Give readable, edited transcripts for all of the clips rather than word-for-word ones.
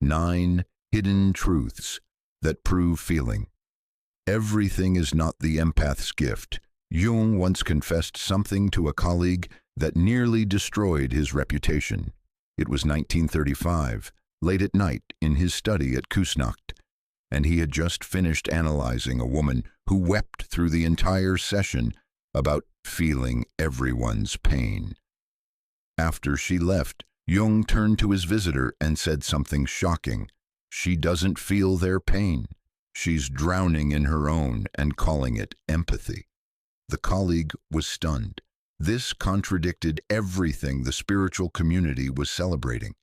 9 hidden truths that prove feeling. Everything is not the empath's gift. Jung once confessed something to a colleague that nearly destroyed his reputation. It was 1935, late at night in his study at Kusnacht, and he had just finished analyzing a woman who wept through the entire session about feeling everyone's pain. After she left, Jung turned to his visitor and said something shocking. She doesn't feel their pain. She's drowning in her own and calling it empathy. The colleague was stunned. This contradicted everything the spiritual community was celebrating.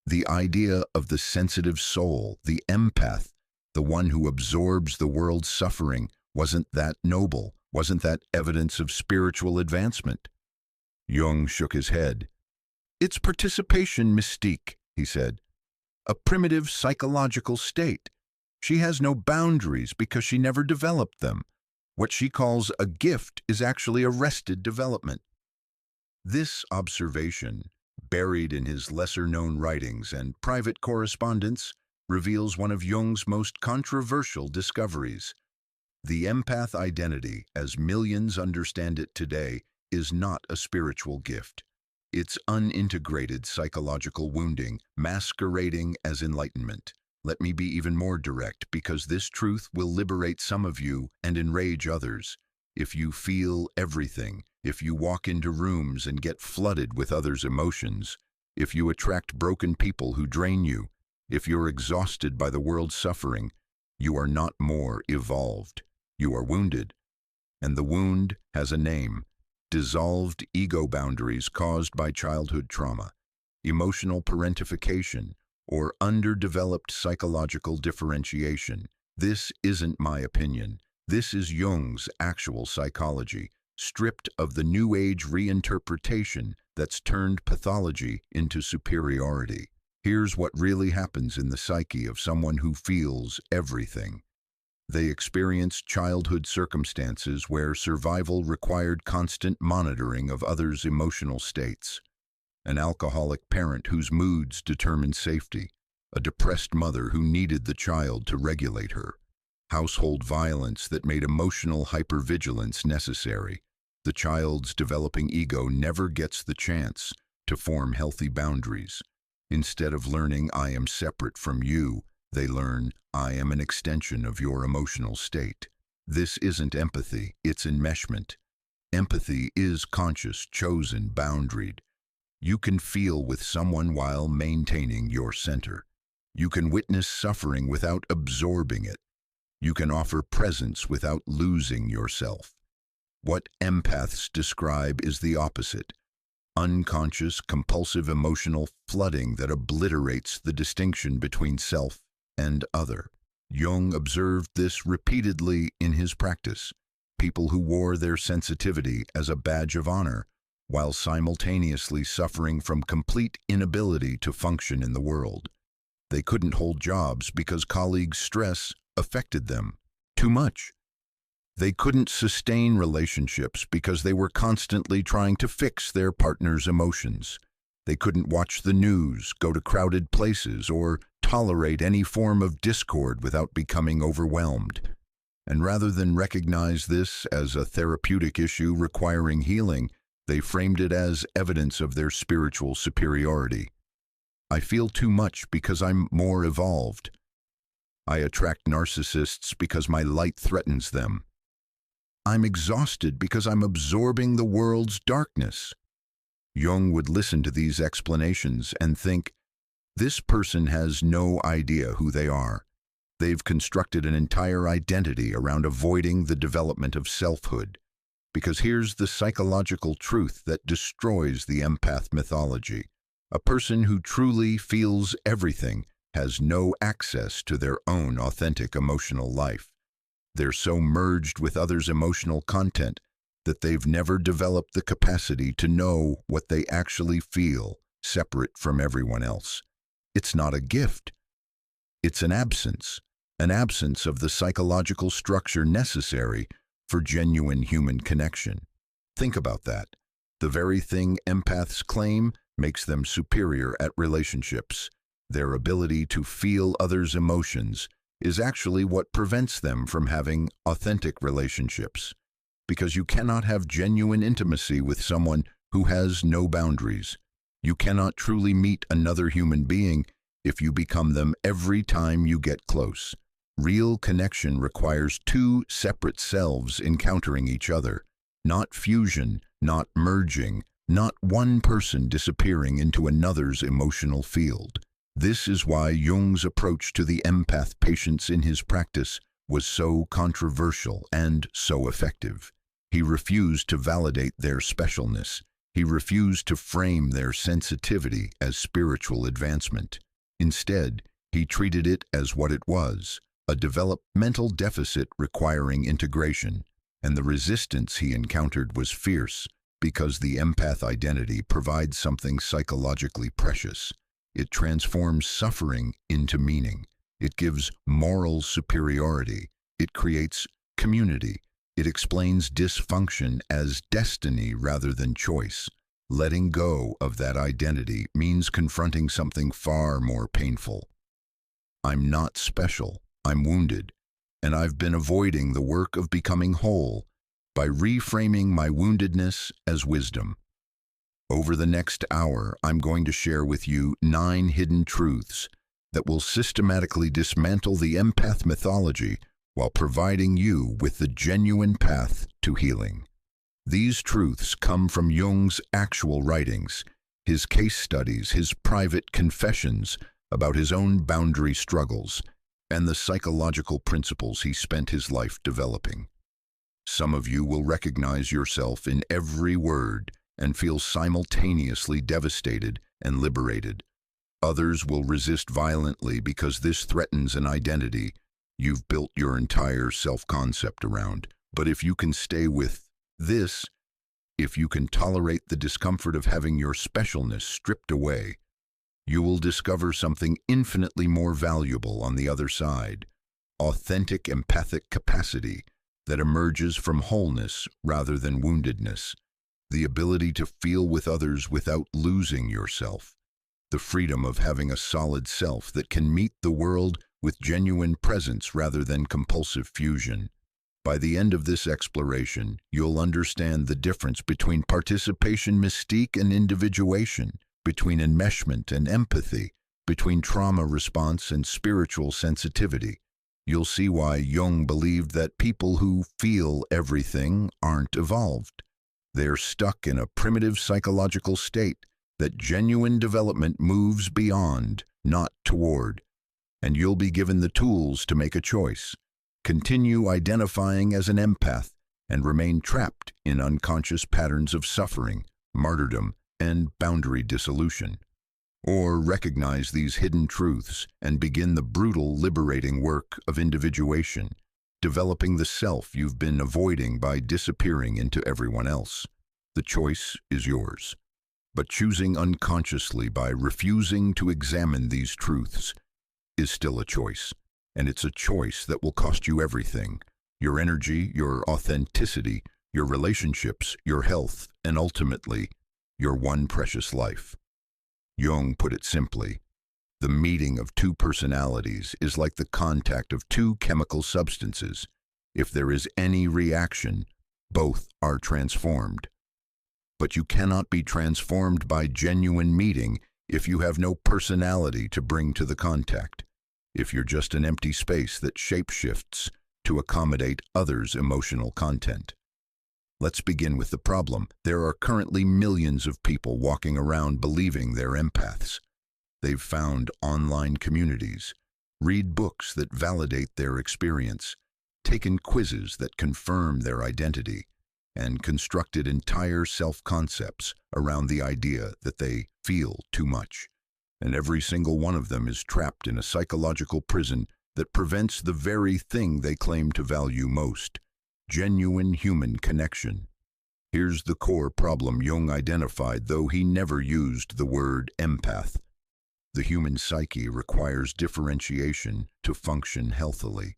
The idea of the sensitive soul, the empath, the one who absorbs the world's suffering, wasn't that noble? Wasn't that evidence of spiritual advancement? Jung shook his head. It's participation mystique, he said. A primitive psychological state. She has no boundaries because she never developed them. What she calls a gift is actually arrested development. This observation, buried in his lesser-known writings and private correspondence, reveals one of Jung's most controversial discoveries. The empath identity, as millions understand it today, is not a spiritual gift. It's unintegrated psychological wounding, masquerading as enlightenment. Let me be even more direct, because this truth will liberate some of you and enrage others. If you feel everything, if you walk into rooms and get flooded with others' emotions, if you attract broken people who drain you, if you're exhausted by the world's suffering, you are not more evolved. You are wounded. And the wound has a name: dissolved ego boundaries caused by childhood trauma, emotional parentification, or underdeveloped psychological differentiation. This isn't my opinion. This is Jung's actual psychology, stripped of the New Age reinterpretation that's turned pathology into superiority. Here's what really happens in the psyche of someone who feels everything. They experience childhood circumstances where survival required constant monitoring of others' emotional states. An alcoholic parent whose moods determined safety, a depressed mother who needed the child to regulate her, household violence that made emotional hypervigilance necessary. The child's developing ego never gets the chance to form healthy boundaries. Instead of learning, I am separate from you, they learn, I am an extension of your emotional state. This isn't empathy, it's enmeshment. Empathy is conscious, chosen, boundaried. You can feel with someone while maintaining your center. You can witness suffering without absorbing it. You can offer presence without losing yourself. What empaths describe is the opposite: unconscious, compulsive emotional flooding that obliterates the distinction between self and other. Jung observed this repeatedly in his practice. People who wore their sensitivity as a badge of honor, while simultaneously suffering from complete inability to function in the world. They couldn't hold jobs because colleagues' stress affected them too much. They couldn't sustain relationships because they were constantly trying to fix their partner's emotions. They couldn't watch the news, go to crowded places, or tolerate any form of discord without becoming overwhelmed. And rather than recognize this as a therapeutic issue requiring healing, they framed it as evidence of their spiritual superiority. I feel too much because I'm more evolved. I attract narcissists because my light threatens them. I'm exhausted because I'm absorbing the world's darkness. Jung would listen to these explanations and think, this person has no idea who they are. They've constructed an entire identity around avoiding the development of selfhood. Because here's the psychological truth that destroys the empath mythology. A person who truly feels everything has no access to their own authentic emotional life. They're so merged with others' emotional content that they've never developed the capacity to know what they actually feel, separate from everyone else. It's not a gift. It's an absence of the psychological structure necessary for genuine human connection. Think about that. The very thing empaths claim makes them superior at relationships. Their ability to feel others' emotions is actually what prevents them from having authentic relationships, because you cannot have genuine intimacy with someone who has no boundaries. You cannot truly meet another human being if you become them every time you get close. Real connection requires two separate selves encountering each other, not fusion, not merging, not one person disappearing into another's emotional field. This is why Jung's approach to the empath patients in his practice was so controversial and so effective. He refused to validate their specialness. He refused to frame their sensitivity as spiritual advancement. Instead, he treated it as what it was, a developmental deficit requiring integration, and the resistance he encountered was fierce because the empath identity provides something psychologically precious. It transforms suffering into meaning. It gives moral superiority. It creates community. It explains dysfunction as destiny rather than choice. Letting go of that identity means confronting something far more painful. I'm not special. I'm wounded, and I've been avoiding the work of becoming whole by reframing my woundedness as wisdom. Over the next hour, I'm going to share with you 9 hidden truths that will systematically dismantle the empath mythology while providing you with the genuine path to healing. These truths come from Jung's actual writings, his case studies, his private confessions about his own boundary struggles, and the psychological principles he spent his life developing. Some of you will recognize yourself in every word and feel simultaneously devastated and liberated. Others will resist violently because this threatens an identity you've built your entire self-concept around. But if you can stay with this, if you can tolerate the discomfort of having your specialness stripped away, you will discover something infinitely more valuable on the other side: authentic empathic capacity that emerges from wholeness rather than woundedness, the ability to feel with others without losing yourself, the freedom of having a solid self that can meet the world with genuine presence rather than compulsive fusion. By the end of this exploration, you'll understand the difference between participation, mystique, and individuation, between enmeshment and empathy, between trauma response and spiritual sensitivity. You'll see why Jung believed that people who feel everything aren't evolved. They're stuck in a primitive psychological state that genuine development moves beyond, not toward. And you'll be given the tools to make a choice. Continue identifying as an empath and remain trapped in unconscious patterns of suffering, martyrdom, and boundary dissolution. Or recognize these hidden truths and begin the brutal, liberating work of individuation, developing the self you've been avoiding by disappearing into everyone else. The choice is yours. But choosing unconsciously by refusing to examine these truths is still a choice. And it's a choice that will cost you everything: your energy, your authenticity, your relationships, your health, and ultimately, your one precious life. Jung put it simply: the meeting of two personalities is like the contact of two chemical substances. If there is any reaction, both are transformed. But you cannot be transformed by genuine meeting if you have no personality to bring to the contact, if you're just an empty space that shapeshifts to accommodate others' emotional content. Let's begin with the problem. There are currently millions of people walking around believing they're empaths. They've found online communities, read books that validate their experience, taken quizzes that confirm their identity, and constructed entire self-concepts around the idea that they feel too much. And every single one of them is trapped in a psychological prison that prevents the very thing they claim to value most: genuine human connection. Here's the core problem Jung identified, though he never used the word empath. The human psyche requires differentiation to function healthily.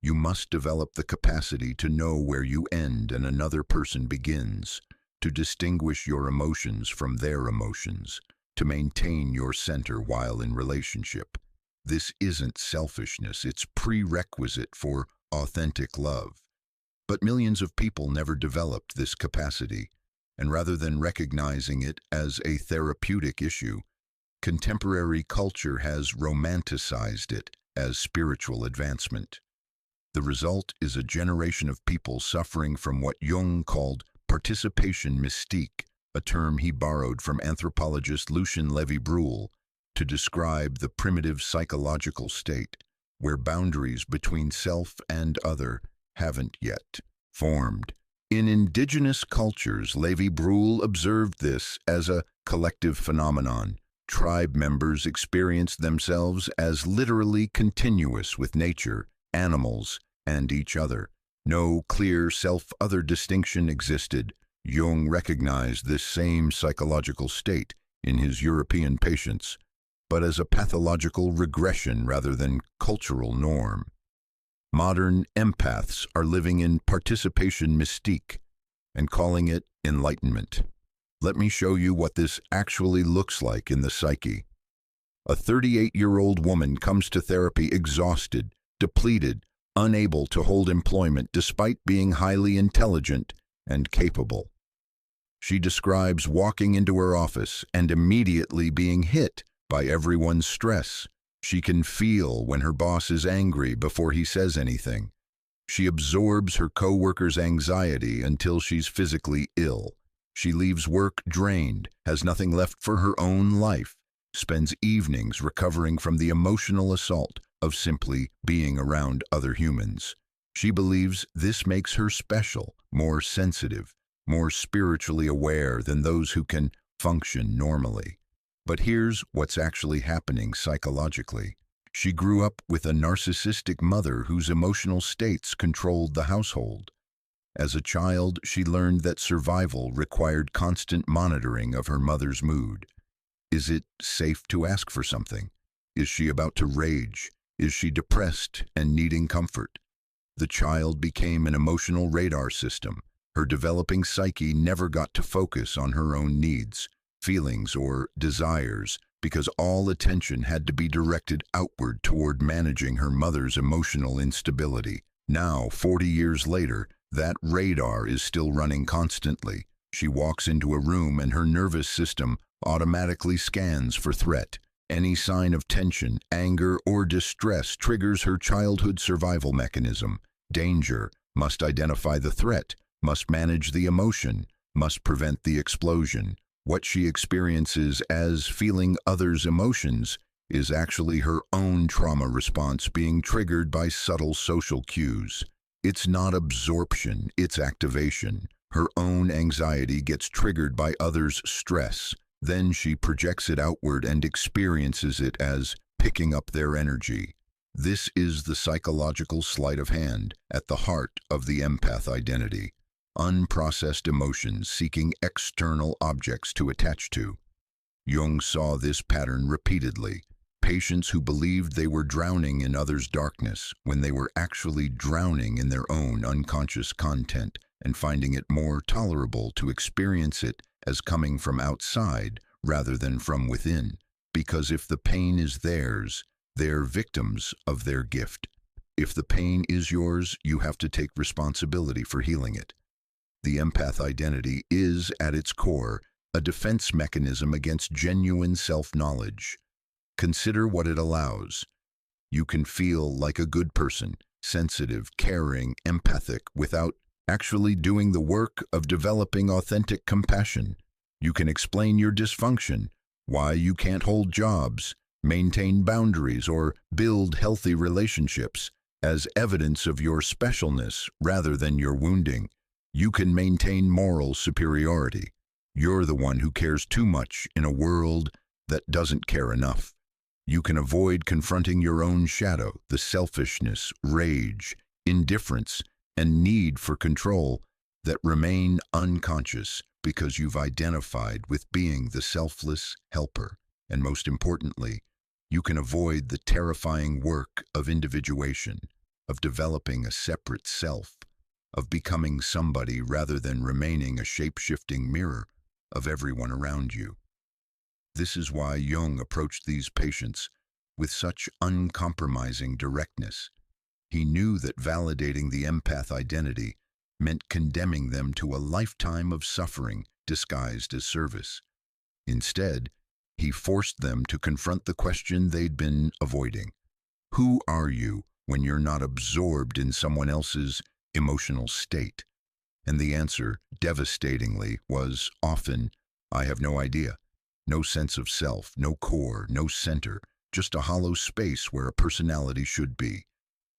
You must develop the capacity to know where you end and another person begins, to distinguish your emotions from their emotions, to maintain your center while in relationship. This isn't selfishness, it's prerequisite for authentic love. But millions of people never developed this capacity, and rather than recognizing it as a therapeutic issue, contemporary culture has romanticized it as spiritual advancement. The result is a generation of people suffering from what Jung called participation mystique, a term he borrowed from anthropologist Lucien Levy-Bruhl to describe the primitive psychological state where boundaries between self and other haven't yet formed. In indigenous cultures, Levy-Bruhl observed this as a collective phenomenon. Tribe members experienced themselves as literally continuous with nature, animals, and each other. No clear self-other distinction existed. Jung recognized this same psychological state in his European patients, but as a pathological regression rather than cultural norm. Modern empaths are living in participation mystique and calling it enlightenment. Let me show you what this actually looks like in the psyche. A 38-year-old woman comes to therapy exhausted, depleted, unable to hold employment despite being highly intelligent and capable. She describes walking into her office and immediately being hit by everyone's stress. She can feel when her boss is angry before he says anything. She absorbs her coworkers' anxiety until she's physically ill. She leaves work drained, has nothing left for her own life, spends evenings recovering from the emotional assault of simply being around other humans. She believes this makes her special, more sensitive, more spiritually aware than those who can function normally. But here's what's actually happening psychologically. She grew up with a narcissistic mother whose emotional states controlled the household. As a child, she learned that survival required constant monitoring of her mother's mood. Is it safe to ask for something? Is she about to rage? Is she depressed and needing comfort? The child became an emotional radar system. Her developing psyche never got to focus on her own needs, feelings, or desires because all attention had to be directed outward toward managing her mother's emotional instability. Now, 40 years later, that radar is still running constantly. She walks into a room and her nervous system automatically scans for threat. Any sign of tension, anger, or distress triggers her childhood survival mechanism. Danger, must identify the threat, must manage the emotion, must prevent the explosion. What she experiences as feeling others' emotions is actually her own trauma response being triggered by subtle social cues. It's not absorption, it's activation. Her own anxiety gets triggered by others' stress. Then she projects it outward and experiences it as picking up their energy. This is the psychological sleight of hand at the heart of the empath identity. Unprocessed emotions seeking external objects to attach to. Jung saw this pattern repeatedly. Patients who believed they were drowning in others' darkness when they were actually drowning in their own unconscious content and finding it more tolerable to experience it as coming from outside rather than from within. Because if the pain is theirs, they're victims of their gift. If the pain is yours, you have to take responsibility for healing it. The empath identity is, at its core, a defense mechanism against genuine self-knowledge. Consider what it allows. You can feel like a good person, sensitive, caring, empathic, without actually doing the work of developing authentic compassion. You can explain your dysfunction, why you can't hold jobs, maintain boundaries, or build healthy relationships as evidence of your specialness rather than your wounding. You can maintain moral superiority. You're the one who cares too much in a world that doesn't care enough. You can avoid confronting your own shadow, the selfishness, rage, indifference, and need for control that remain unconscious because you've identified with being the selfless helper. And most importantly, you can avoid the terrifying work of individuation, of developing a separate self, of becoming somebody rather than remaining a shape-shifting mirror of everyone around you. This is why Jung approached these patients with such uncompromising directness. He knew that validating the empath identity meant condemning them to a lifetime of suffering disguised as service. Instead, he forced them to confront the question they'd been avoiding. Who are you when you're not absorbed in someone else's emotional state? And the answer, devastatingly, was often, I have no idea. No sense of self, no core, no center, just a hollow space where a personality should be,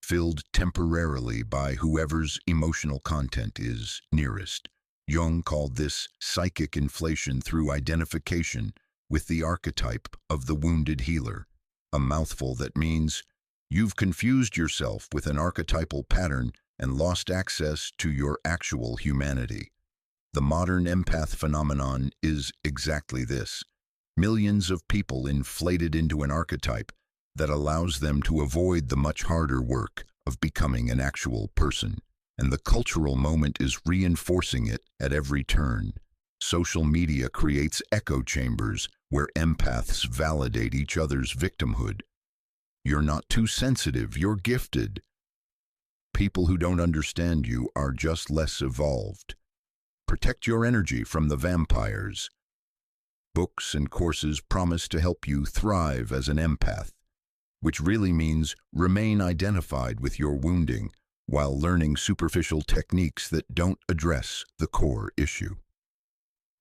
filled temporarily by whoever's emotional content is nearest. Jung called this psychic inflation through identification with the archetype of the wounded healer, a mouthful that means you've confused yourself with an archetypal pattern and lost access to your actual humanity. The modern empath phenomenon is exactly this. Millions of people inflated into an archetype that allows them to avoid the much harder work of becoming an actual person. And the cultural moment is reinforcing it at every turn. Social media creates echo chambers where empaths validate each other's victimhood. You're not too sensitive, you're gifted. People who don't understand you are just less evolved. Protect your energy from the vampires. Books and courses promise to help you thrive as an empath, which really means remain identified with your wounding while learning superficial techniques that don't address the core issue.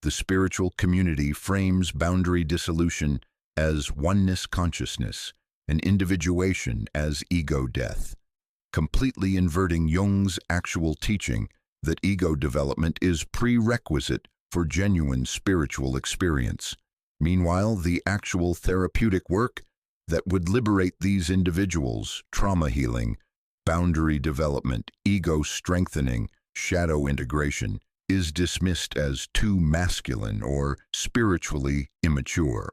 The spiritual community frames boundary dissolution as oneness consciousness and individuation as ego death, completely inverting Jung's actual teaching that ego development is prerequisite for genuine spiritual experience. Meanwhile, the actual therapeutic work that would liberate these individuals, trauma healing, boundary development, ego strengthening, shadow integration, is dismissed as too masculine or spiritually immature.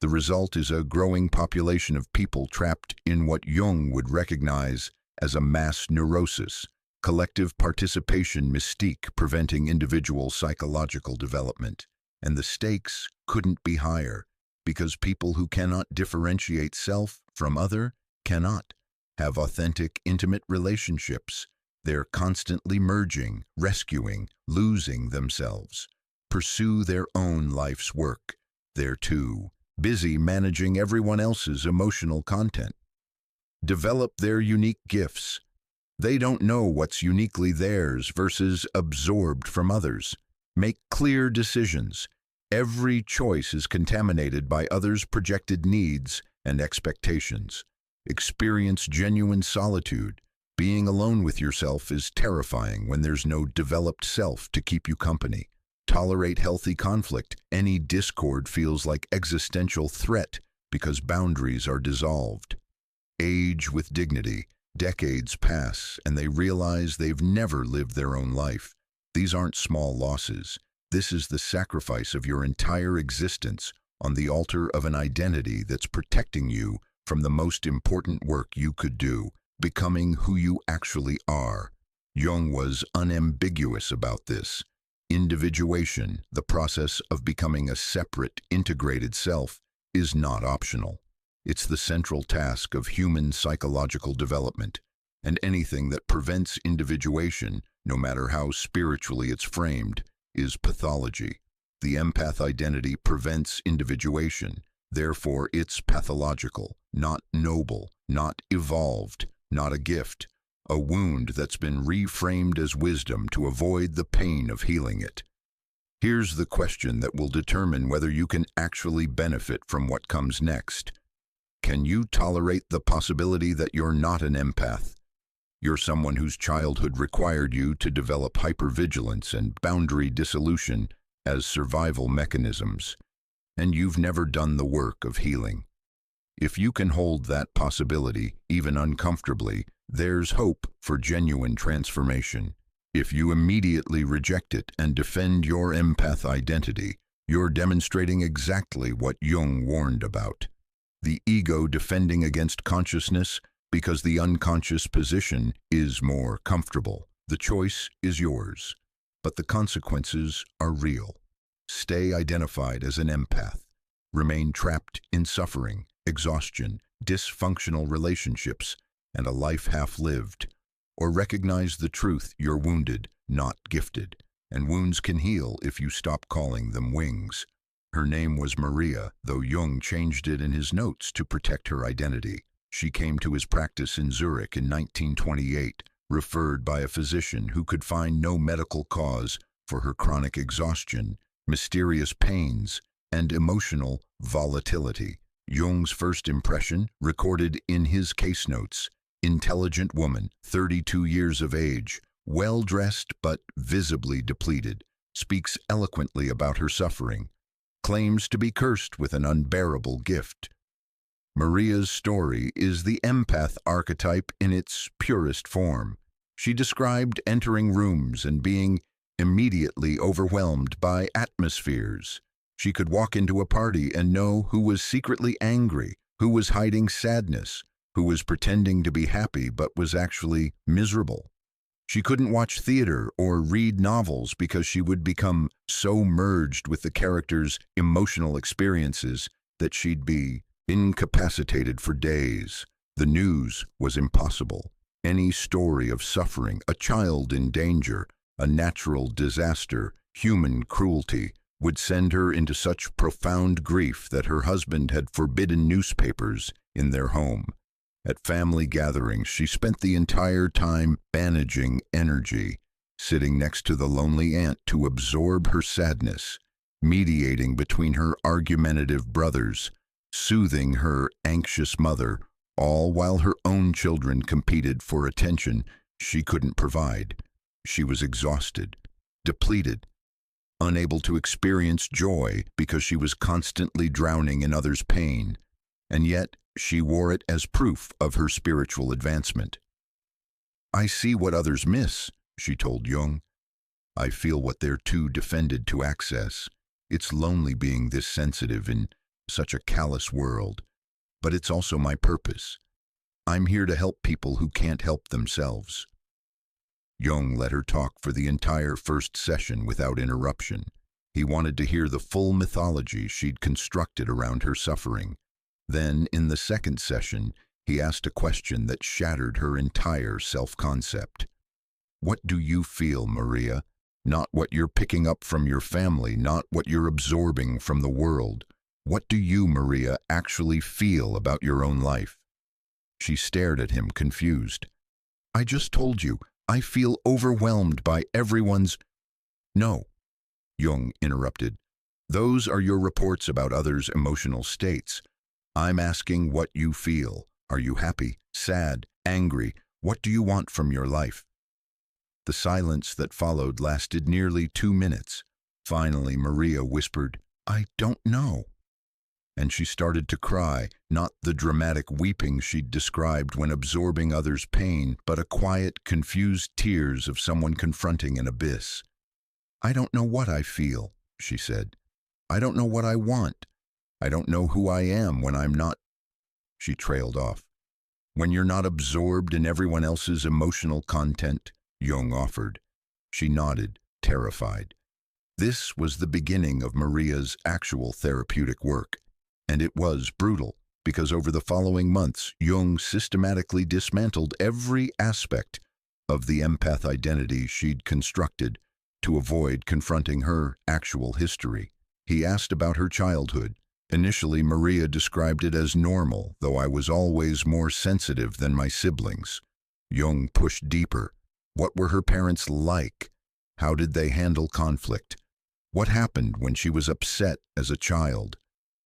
The result is a growing population of people trapped in what Jung would recognize as a mass neurosis, collective participation mystique preventing individual psychological development. And the stakes couldn't be higher, because people who cannot differentiate self from other cannot have authentic, intimate relationships. They're constantly merging, rescuing, losing themselves. Pursue their own life's work. They're too busy managing everyone else's emotional content. Develop their unique gifts. They don't know what's uniquely theirs versus absorbed from others. Make clear decisions. Every choice is contaminated by others' projected needs and expectations. Experience genuine solitude. Being alone with yourself is terrifying when there's no developed self to keep you company. Tolerate healthy conflict. Any discord feels like existential threat because boundaries are dissolved. Age with dignity. Decades pass and they realize they've never lived their own life. These aren't small losses. This is the sacrifice of your entire existence on the altar of an identity that's protecting you from the most important work you could do, becoming who you actually are. Jung was unambiguous about this. Individuation, the process of becoming a separate, integrated self, is not optional. It's the central task of human psychological development, and anything that prevents individuation, no matter how spiritually it's framed, is pathology. The empath identity prevents individuation, therefore it's pathological, not noble, not evolved, not a gift, a wound that's been reframed as wisdom to avoid the pain of healing it. Here's the question that will determine whether you can actually benefit from what comes next. Can you tolerate the possibility that you're not an empath? You're someone whose childhood required you to develop hypervigilance and boundary dissolution as survival mechanisms, and you've never done the work of healing. If you can hold that possibility, even uncomfortably, there's hope for genuine transformation. If you immediately reject it and defend your empath identity, you're demonstrating exactly what Jung warned about. The ego defending against consciousness because the unconscious position is more comfortable. The choice is yours, but the consequences are real. Stay identified as an empath. remain trapped in suffering, exhaustion, dysfunctional relationships, and a life half-lived. Or recognize the truth: you're wounded, not gifted, and wounds can heal if you stop calling them wings. Her name was Maria, though Jung changed it in his notes to protect her identity. She came to his practice in Zurich in 1928, referred by a physician who could find no medical cause for her chronic exhaustion, mysterious pains, and emotional volatility. Jung's first impression, recorded in his case notes: intelligent woman, 32 years of age, well-dressed but visibly depleted, speaks eloquently about her suffering, claims to be cursed with an unbearable gift. Maria's story is the empath archetype in its purest form. She described entering rooms and being immediately overwhelmed by atmospheres. She could walk into a party and know who was secretly angry, who was hiding sadness, who was pretending to be happy but was actually miserable. She couldn't watch theater or read novels because she would become so merged with the characters' emotional experiences that she'd be incapacitated for days. The news was impossible. Any story of suffering, a child in danger, a natural disaster, human cruelty, would send her into such profound grief that her husband had forbidden newspapers in their home. At family gatherings, she spent the entire time managing energy, sitting next to the lonely aunt to absorb her sadness, mediating between her argumentative brothers, soothing her anxious mother, all while her own children competed for attention she couldn't provide. She was exhausted, depleted, unable to experience joy because she was constantly drowning in others' pain, and yet she wore it as proof of her spiritual advancement. "I see what others miss," she told Jung. "I feel what they're too defended to access. It's lonely being this sensitive in such a callous world, but it's also my purpose. I'm here to help people who can't help themselves." Jung let her talk for the entire first session without interruption. He wanted to hear the full mythology she'd constructed around her suffering. Then, in the second session, he asked a question that shattered her entire self-concept. "What do you feel, Maria? Not what you're picking up from your family, not what you're absorbing from the world. What do you, Maria, actually feel about your own life?" She stared at him, confused. "I just told you, I feel overwhelmed by everyone's—" "No," Jung interrupted. "Those are your reports about others' emotional states. I'm asking what you feel. Are you happy, sad, angry? What do you want from your life?" The silence that followed lasted nearly 2 minutes. Finally, Maria whispered, "I don't know." And she started to cry, not the dramatic weeping she'd described when absorbing others' pain, but a quiet, confused tears of someone confronting an abyss. "I don't know what I feel," she said. "I don't know what I want. I don't know who I am when I'm not—" She trailed off. "When you're not absorbed in everyone else's emotional content," Jung offered. She nodded, terrified. This was the beginning of Maria's actual therapeutic work. And it was brutal, because over the following months, Jung systematically dismantled every aspect of the empath identity she'd constructed to avoid confronting her actual history. He asked about her childhood. Initially, Maria described it as normal, though I was always more sensitive than my siblings. Jung pushed deeper. What were her parents like? How did they handle conflict? What happened when she was upset as a child?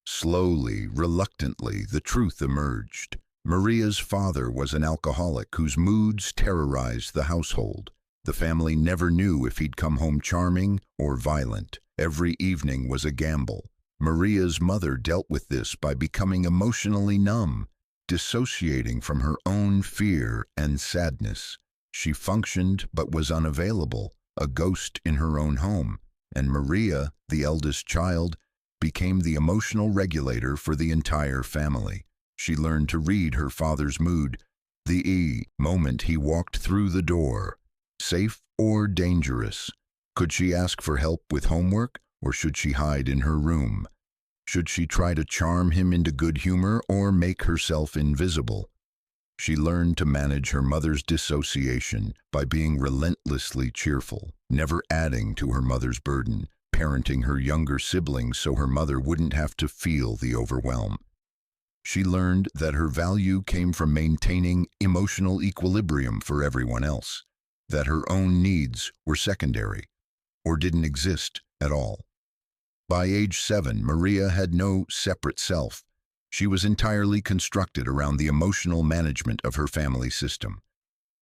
Slowly, reluctantly, the truth emerged. Maria's father was an alcoholic whose moods terrorized the household. The family never knew if he'd come home charming or violent. Every evening was a gamble. Maria's mother dealt with this by becoming emotionally numb, dissociating from her own fear and sadness. She functioned but was unavailable, a ghost in her own home. And Maria, the eldest child, became the emotional regulator for the entire family. She learned to read her father's mood, the moment he walked through the door. Safe or dangerous? Could she ask for help with homework, or should she hide in her room? Should she try to charm him into good humor or make herself invisible? She learned to manage her mother's dissociation by being relentlessly cheerful, never adding to her mother's burden, parenting her younger siblings so her mother wouldn't have to feel the overwhelm. She learned that her value came from maintaining emotional equilibrium for everyone else, that her own needs were secondary, or didn't exist at all. By age 7, Maria had no separate self. She was entirely constructed around the emotional management of her family system.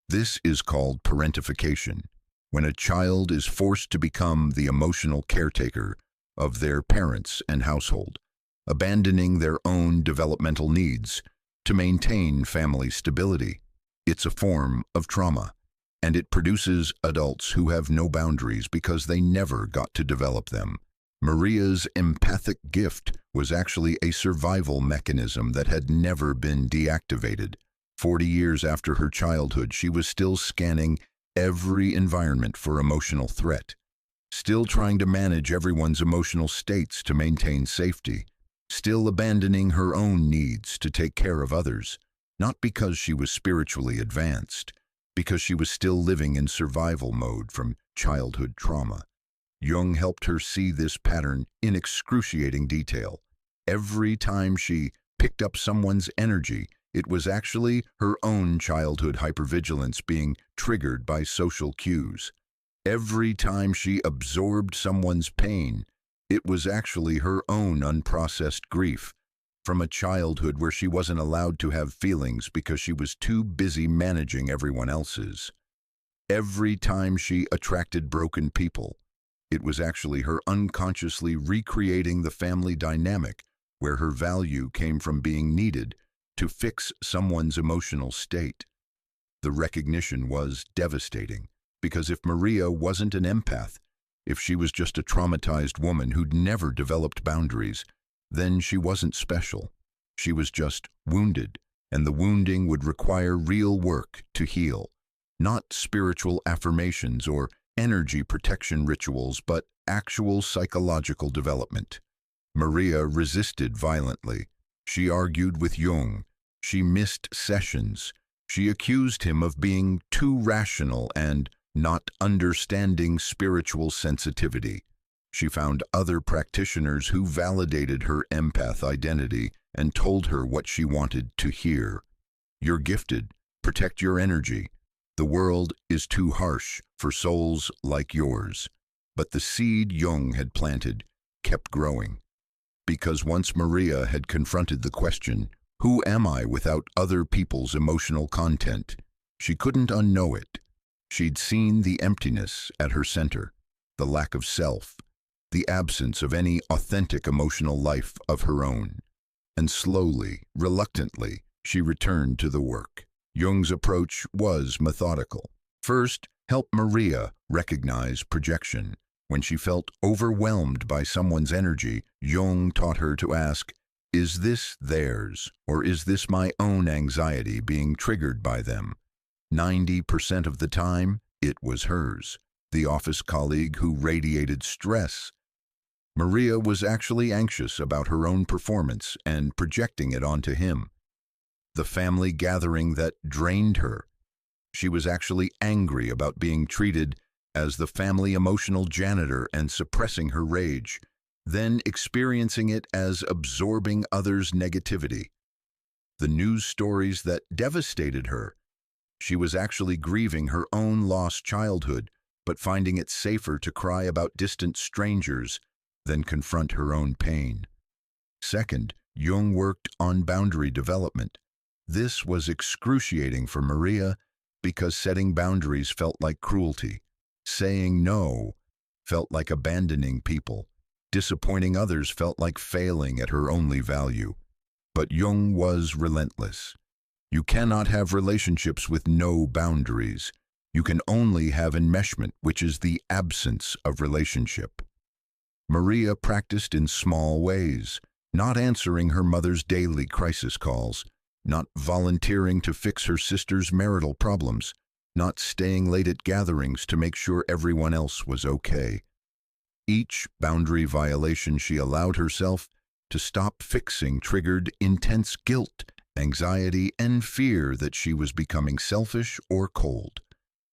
This is called parentification, when a child is forced to become the emotional caretaker of their parents and household, abandoning their own developmental needs to maintain family stability. It's a form of trauma, and it produces adults who have no boundaries because they never got to develop them. Maria's empathic gift was actually a survival mechanism that had never been deactivated. 40 years after her childhood, she was still scanning every environment for emotional threat, still trying to manage everyone's emotional states to maintain safety, still abandoning her own needs to take care of others, not because she was spiritually advanced, because she was still living in survival mode from childhood trauma. Jung helped her see this pattern in excruciating detail. Every time she picked up someone's energy, it was actually her own childhood hypervigilance being triggered by social cues. Every time she absorbed someone's pain, it was actually her own unprocessed grief from a childhood where she wasn't allowed to have feelings because she was too busy managing everyone else's. Every time she attracted broken people, it was actually her unconsciously recreating the family dynamic where her value came from being needed to fix someone's emotional state. The recognition was devastating, because if Maria wasn't an empath, if she was just a traumatized woman who'd never developed boundaries, then she wasn't special. She was just wounded, and the wounding would require real work to heal, not spiritual affirmations or energy protection rituals, but actual psychological development. Maria resisted violently. She argued with Jung. She missed sessions. She accused him of being too rational and not understanding spiritual sensitivity. She found other practitioners who validated her empath identity and told her what she wanted to hear. You're gifted. Protect your energy. The world is too harsh for souls like yours. But the seed Jung had planted kept growing. Because once Maria had confronted the question, who am I without other people's emotional content, she couldn't unknow it. She'd seen the emptiness at her center, the lack of self, the absence of any authentic emotional life of her own. And slowly, reluctantly, she returned to the work. Jung's approach was methodical. First, help Maria recognize projection. When she felt overwhelmed by someone's energy, Jung taught her to ask, is this theirs, or is this my own anxiety being triggered by them? 90% of the time, it was hers, the office colleague who radiated stress. Maria was actually anxious about her own performance and projecting it onto him. The family gathering that drained her. She was actually angry about being treated as the family emotional janitor and suppressing her rage, then experiencing it as absorbing others' negativity. The news stories that devastated her. She was actually grieving her own lost childhood, but finding it safer to cry about distant strangers than confront her own pain. Second, Jung worked on boundary development. This was excruciating for Maria because setting boundaries felt like cruelty. Saying no felt like abandoning people. Disappointing others felt like failing at her only value. But Jung was relentless. You cannot have relationships with no boundaries. You can only have enmeshment, which is the absence of relationship. Maria practiced in small ways, not answering her mother's daily crisis calls, not volunteering to fix her sister's marital problems, not staying late at gatherings to make sure everyone else was okay. Each boundary violation she allowed herself to stop fixing triggered intense guilt, anxiety, and fear that she was becoming selfish or cold.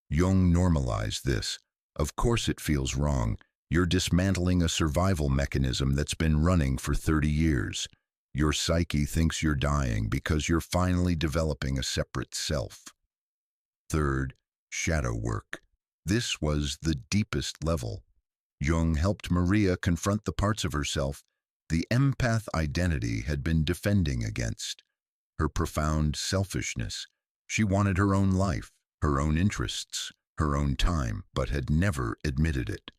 Jung normalized this. Of course it feels wrong. You're dismantling a survival mechanism that's been running for 30 years. Your psyche thinks you're dying because you're finally developing a separate self. Third, shadow work. This was the deepest level. Jung helped Maria confront the parts of herself the empath identity had been defending against. Her profound selfishness. She wanted her own life, her own interests, her own time, but had never admitted it.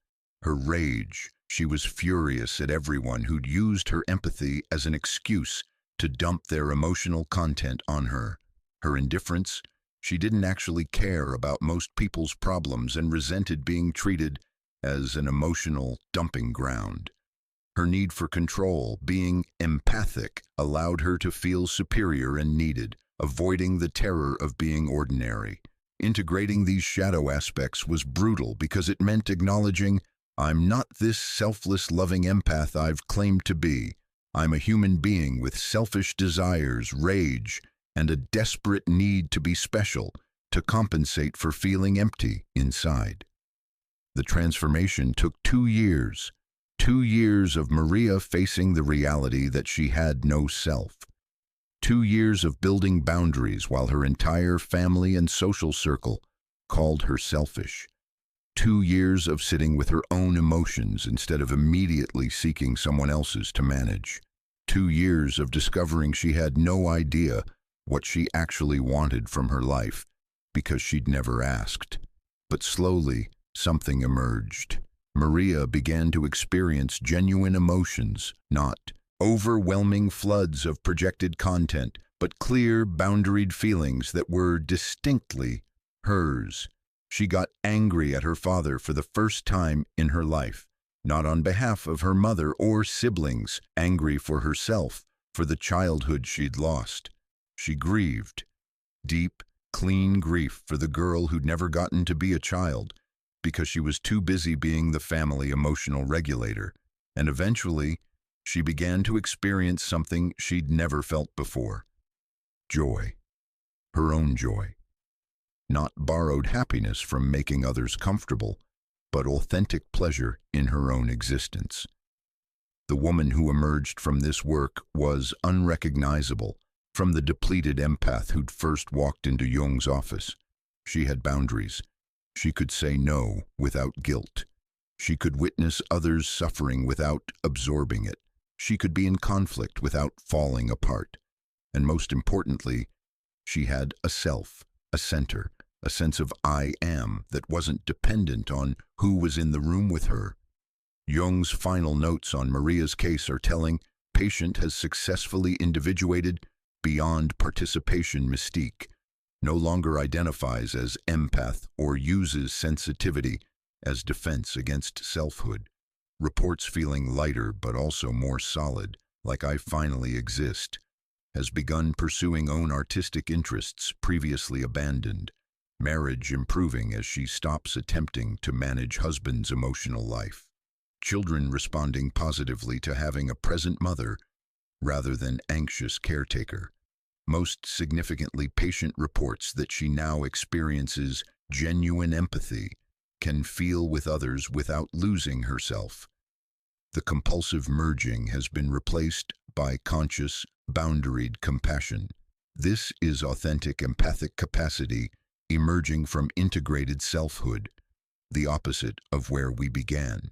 Her rage. She was furious at everyone who'd used her empathy as an excuse to dump their emotional content on her. Her indifference. She didn't actually care about most people's problems and resented being treated as an emotional dumping ground. Her need for control, being empathic, allowed her to feel superior and needed, avoiding the terror of being ordinary. Integrating these shadow aspects was brutal because it meant acknowledging, I'm not this selfless, loving empath I've claimed to be. I'm a human being with selfish desires, rage, and a desperate need to be special, to compensate for feeling empty inside. The transformation took 2 years. 2 years of Maria facing the reality that she had no self. 2 years of building boundaries while her entire family and social circle called her selfish. 2 years of sitting with her own emotions instead of immediately seeking someone else's to manage. 2 years of discovering she had no idea what she actually wanted from her life because she'd never asked. But slowly, something emerged. Maria began to experience genuine emotions, not overwhelming floods of projected content, but clear, boundaried feelings that were distinctly hers. She got angry at her father for the first time in her life, not on behalf of her mother or siblings, angry for herself, for the childhood she'd lost. She grieved, deep, clean grief for the girl who'd never gotten to be a child, because she was too busy being the family emotional regulator, and eventually, she began to experience something she'd never felt before. Joy. Her own joy. Not borrowed happiness from making others comfortable, but authentic pleasure in her own existence. The woman who emerged from this work was unrecognizable from the depleted empath who'd first walked into Jung's office. She had boundaries. She could say no without guilt. She could witness others' suffering without absorbing it. She could be in conflict without falling apart. And most importantly, she had a self, a center, a sense of I am that wasn't dependent on who was in the room with her. Jung's final notes on Maria's case are telling, patient has successfully individuated beyond participation mystique, no longer identifies as empath or uses sensitivity as defense against selfhood, reports feeling lighter but also more solid, like I finally exist, has begun pursuing own artistic interests previously abandoned, marriage improving as she stops attempting to manage husband's emotional life, children responding positively to having a present mother rather than anxious caretaker. Most significantly, patient reports that she now experiences genuine empathy, can feel with others without losing herself. The compulsive merging has been replaced by conscious, boundaried compassion. This is authentic empathic capacity emerging from integrated selfhood, the opposite of where we began.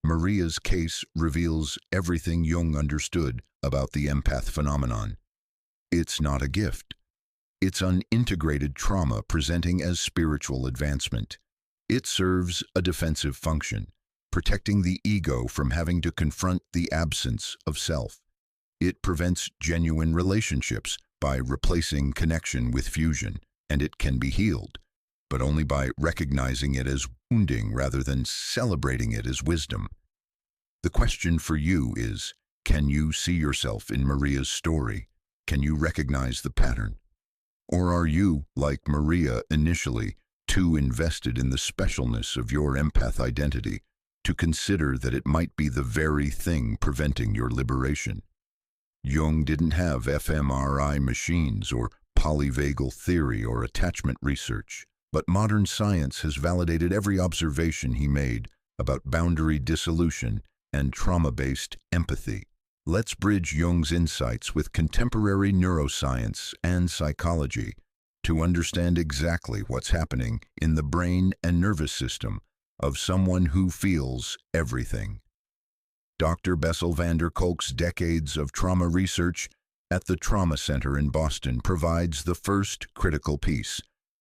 Maria's case reveals everything Jung understood about the empath phenomenon. It's not a gift. It's unintegrated trauma presenting as spiritual advancement. It serves a defensive function, protecting the ego from having to confront the absence of self. It prevents genuine relationships by replacing connection with fusion, and it can be healed, but only by recognizing it as wounding rather than celebrating it as wisdom. The question for you is, can you see yourself in Maria's story? Can you recognize the pattern? Or are you, like Maria initially, too invested in the specialness of your empath identity, to consider that it might be the very thing preventing your liberation. Jung didn't have fMRI machines or polyvagal theory or attachment research, but modern science has validated every observation he made about boundary dissolution and trauma-based empathy. Let's bridge Jung's insights with contemporary neuroscience and psychology to understand exactly what's happening in the brain and nervous system of someone who feels everything. Dr. Bessel van der Kolk's decades of trauma research at the Trauma Center in Boston provides the first critical piece.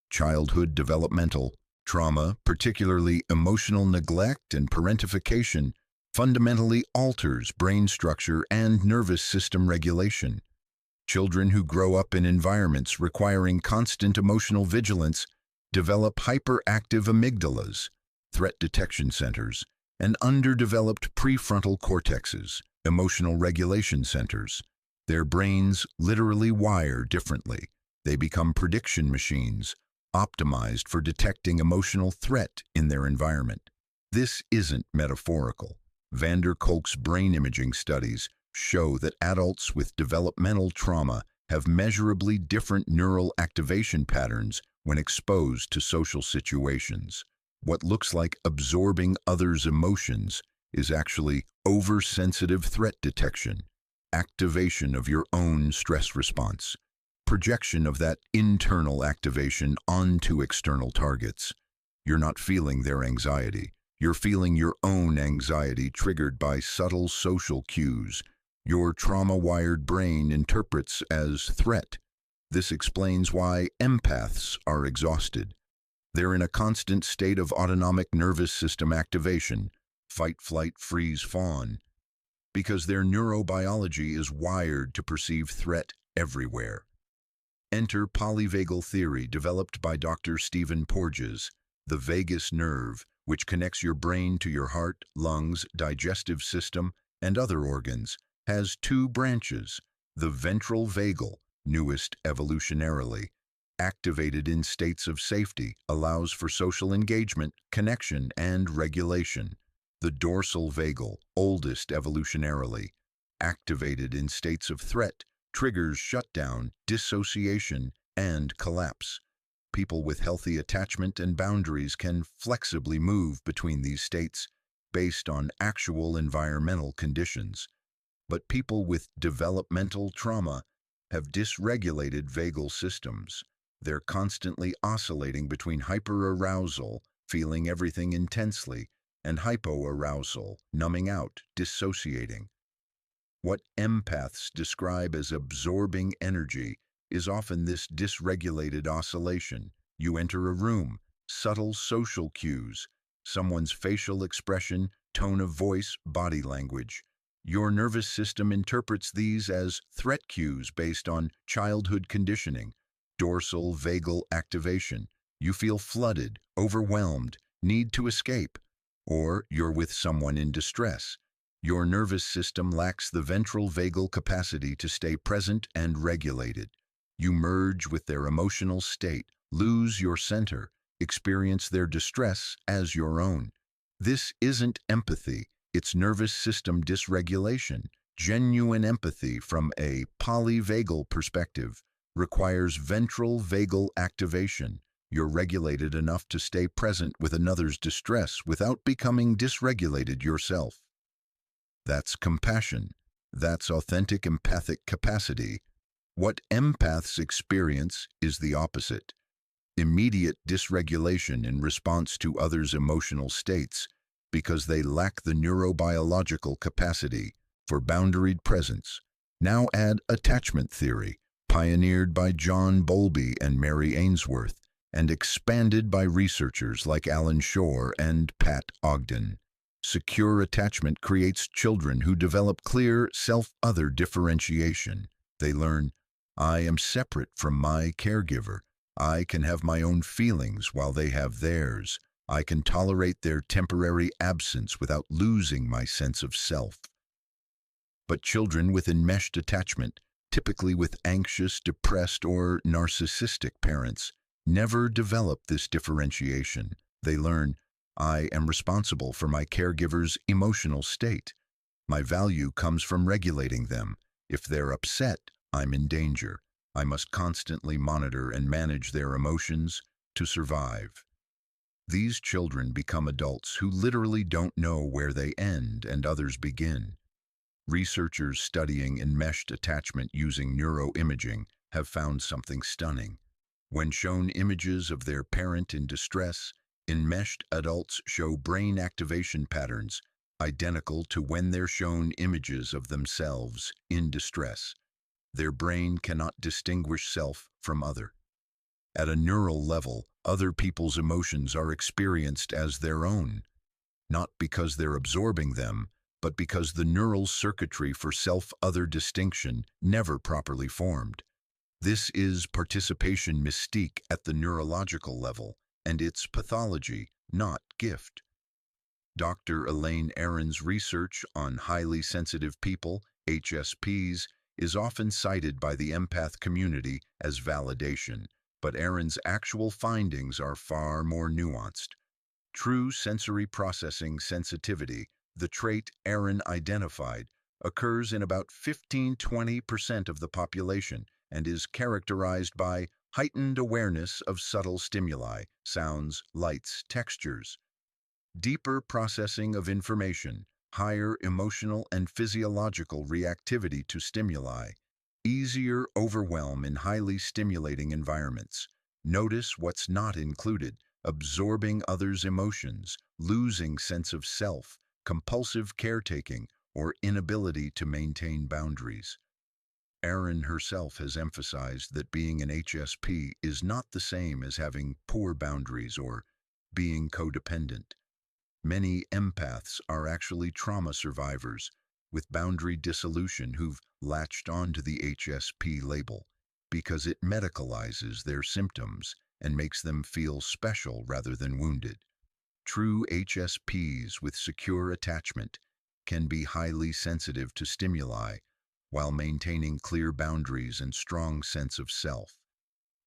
Childhood developmental trauma, particularly emotional neglect and parentification, fundamentally alters brain structure and nervous system regulation. Children who grow up in environments requiring constant emotional vigilance develop hyperactive amygdalas, threat detection centers, and underdeveloped prefrontal cortexes, emotional regulation centers. Their brains literally wire differently. They become prediction machines, optimized for detecting emotional threat in their environment. This isn't metaphorical. Van der Kolk's brain imaging studies show that adults with developmental trauma have measurably different neural activation patterns when exposed to social situations. What looks like absorbing others' emotions is actually oversensitive threat detection, activation of your own stress response, projection of that internal activation onto external targets. You're not feeling their anxiety. You're feeling your own anxiety triggered by subtle social cues your trauma-wired brain interprets as threat. This explains why empaths are exhausted. They're in a constant state of autonomic nervous system activation, fight, flight, freeze, fawn, because their neurobiology is wired to perceive threat everywhere. Enter polyvagal theory developed by Dr. Stephen Porges, the vagus nerve, which connects your brain to your heart, lungs, digestive system, and other organs, has two branches. The ventral vagal, newest evolutionarily, activated in states of safety, allows for social engagement, connection, and regulation. The dorsal vagal, oldest evolutionarily, activated in states of threat, triggers shutdown, dissociation, and collapse. People with healthy attachment and boundaries can flexibly move between these states based on actual environmental conditions. But people with developmental trauma have dysregulated vagal systems. They're constantly oscillating between hyperarousal, feeling everything intensely, and hypoarousal, numbing out, dissociating. What empaths describe as absorbing energy is often this dysregulated oscillation. You enter a room, subtle social cues, someone's facial expression, tone of voice, body language. Your nervous system interprets these as threat cues based on childhood conditioning, dorsal vagal activation. You feel flooded, overwhelmed, need to escape, or you're with someone in distress. Your nervous system lacks the ventral vagal capacity to stay present and regulated. You merge with their emotional state, lose your center, experience their distress as your own. This isn't empathy. It's nervous system dysregulation. Genuine empathy from a polyvagal perspective requires ventral vagal activation. You're regulated enough to stay present with another's distress without becoming dysregulated yourself. That's compassion. That's authentic empathic capacity. What empaths experience is the opposite. Immediate dysregulation in response to others' emotional states, because they lack the neurobiological capacity for boundaried presence. Now add attachment theory, pioneered by John Bowlby and Mary Ainsworth, and expanded by researchers like Alan Shore and Pat Ogden. Secure attachment creates children who develop clear self-other differentiation. They learn, I am separate from my caregiver. I can have my own feelings while they have theirs. I can tolerate their temporary absence without losing my sense of self. But children with enmeshed attachment, typically with anxious, depressed, or narcissistic parents, never develop this differentiation. They learn, I am responsible for my caregiver's emotional state. My value comes from regulating them. If they're upset, I'm in danger. I must constantly monitor and manage their emotions to survive. These children become adults who literally don't know where they end and others begin. Researchers studying enmeshed attachment using neuroimaging have found something stunning. When shown images of their parent in distress, enmeshed adults show brain activation patterns identical to when they're shown images of themselves in distress. Their brain cannot distinguish self from other. At a neural level, other people's emotions are experienced as their own, not because they're absorbing them, but because the neural circuitry for self-other distinction never properly formed. This is participation mystique at the neurological level, and it's pathology, not gift. Dr. Elaine Aron's research on highly sensitive people, HSPs, is often cited by the empath community as validation, but Aron's actual findings are far more nuanced. True sensory processing sensitivity, the trait Aron identified, occurs in about 15–20% of the population and is characterized by heightened awareness of subtle stimuli, sounds, lights, textures, deeper processing of information, higher emotional and physiological reactivity to stimuli, easier overwhelm in highly stimulating environments. Notice what's not included: absorbing others' emotions, losing sense of self, compulsive caretaking, or inability to maintain boundaries. Aron herself has emphasized that being an HSP is not the same as having poor boundaries or being codependent. Many empaths are actually trauma survivors with boundary dissolution who've latched onto the HSP label because it medicalizes their symptoms and makes them feel special rather than wounded. True HSPs with secure attachment can be highly sensitive to stimuli while maintaining clear boundaries and strong sense of self.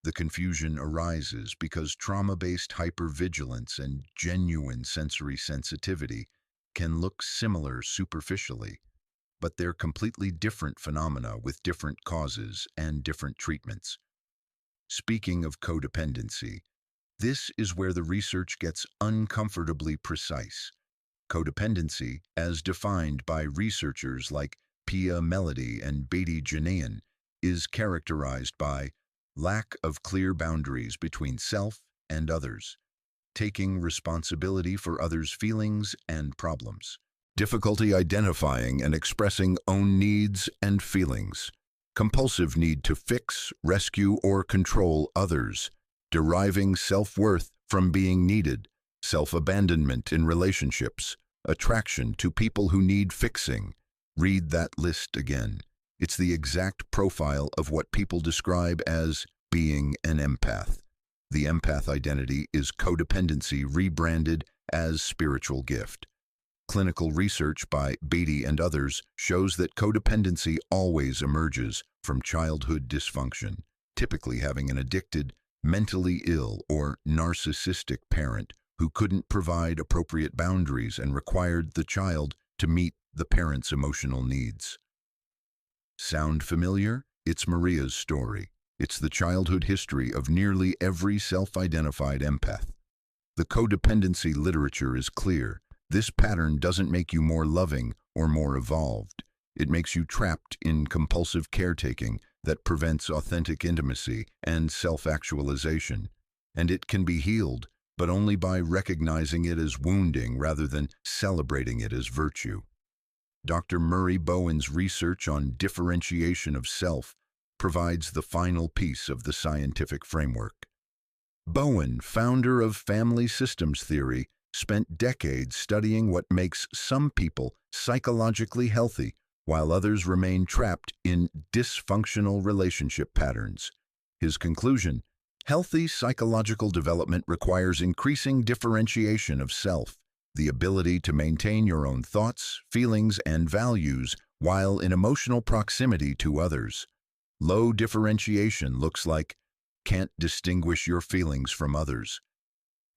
The confusion arises because trauma-based hypervigilance and genuine sensory sensitivity can look similar superficially, but they're completely different phenomena with different causes and different treatments. Speaking of codependency, this is where the research gets uncomfortably precise. Codependency, as defined by researchers like Pia Melody and Beatty Janaean, is characterized by lack of clear boundaries between self and others, taking responsibility for others' feelings and problems, difficulty identifying and expressing own needs and feelings, compulsive need to fix, rescue, or control others, deriving self-worth from being needed, self-abandonment in relationships, attraction to people who need fixing. Read that list again. It's the exact profile of what people describe as being an empath. The empath identity is codependency rebranded as spiritual gift. Clinical research by Beatty and others shows that codependency always emerges from childhood dysfunction, typically having an addicted, mentally ill, or narcissistic parent who couldn't provide appropriate boundaries and required the child to meet the parent's emotional needs. Sound familiar? It's Maria's story. It's the childhood history of nearly every self-identified empath. The codependency literature is clear. This pattern doesn't make you more loving or more evolved. It makes you trapped in compulsive caretaking that prevents authentic intimacy and self-actualization. And it can be healed, but only by recognizing it as wounding rather than celebrating it as virtue. Dr. Murray Bowen's research on differentiation of self provides the final piece of the scientific framework. Bowen, founder of family systems theory, spent decades studying what makes some people psychologically healthy while others remain trapped in dysfunctional relationship patterns. His conclusion: healthy psychological development requires increasing differentiation of self, the ability to maintain your own thoughts, feelings, and values while in emotional proximity to others. Low differentiation looks like can't distinguish your feelings from others.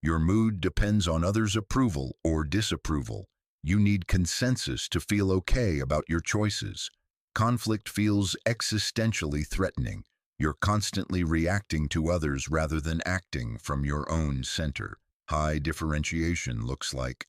Your mood depends on others' approval or disapproval. You need consensus to feel okay about your choices. Conflict feels existentially threatening. You're constantly reacting to others rather than acting from your own center. High differentiation looks like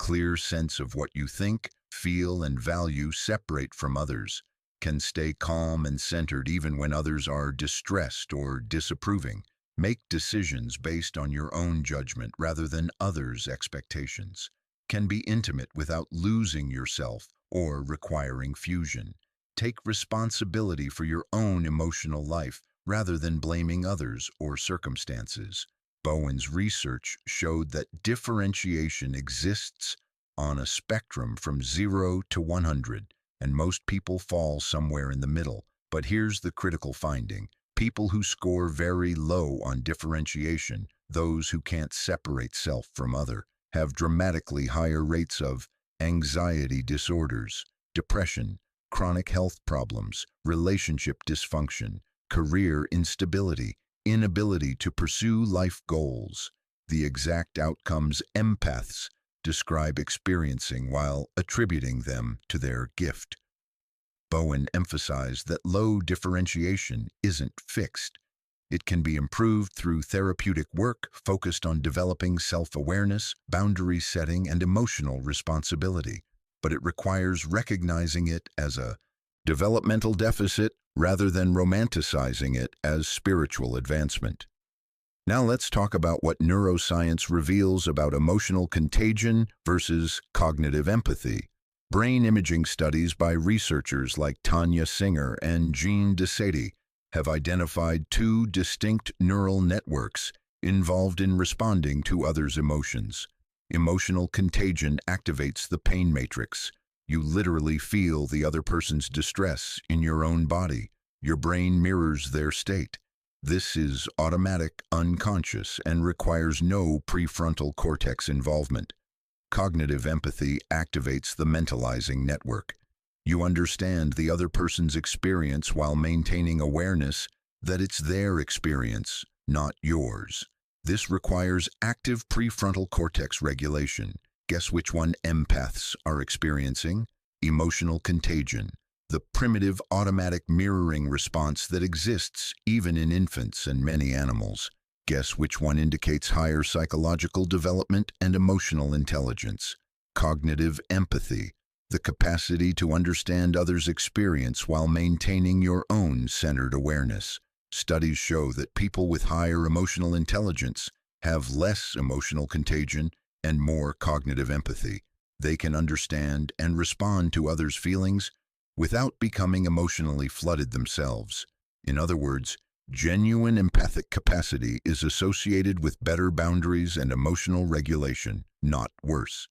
clear sense of what you think, feel, and value separate from others. Can stay calm and centered even when others are distressed or disapproving. Make decisions based on your own judgment rather than others' expectations. Can be intimate without losing yourself or requiring fusion. Take responsibility for your own emotional life rather than blaming others or circumstances. Bowen's research showed that differentiation exists on a spectrum from 0 to 100, and most people fall somewhere in the middle. But here's the critical finding. People who score very low on differentiation, those who can't separate self from other, have dramatically higher rates of anxiety disorders, depression, chronic health problems, relationship dysfunction, career instability, inability to pursue life goals. The exact outcomes empaths describe experiencing while attributing them to their gift. Bowen emphasized that low differentiation isn't fixed. It can be improved through therapeutic work focused on developing self-awareness, boundary setting, and emotional responsibility. But it requires recognizing it as a developmental deficit rather than romanticizing it as spiritual advancement. Now let's talk about what neuroscience reveals about emotional contagion versus cognitive empathy. Brain imaging studies by researchers like Tanya Singer and Jean Desadie have identified two distinct neural networks involved in responding to others' emotions. Emotional contagion activates the pain matrix. You literally feel the other person's distress in your own body. Your brain mirrors their state. This is automatic, unconscious, and requires no prefrontal cortex involvement. Cognitive empathy activates the mentalizing network. You understand the other person's experience while maintaining awareness that it's their experience, not yours. This requires active prefrontal cortex regulation. Guess which one empaths are experiencing? Emotional contagion, the primitive automatic mirroring response that exists even in infants and many animals. Guess which one indicates higher psychological development and emotional intelligence? Cognitive empathy, the capacity to understand others' experience while maintaining your own centered awareness. Studies show that people with higher emotional intelligence have less emotional contagion and more cognitive empathy. They can understand and respond to others' feelings without becoming emotionally flooded themselves. In other words, genuine empathic capacity is associated with better boundaries and emotional regulation, not worse.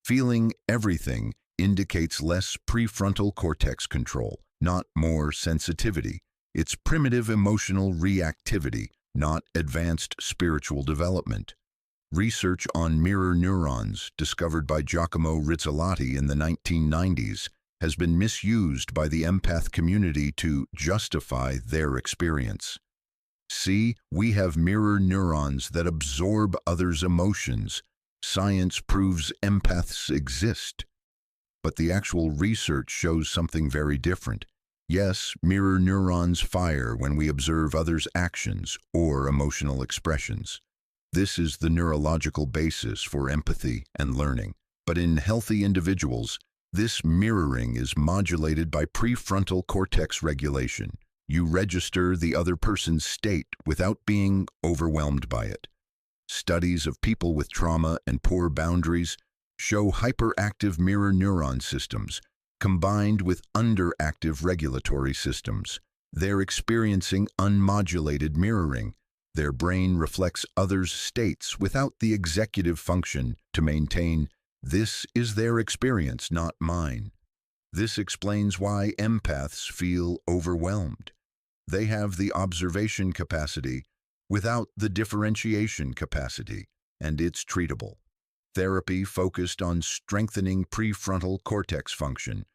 Feeling everything indicates less prefrontal cortex control, not more sensitivity. It's primitive emotional reactivity, not advanced spiritual development. Research on mirror neurons, discovered by Giacomo Rizzolatti in the 1990s, has been misused by the empath community to justify their experience. See, we have mirror neurons that absorb others' emotions. Science proves empaths exist. But the actual research shows something very different. Yes, mirror neurons fire when we observe others' actions or emotional expressions. This is the neurological basis for empathy and learning. But in healthy individuals, this mirroring is modulated by prefrontal cortex regulation. You register the other person's state without being overwhelmed by it. Studies of people with trauma and poor boundaries show hyperactive mirror neuron systems combined with underactive regulatory systems. They're experiencing unmodulated mirroring. Their brain reflects others' states without the executive function to maintain, "This is their experience, not mine." This explains why empaths feel overwhelmed. They have the observation capacity without the differentiation capacity, and it's treatable. Therapy focused on strengthening prefrontal cortex function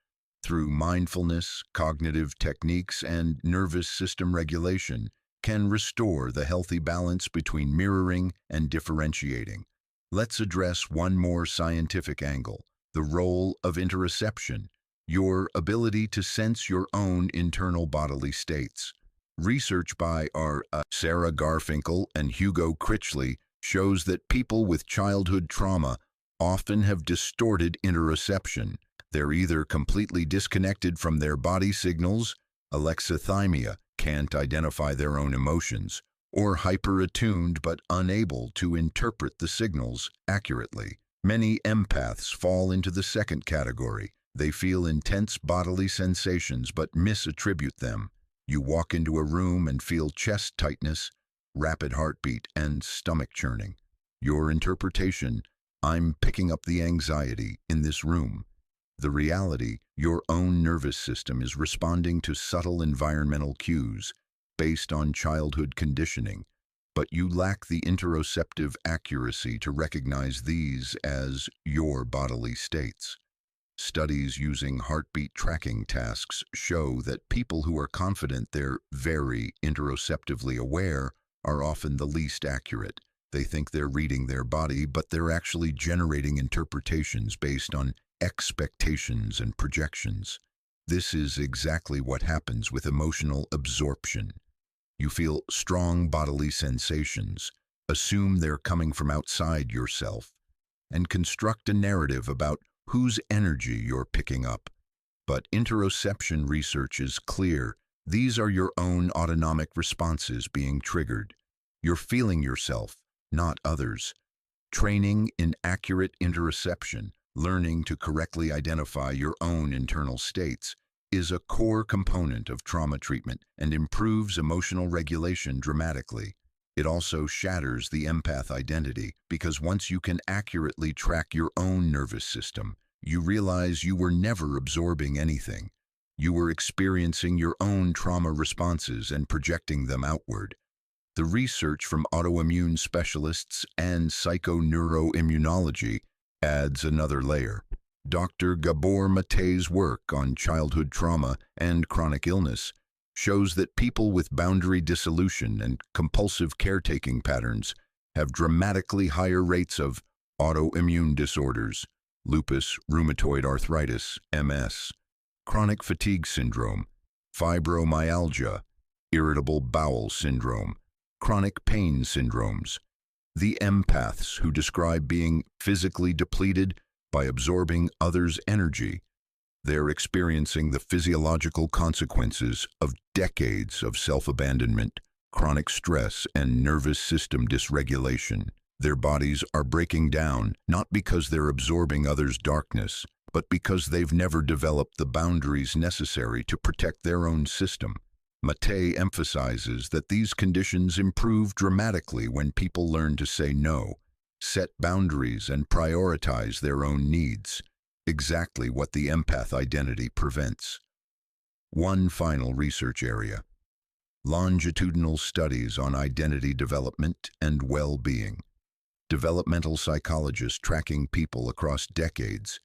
through mindfulness, cognitive techniques, and nervous system regulation can restore the healthy balance between mirroring and differentiating. Let's address one more scientific angle: the role of interoception, your ability to sense your own internal bodily states. Research by Sarah Garfinkel and Hugo Critchley shows that people with childhood trauma often have distorted interoception. They're either completely disconnected from their body signals, alexithymia, can't identify their own emotions, or hyper-attuned but unable to interpret the signals accurately. Many empaths fall into the second category. They feel intense bodily sensations but misattribute them. You walk into a room and feel chest tightness, rapid heartbeat, and stomach churning. Your interpretation: I'm picking up the anxiety in this room. The reality: your own nervous system is responding to subtle environmental cues based on childhood conditioning, but you lack the interoceptive accuracy to recognize these as your bodily states. Studies using heartbeat tracking tasks show that people who are confident they're very interoceptively aware are often the least accurate. They think they're reading their body, but they're actually generating interpretations based on expectations and projections. This is exactly what happens with emotional absorption. You feel strong bodily sensations, assume they're coming from outside yourself, and construct a narrative about whose energy you're picking up. But interoception research is clear: these are your own autonomic responses being triggered. You're feeling yourself, not others. Training in accurate interoception, learning to correctly identify your own internal states, is a core component of trauma treatment and improves emotional regulation dramatically. It also shatters the empath identity, because once you can accurately track your own nervous system, you realize you were never absorbing anything. You were experiencing your own trauma responses and projecting them outward. The research from autoimmune specialists and psychoneuroimmunology adds another layer. Dr. Gabor Mate's work on childhood trauma and chronic illness shows that people with boundary dissolution and compulsive caretaking patterns have dramatically higher rates of autoimmune disorders: lupus, rheumatoid arthritis, MS, chronic fatigue syndrome, fibromyalgia, irritable bowel syndrome, chronic pain syndromes. The empaths, who describe being physically depleted by absorbing others' energy, they're experiencing the physiological consequences of decades of self-abandonment, chronic stress, and nervous system dysregulation. Their bodies are breaking down, not because they're absorbing others' darkness, but because they've never developed the boundaries necessary to protect their own system. Mate emphasizes that these conditions improve dramatically when people learn to say no, set boundaries, and prioritize their own needs, exactly what the empath identity prevents. One final research area: longitudinal studies on identity development and well-being. Developmental psychologists tracking people across decades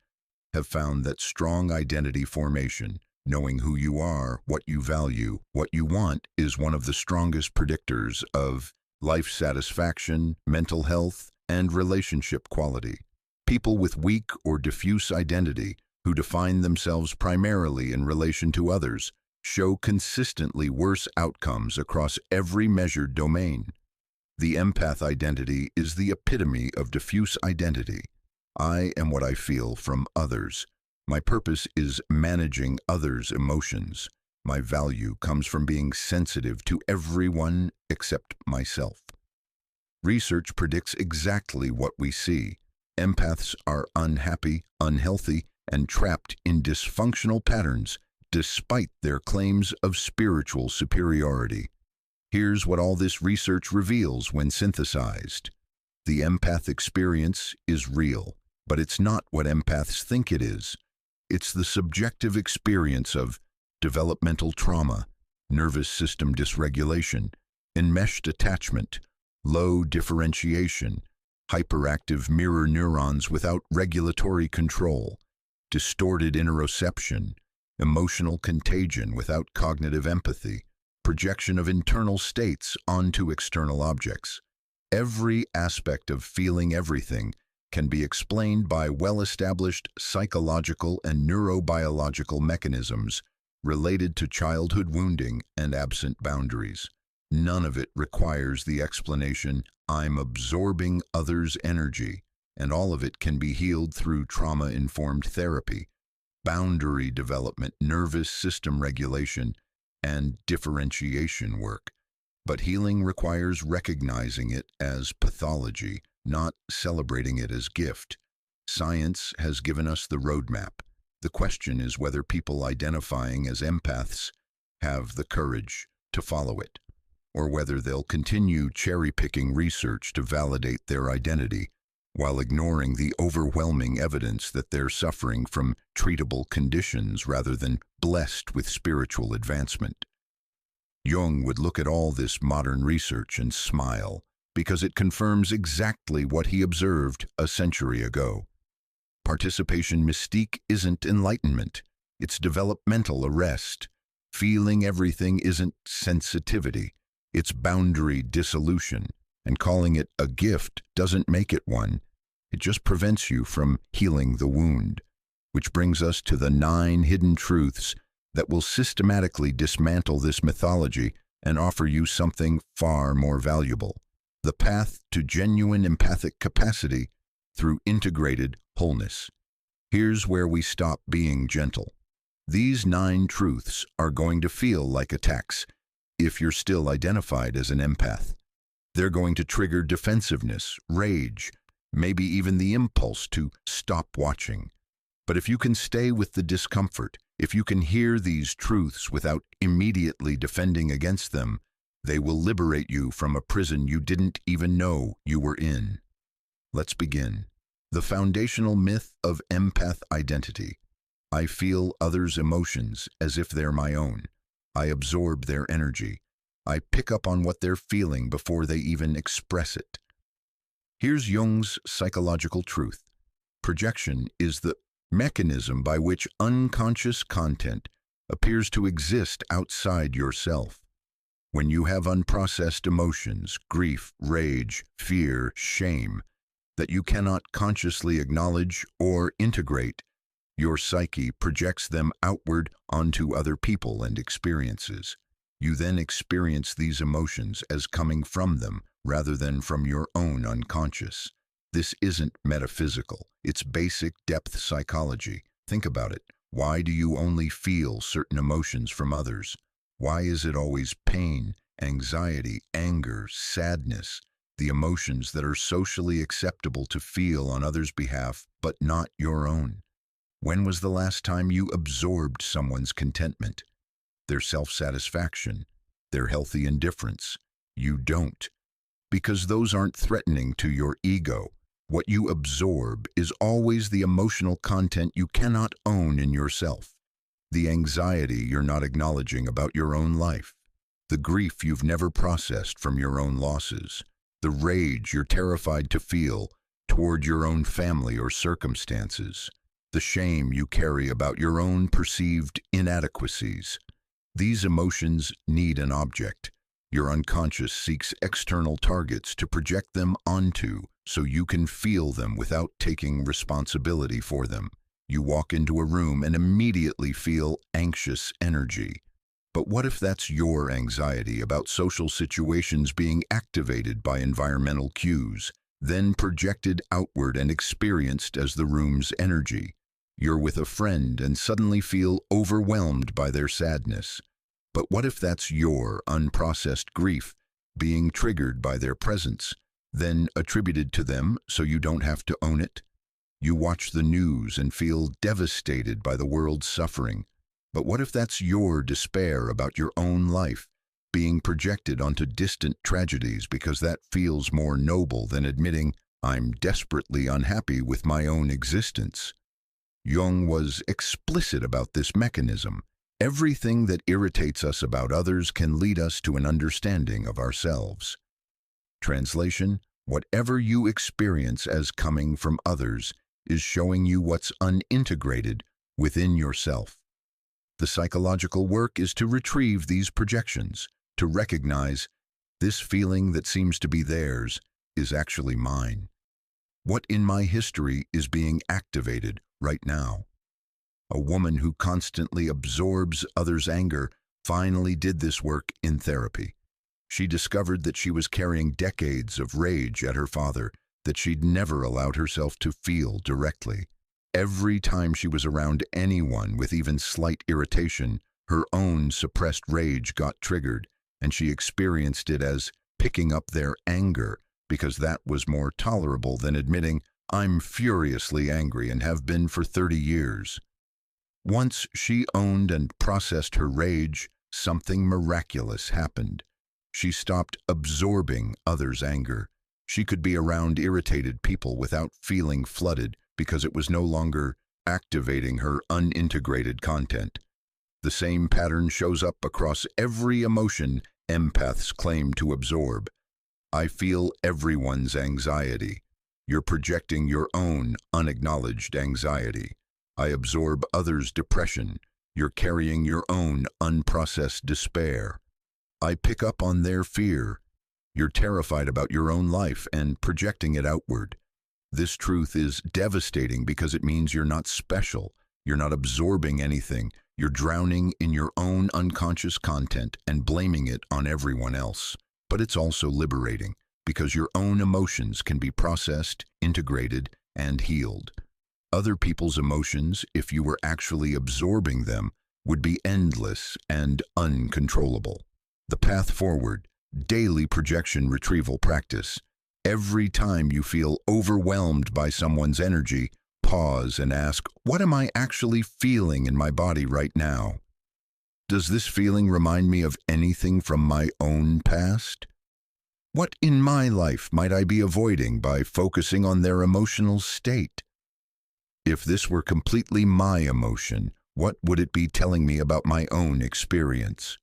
have found that strong identity formation, knowing who you are, what you value, what you want, is one of the strongest predictors of life satisfaction, mental health, and relationship quality. People with weak or diffuse identity, who define themselves primarily in relation to others, show consistently worse outcomes across every measured domain. The empath identity is the epitome of diffuse identity. I am what I feel from others. My purpose is managing others' emotions. My value comes from being sensitive to everyone except myself. Research predicts exactly what we see. Empaths are unhappy, unhealthy, and trapped in dysfunctional patterns despite their claims of spiritual superiority. Here's what all this research reveals when synthesized. The empath experience is real, but it's not what empaths think it is. It's the subjective experience of developmental trauma, nervous system dysregulation, enmeshed attachment, low differentiation, hyperactive mirror neurons without regulatory control, distorted interoception, emotional contagion without cognitive empathy, projection of internal states onto external objects. Every aspect of feeling everything can be explained by well-established psychological and neurobiological mechanisms related to childhood wounding and absent boundaries. None of it requires the explanation, "I'm absorbing others' energy," and all of it can be healed through trauma-informed therapy, boundary development, nervous system regulation, and differentiation work. But healing requires recognizing it as pathology, not celebrating it as gift. Science has given us the roadmap. The question is whether people identifying as empaths have the courage to follow it, or whether they'll continue cherry-picking research to validate their identity while ignoring the overwhelming evidence that they're suffering from treatable conditions rather than blessed with spiritual advancement. Jung would look at all this modern research and smile, because it confirms exactly what he observed a century ago. Participation mystique isn't enlightenment, it's developmental arrest. Feeling everything isn't sensitivity, it's boundary dissolution, and calling it a gift doesn't make it one. It just prevents you from healing the wound. Which brings us to the 9 hidden truths that will systematically dismantle this mythology and offer you something far more valuable: the path to genuine empathic capacity through integrated wholeness. Here's where we stop being gentle. These 9 truths are going to feel like attacks if you're still identified as an empath. They're going to trigger defensiveness, rage, maybe even the impulse to stop watching. But if you can stay with the discomfort, if you can hear these truths without immediately defending against them, they will liberate you from a prison you didn't even know you were in. Let's begin. The foundational myth of empath identity. I feel others' emotions as if they're my own. I absorb their energy. I pick up on what they're feeling before they even express it. Here's Jung's psychological truth. Projection is the mechanism by which unconscious content appears to exist outside yourself. When you have unprocessed emotions, grief, rage, fear, shame, that you cannot consciously acknowledge or integrate, your psyche projects them outward onto other people and experiences. You then experience these emotions as coming from them rather than from your own unconscious. This isn't metaphysical, it's basic depth psychology. Think about it. Why do you only feel certain emotions from others? Why is it always pain, anxiety, anger, sadness, the emotions that are socially acceptable to feel on others' behalf, but not your own? When was the last time you absorbed someone's contentment, their self-satisfaction, their healthy indifference? You don't, because those aren't threatening to your ego. What you absorb is always the emotional content you cannot own in yourself, the anxiety you're not acknowledging about your own life, the grief you've never processed from your own losses, the rage you're terrified to feel toward your own family or circumstances, the shame you carry about your own perceived inadequacies. These emotions need an object. Your unconscious seeks external targets to project them onto so you can feel them without taking responsibility for them. You walk into a room and immediately feel anxious energy. But what if that's your anxiety about social situations being activated by environmental cues, then projected outward and experienced as the room's energy? You're with a friend and suddenly feel overwhelmed by their sadness. But what if that's your unprocessed grief being triggered by their presence, then attributed to them so you don't have to own it? You watch the news and feel devastated by the world's suffering. But what if that's your despair about your own life being projected onto distant tragedies because that feels more noble than admitting, "I'm desperately unhappy with my own existence"? Jung was explicit about this mechanism. Everything that irritates us about others can lead us to an understanding of ourselves. Translation: whatever you experience as coming from others is showing you what's unintegrated within yourself. The psychological work is to retrieve these projections, to recognize this feeling that seems to be theirs is actually mine. What in my history is being activated right now? A woman who constantly absorbs others' anger finally did this work in therapy. She discovered that she was carrying decades of rage at her father that she'd never allowed herself to feel directly. Every time she was around anyone with even slight irritation, her own suppressed rage got triggered, and she experienced it as picking up their anger because that was more tolerable than admitting, "I'm furiously angry and have been for 30 years. Once she owned and processed her rage, something miraculous happened. She stopped absorbing others' anger. She could be around irritated people without feeling flooded because it was no longer activating her unintegrated content. The same pattern shows up across every emotion empaths claim to absorb. I feel everyone's anxiety. You're projecting your own unacknowledged anxiety. I absorb others' depression. You're carrying your own unprocessed despair. I pick up on their fear. You're terrified about your own life and projecting it outward. This truth is devastating because it means you're not special. You're not absorbing anything. You're drowning in your own unconscious content and blaming it on everyone else. But it's also liberating because your own emotions can be processed, integrated, and healed. Other people's emotions, if you were actually absorbing them, would be endless and uncontrollable. The path forward, daily projection retrieval practice. Every time you feel overwhelmed by someone's energy, pause and ask, what am I actually feeling in my body right now? Does this feeling remind me of anything from my own past? What in my life might I be avoiding by focusing on their emotional state? If this were completely my emotion, what would it be telling me about my own experience?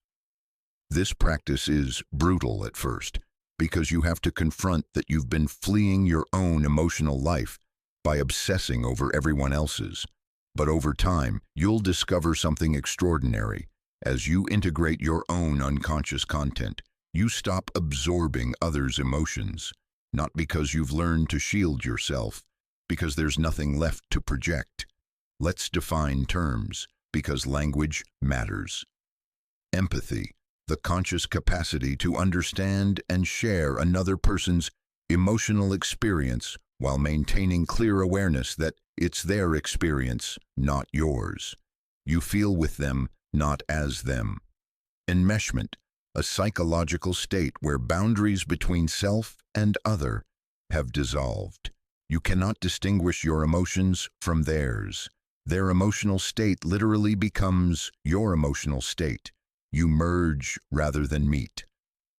This practice is brutal at first, because you have to confront that you've been fleeing your own emotional life by obsessing over everyone else's. But over time, you'll discover something extraordinary. As you integrate your own unconscious content, you stop absorbing others' emotions, not because you've learned to shield yourself, because there's nothing left to project. Let's define terms, because language matters. Empathy, the conscious capacity to understand and share another person's emotional experience while maintaining clear awareness that it's their experience, not yours. You feel with them, not as them. Enmeshment, a psychological state where boundaries between self and other have dissolved. You cannot distinguish your emotions from theirs. Their emotional state literally becomes your emotional state. You merge rather than meet.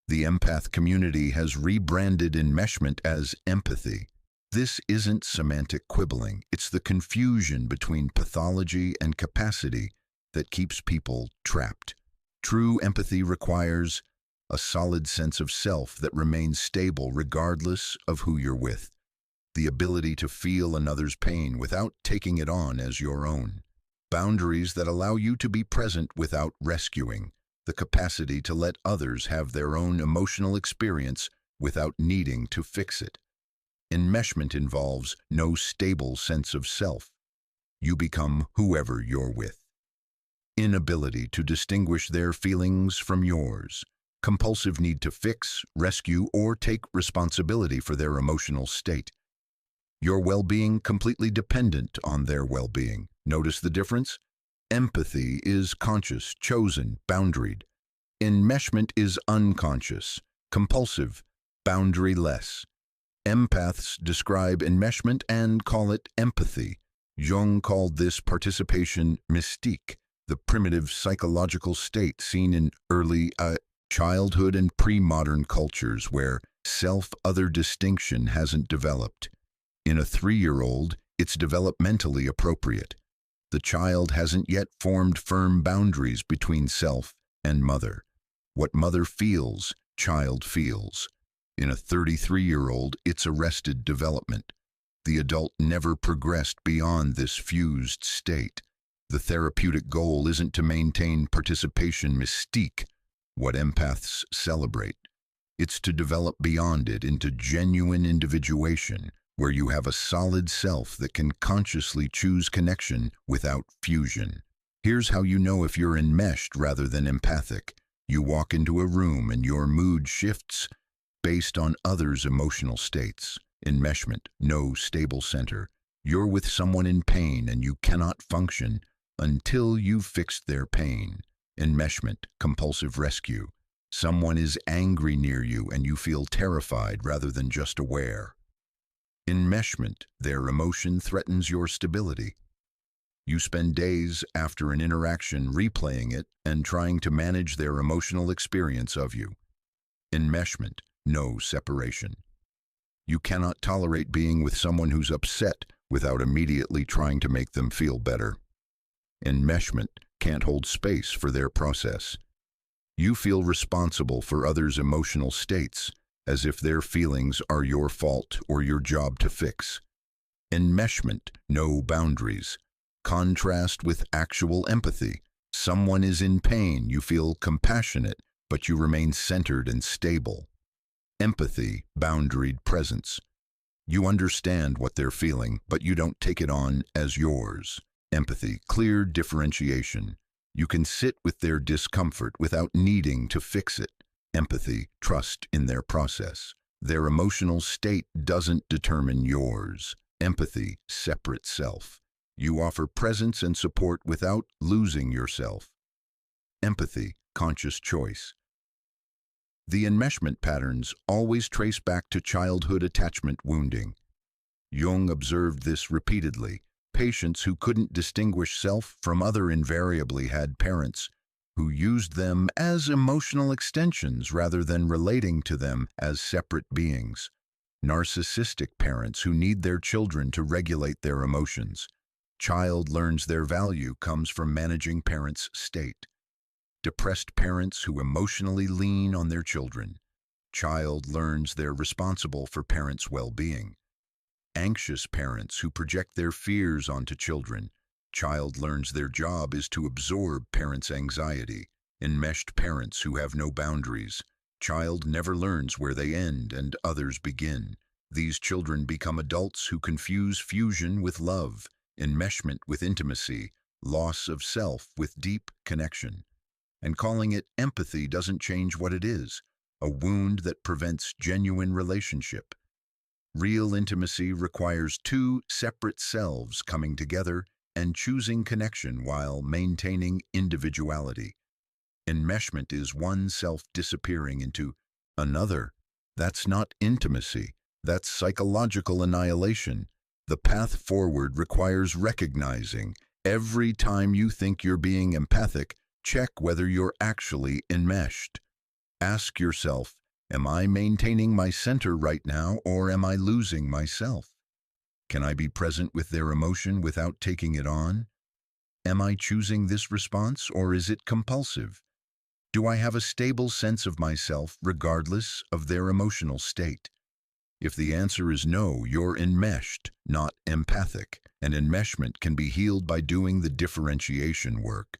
The empath community has rebranded enmeshment as empathy. This isn't semantic quibbling. It's the confusion between pathology and capacity that keeps people trapped. True empathy requires a solid sense of self that remains stable regardless of who you're with. The ability to feel another's pain without taking it on as your own. Boundaries that allow you to be present without rescuing. The capacity to let others have their own emotional experience without needing to fix it. Enmeshment involves no stable sense of self. You become whoever you're with. Inability to distinguish their feelings from yours. Compulsive need to fix, rescue, or take responsibility for their emotional state. Your well-being completely dependent on their well-being. Notice the difference? Empathy is conscious, chosen, boundaried. Enmeshment is unconscious, compulsive, boundary-less. Empaths describe enmeshment and call it empathy. Jung called this participation mystique, the primitive psychological state seen in early childhood and pre-modern cultures where self-other distinction hasn't developed. In a 3-year-old, it's developmentally appropriate. The child hasn't yet formed firm boundaries between self and mother. What mother feels, child feels. In a 33-year-old, it's arrested development. The adult never progressed beyond this fused state. The therapeutic goal isn't to maintain participation mystique, what empaths celebrate. It's to develop beyond it into genuine individuation, where you have a solid self that can consciously choose connection without fusion. Here's how you know if you're enmeshed rather than empathic. You walk into a room and your mood shifts based on others' emotional states. Enmeshment, no stable center. You're with someone in pain and you cannot function until you've fixed their pain. Enmeshment, compulsive rescue. Someone is angry near you and you feel terrified rather than just aware. Enmeshment, their emotion threatens your stability. You spend days after an interaction replaying it and trying to manage their emotional experience of you. Enmeshment, no separation. You cannot tolerate being with someone who's upset without immediately trying to make them feel better. Enmeshment can't hold space for their process. You feel responsible for others' emotional states, as if their feelings are your fault or your job to fix. Enmeshment, no boundaries. Contrast with actual empathy. Someone is in pain, you feel compassionate, but you remain centered and stable. Empathy, boundaried presence. You understand what they're feeling, but you don't take it on as yours. Empathy, clear differentiation. You can sit with their discomfort without needing to fix it. Empathy, trust in their process. Their emotional state doesn't determine yours. Empathy, separate self. You offer presence and support without losing yourself. Empathy, conscious choice. The enmeshment patterns always trace back to childhood attachment wounding. Jung observed this repeatedly. Patients who couldn't distinguish self from other invariably had parents who used them as emotional extensions rather than relating to them as separate beings. Narcissistic parents who need their children to regulate their emotions. Child learns their value comes from managing parents' state. Depressed parents who emotionally lean on their children. Child learns they're responsible for parents' well-being. Anxious parents who project their fears onto children. Child learns their job is to absorb parents' anxiety. Enmeshed parents who have no boundaries. Child never learns where they end and others begin. These children become adults who confuse fusion with love, enmeshment with intimacy, loss of self with deep connection. And calling it empathy doesn't change what it is, a wound that prevents genuine relationship. Real intimacy requires two separate selves coming together and choosing connection while maintaining individuality. Enmeshment is one self disappearing into another. That's not intimacy. That's psychological annihilation. The path forward requires recognizing every time you think you're being empathic, check whether you're actually enmeshed. Ask yourself, am I maintaining my center right now or am I losing myself? Can I be present with their emotion without taking it on? Am I choosing this response or is it compulsive? Do I have a stable sense of myself regardless of their emotional state? If the answer is no, you're enmeshed, not empathic. And enmeshment can be healed by doing the differentiation work.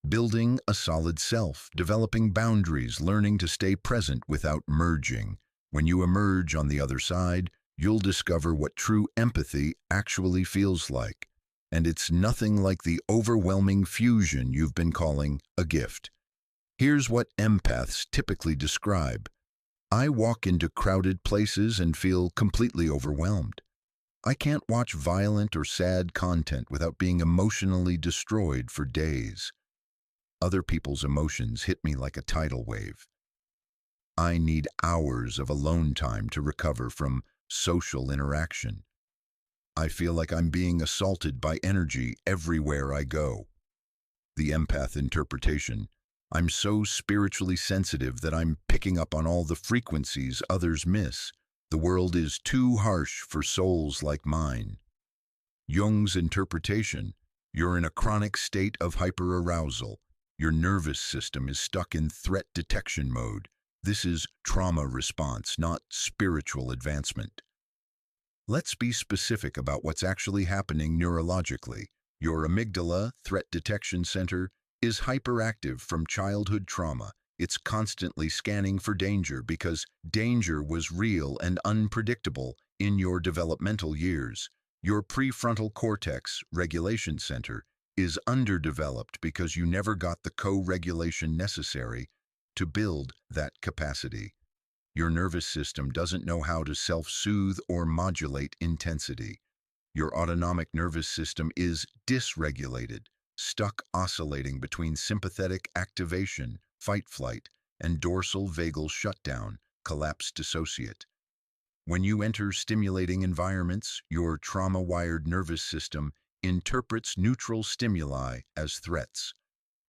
Building a solid self, developing boundaries, learning to stay present without merging. When you emerge on the other side, you'll discover what true empathy actually feels like. And it's nothing like the overwhelming fusion you've been calling a gift. Here's what empaths typically describe. I walk into crowded places and feel completely overwhelmed. I can't watch violent or sad content without being emotionally destroyed for days. Other people's emotions hit me like a tidal wave. I need hours of alone time to recover from social interaction. I feel like I'm being assaulted by energy everywhere I go. The empath interpretation. I'm so spiritually sensitive that I'm picking up on all the frequencies others miss. The world is too harsh for souls like mine. Jung's interpretation. You're in a chronic state of hyperarousal. Your nervous system is stuck in threat detection mode. This is trauma response, not spiritual advancement. Let's be specific about what's actually happening neurologically. Your amygdala, threat detection center, is hyperactive from childhood trauma. It's constantly scanning for danger because danger was real and unpredictable in your developmental years. Your prefrontal cortex, regulation center, is underdeveloped because you never got the co-regulation necessary to build that capacity. Your nervous system doesn't know how to self-soothe or modulate intensity. Your autonomic nervous system is dysregulated, stuck oscillating between sympathetic activation, fight-flight, and dorsal vagal shutdown, collapse dissociate. When you enter stimulating environments, your trauma-wired nervous system interprets neutral stimuli as threats.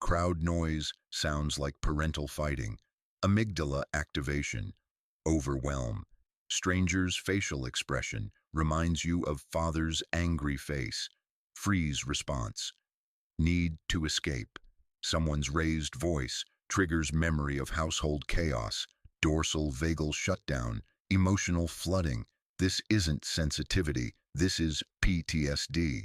Crowd noise sounds like parental fighting. Amygdala activation, overwhelm. Strangers' facial expression reminds you of father's angry face. Freeze response, need to escape. Someone's raised voice triggers memory of household chaos. Dorsal vagal shutdown, emotional flooding. This isn't sensitivity, this is PTSD.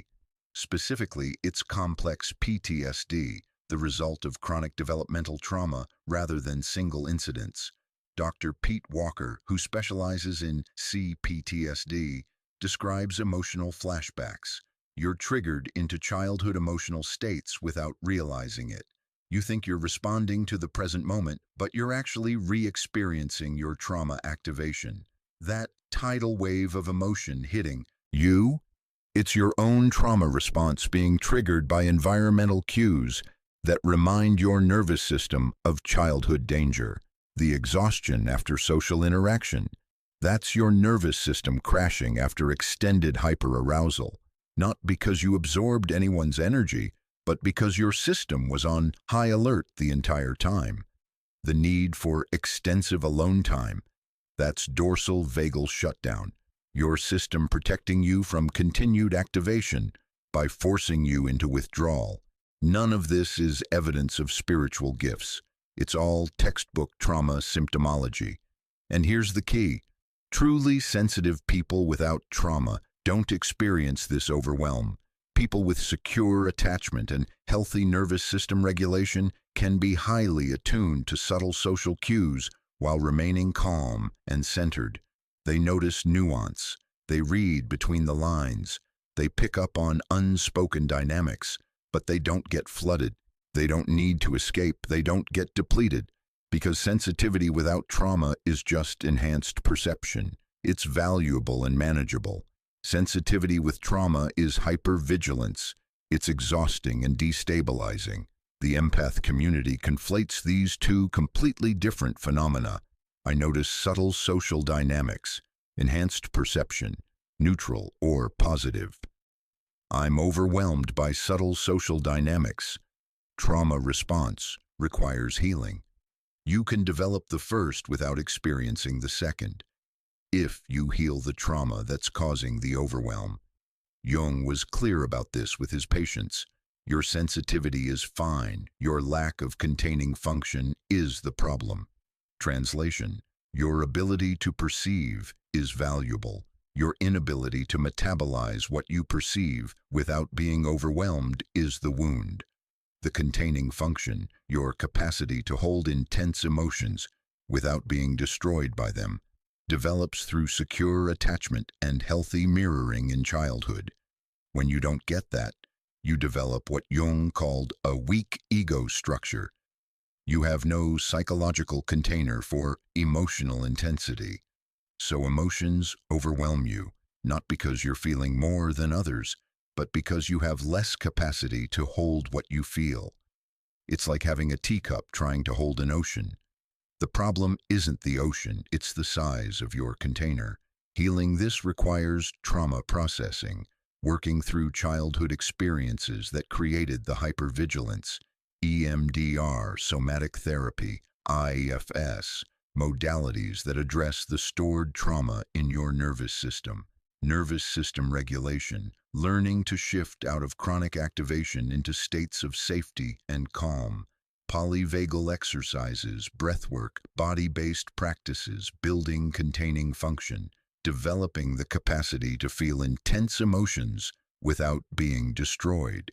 Specifically, it's complex PTSD, the result of chronic developmental trauma rather than single incidents. Dr. Pete Walker, who specializes in CPTSD, describes emotional flashbacks. You're triggered into childhood emotional states without realizing it. You think you're responding to the present moment, but you're actually re-experiencing your trauma activation. That tidal wave of emotion hitting you, it's your own trauma response being triggered by environmental cues that remind your nervous system of childhood danger. The exhaustion after social interaction. That's your nervous system crashing after extended hyperarousal. Not because you absorbed anyone's energy, but because your system was on high alert the entire time. The need for extensive alone time. That's dorsal vagal shutdown. Your system protecting you from continued activation by forcing you into withdrawal. None of this is evidence of spiritual gifts. It's all textbook trauma symptomology. And here's the key. Truly sensitive people without trauma don't experience this overwhelm. People with secure attachment and healthy nervous system regulation can be highly attuned to subtle social cues while remaining calm and centered. They notice nuance. They read between the lines. They pick up on unspoken dynamics, but they don't get flooded. They don't need to escape. They don't get depleted. Because sensitivity without trauma is just enhanced perception. It's valuable and manageable. Sensitivity with trauma is hypervigilance. It's exhausting and destabilizing. The empath community conflates these two completely different phenomena. I notice subtle social dynamics, enhanced perception, neutral or positive. I'm overwhelmed by subtle social dynamics. Trauma response requires healing. You can develop the first without experiencing the second, if you heal the trauma that's causing the overwhelm. Jung was clear about this with his patients. Your sensitivity is fine. Your lack of containing function is the problem. Translation: your ability to perceive is valuable. Your inability to metabolize what you perceive without being overwhelmed is the wound. The containing function, your capacity to hold intense emotions without being destroyed by them, develops through secure attachment and healthy mirroring in childhood. When you don't get that, you develop what Jung called a weak ego structure. You have no psychological container for emotional intensity. So emotions overwhelm you, not because you're feeling more than others, but because you have less capacity to hold what you feel. It's like having a teacup trying to hold an ocean. The problem isn't the ocean, it's the size of your container. Healing this requires trauma processing, working through childhood experiences that created the hypervigilance, EMDR, somatic therapy, IFS, modalities that address the stored trauma in your nervous system. Nervous system regulation, learning to shift out of chronic activation into states of safety and calm. Polyvagal exercises, breathwork, body-based practices, building containing function, developing the capacity to feel intense emotions without being destroyed.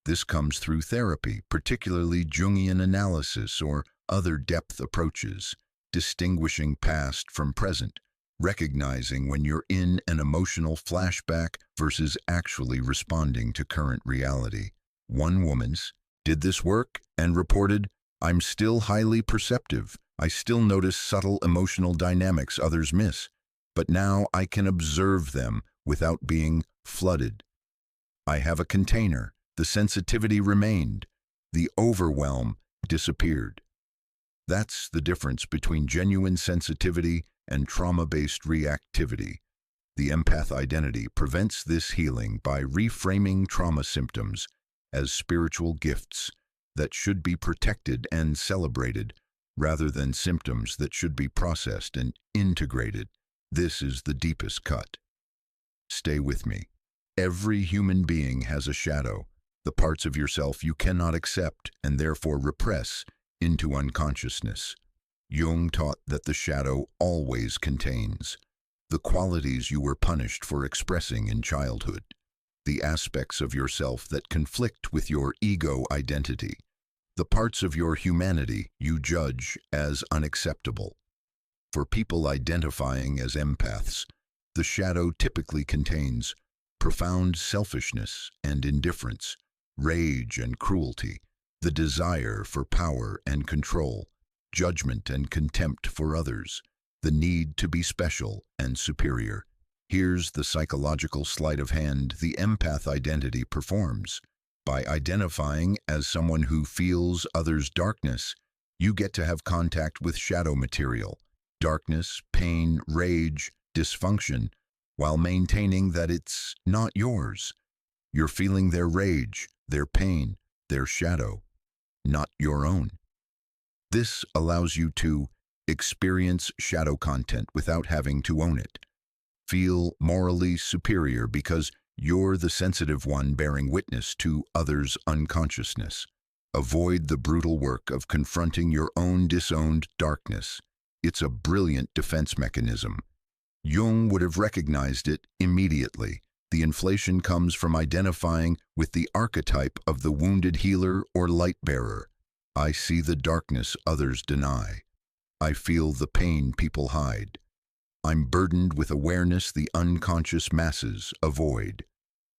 This comes through therapy, particularly Jungian analysis or other depth approaches, distinguishing past from present, recognizing when you're in an emotional flashback versus actually responding to current reality. One woman's did this work and reported, "I'm still highly perceptive. I still notice subtle emotional dynamics others miss, but now I can observe them without being flooded. I have a container. The sensitivity remained. The overwhelm disappeared." That's the difference between genuine sensitivity and trauma-based reactivity. The empath identity prevents this healing by reframing trauma symptoms as spiritual gifts that should be protected and celebrated, rather than symptoms that should be processed and integrated. This is the deepest cut. Stay with me. Every human being has a shadow, the parts of yourself you cannot accept and therefore repress into unconsciousness. Jung taught that the shadow always contains the qualities you were punished for expressing in childhood, the aspects of yourself that conflict with your ego identity, the parts of your humanity you judge as unacceptable. For people identifying as empaths, the shadow typically contains profound selfishness and indifference, rage and cruelty, the desire for power and control, judgment and contempt for others, the need to be special and superior. Here's the psychological sleight of hand the empath identity performs. By identifying as someone who feels others' darkness, you get to have contact with shadow material, darkness, pain, rage, dysfunction, while maintaining that it's not yours. You're feeling their rage, their pain, their shadow, not your own. This allows you to experience shadow content without having to own it. Feel morally superior because you're the sensitive one bearing witness to others' unconsciousness. Avoid the brutal work of confronting your own disowned darkness. It's a brilliant defense mechanism. Jung would have recognized it immediately. The inflation comes from identifying with the archetype of the wounded healer or light bearer. I see the darkness others deny. I feel the pain people hide. I'm burdened with awareness the unconscious masses avoid.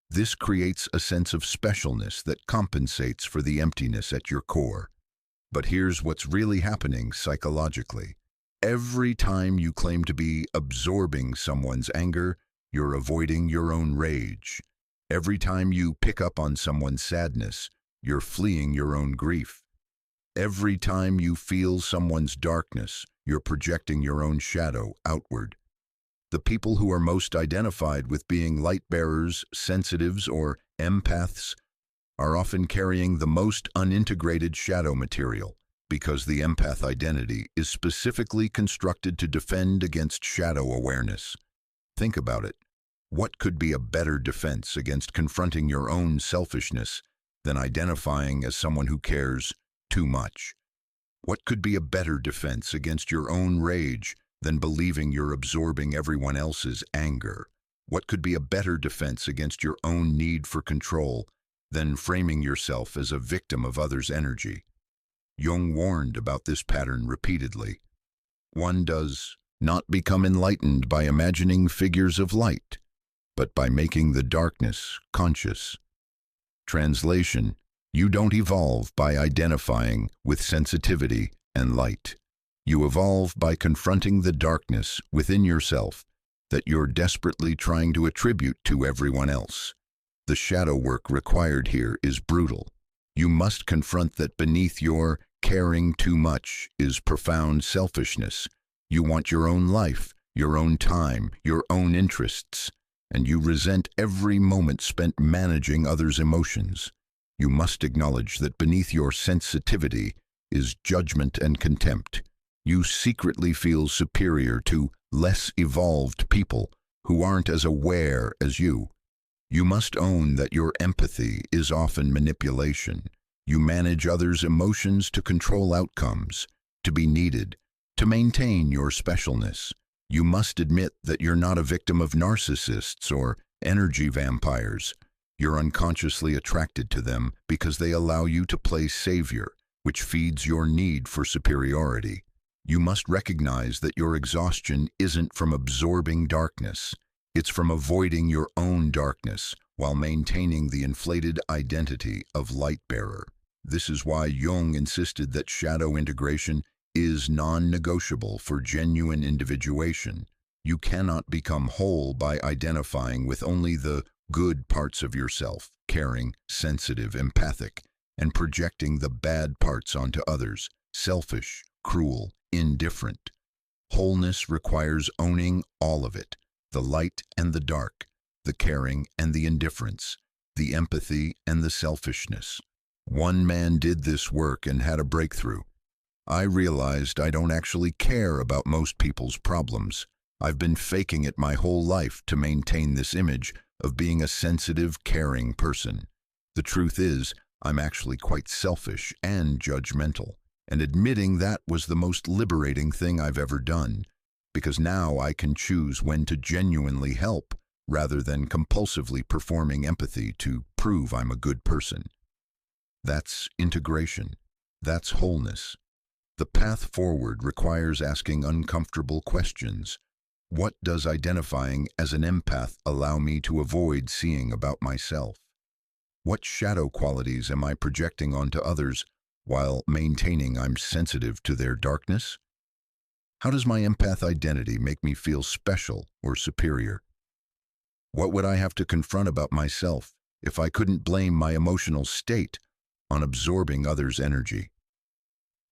This creates a sense of specialness that compensates for the emptiness at your core. But here's what's really happening psychologically. Every time you claim to be absorbing someone's anger, you're avoiding your own rage. Every time you pick up on someone's sadness, you're fleeing your own grief. Every time you feel someone's darkness, you're projecting your own shadow outward. The people who are most identified with being light bearers, sensitives, or empaths are often carrying the most unintegrated shadow material, because the empath identity is specifically constructed to defend against shadow awareness. Think about it. What could be a better defense against confronting your own selfishness than identifying as someone who cares too much? What could be a better defense against your own rage than believing you're absorbing everyone else's anger? What could be a better defense against your own need for control than framing yourself as a victim of others' energy? Jung warned about this pattern repeatedly. One does not become enlightened by imagining figures of light, but by making the darkness conscious. Translation: you don't evolve by identifying with sensitivity and light. You evolve by confronting the darkness within yourself that you're desperately trying to attribute to everyone else. The shadow work required here is brutal. You must confront that beneath your caring too much is profound selfishness. You want your own life, your own time, your own interests, and you resent every moment spent managing others' emotions. You must acknowledge that beneath your sensitivity is judgment and contempt. You secretly feel superior to less evolved people who aren't as aware as you. You must own that your empathy is often manipulation. You manage others' emotions to control outcomes, to be needed, to maintain your specialness. You must admit that you're not a victim of narcissists or energy vampires. You're unconsciously attracted to them because they allow you to play savior, which feeds your need for superiority. You must recognize that your exhaustion isn't from absorbing darkness. It's from avoiding your own darkness while maintaining the inflated identity of light-bearer. This is why Jung insisted that shadow integration is non-negotiable for genuine individuation. You cannot become whole by identifying with only the good parts of yourself, caring, sensitive, empathic, and projecting the bad parts onto others, selfish, cruel, indifferent. Wholeness requires owning all of it, the light and the dark, the caring and the indifference, the empathy and the selfishness. One man did this work and had a breakthrough. I realized I don't actually care about most people's problems. I've been faking it my whole life to maintain this image of being a sensitive, caring person. The truth is, I'm actually quite selfish and judgmental, and admitting that was the most liberating thing I've ever done, because now I can choose when to genuinely help rather than compulsively performing empathy to prove I'm a good person. That's integration. That's wholeness. The path forward requires asking uncomfortable questions. What does identifying as an empath allow me to avoid seeing about myself? What shadow qualities am I projecting onto others while maintaining I'm sensitive to their darkness? How does my empath identity make me feel special or superior? What would I have to confront about myself if I couldn't blame my emotional state on absorbing others' energy?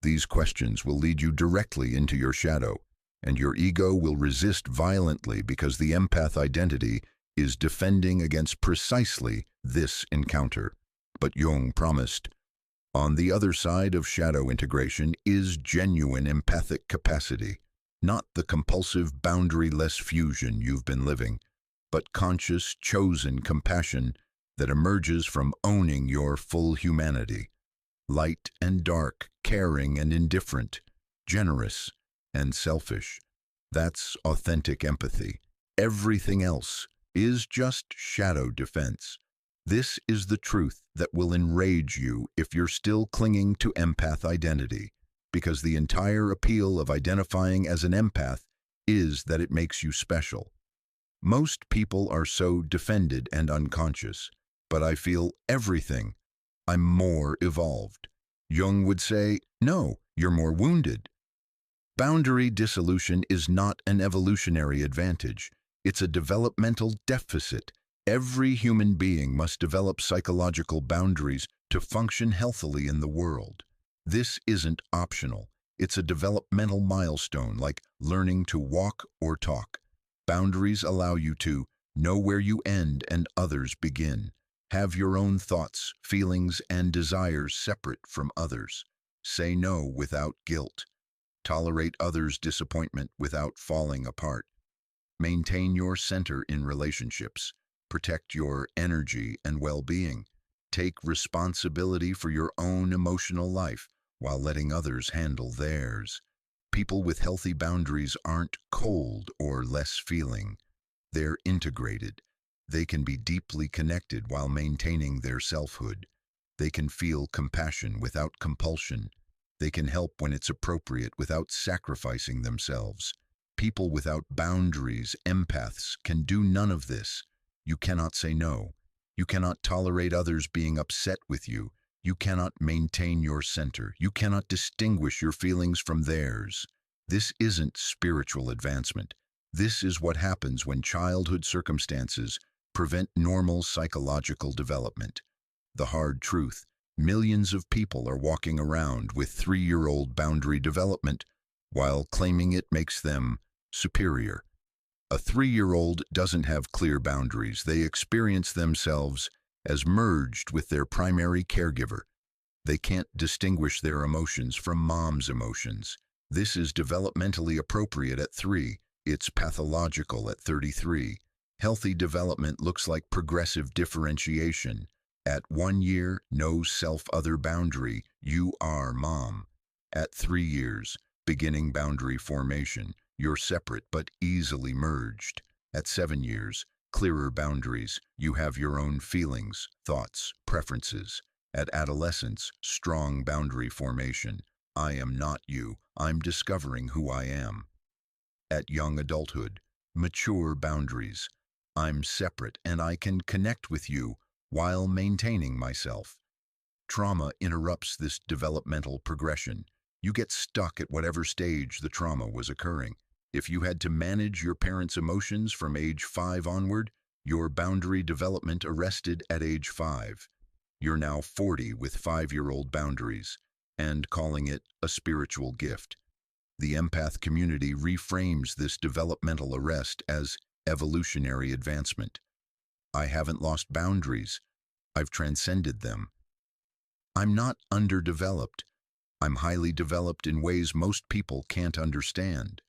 These questions will lead you directly into your shadow, and your ego will resist violently because the empath identity is defending against precisely this encounter. But Jung promised, on the other side of shadow integration is genuine empathic capacity, not the compulsive boundary-less fusion you've been living, but conscious, chosen compassion that emerges from owning your full humanity. Light and dark, caring and indifferent, generous and selfish. That's authentic empathy. Everything else is just shadow defense. This is the truth that will enrage you if you're still clinging to empath identity, because the entire appeal of identifying as an empath is that it makes you special. Most people are so defended and unconscious, but I feel everything. I'm more evolved. Jung would say, no, you're more wounded. Boundary dissolution is not an evolutionary advantage. It's a developmental deficit. Every human being must develop psychological boundaries to function healthily in the world. This isn't optional. It's a developmental milestone like learning to walk or talk. Boundaries allow you to know where you end and others begin. Have your own thoughts, feelings, and desires separate from others. Say no without guilt. Tolerate others' disappointment without falling apart. Maintain your center in relationships. Protect your energy and well-being. Take responsibility for your own emotional life while letting others handle theirs. People with healthy boundaries aren't cold or less feeling. They're integrated. They can be deeply connected while maintaining their selfhood. They can feel compassion without compulsion. They can help when it's appropriate without sacrificing themselves. People without boundaries, empaths, can do none of this. You cannot say no. You cannot tolerate others being upset with you. You cannot maintain your center. You cannot distinguish your feelings from theirs. This isn't spiritual advancement. This is what happens when childhood circumstances prevent normal psychological development. The hard truth: millions of people are walking around with 3-year-old boundary development while claiming it makes them superior. A 3-year-old doesn't have clear boundaries. They experience themselves as merged with their primary caregiver. They can't distinguish their emotions from mom's emotions. This is developmentally appropriate at 3. It's pathological at 33. Healthy development looks like progressive differentiation. At 1 year, no self-other boundary. You are mom. At 3 years, beginning boundary formation. You're separate but easily merged. At 7 years, Clearer boundaries. You have your own feelings, thoughts, preferences. At adolescence, strong boundary formation. I am not you. I'm discovering who I am. At young adulthood, mature boundaries. I'm separate and I can connect with you while maintaining myself. Trauma interrupts this developmental progression. You get stuck at whatever stage the trauma was occurring. If you had to manage your parents' emotions from age 5 onward, your boundary development arrested at age 5. You're now 40 with 5-year-old boundaries, and calling it a spiritual gift. The empath community reframes this developmental arrest as evolutionary advancement. I haven't lost boundaries. I've transcended them. I'm not underdeveloped. I'm highly developed in ways most people can't understand.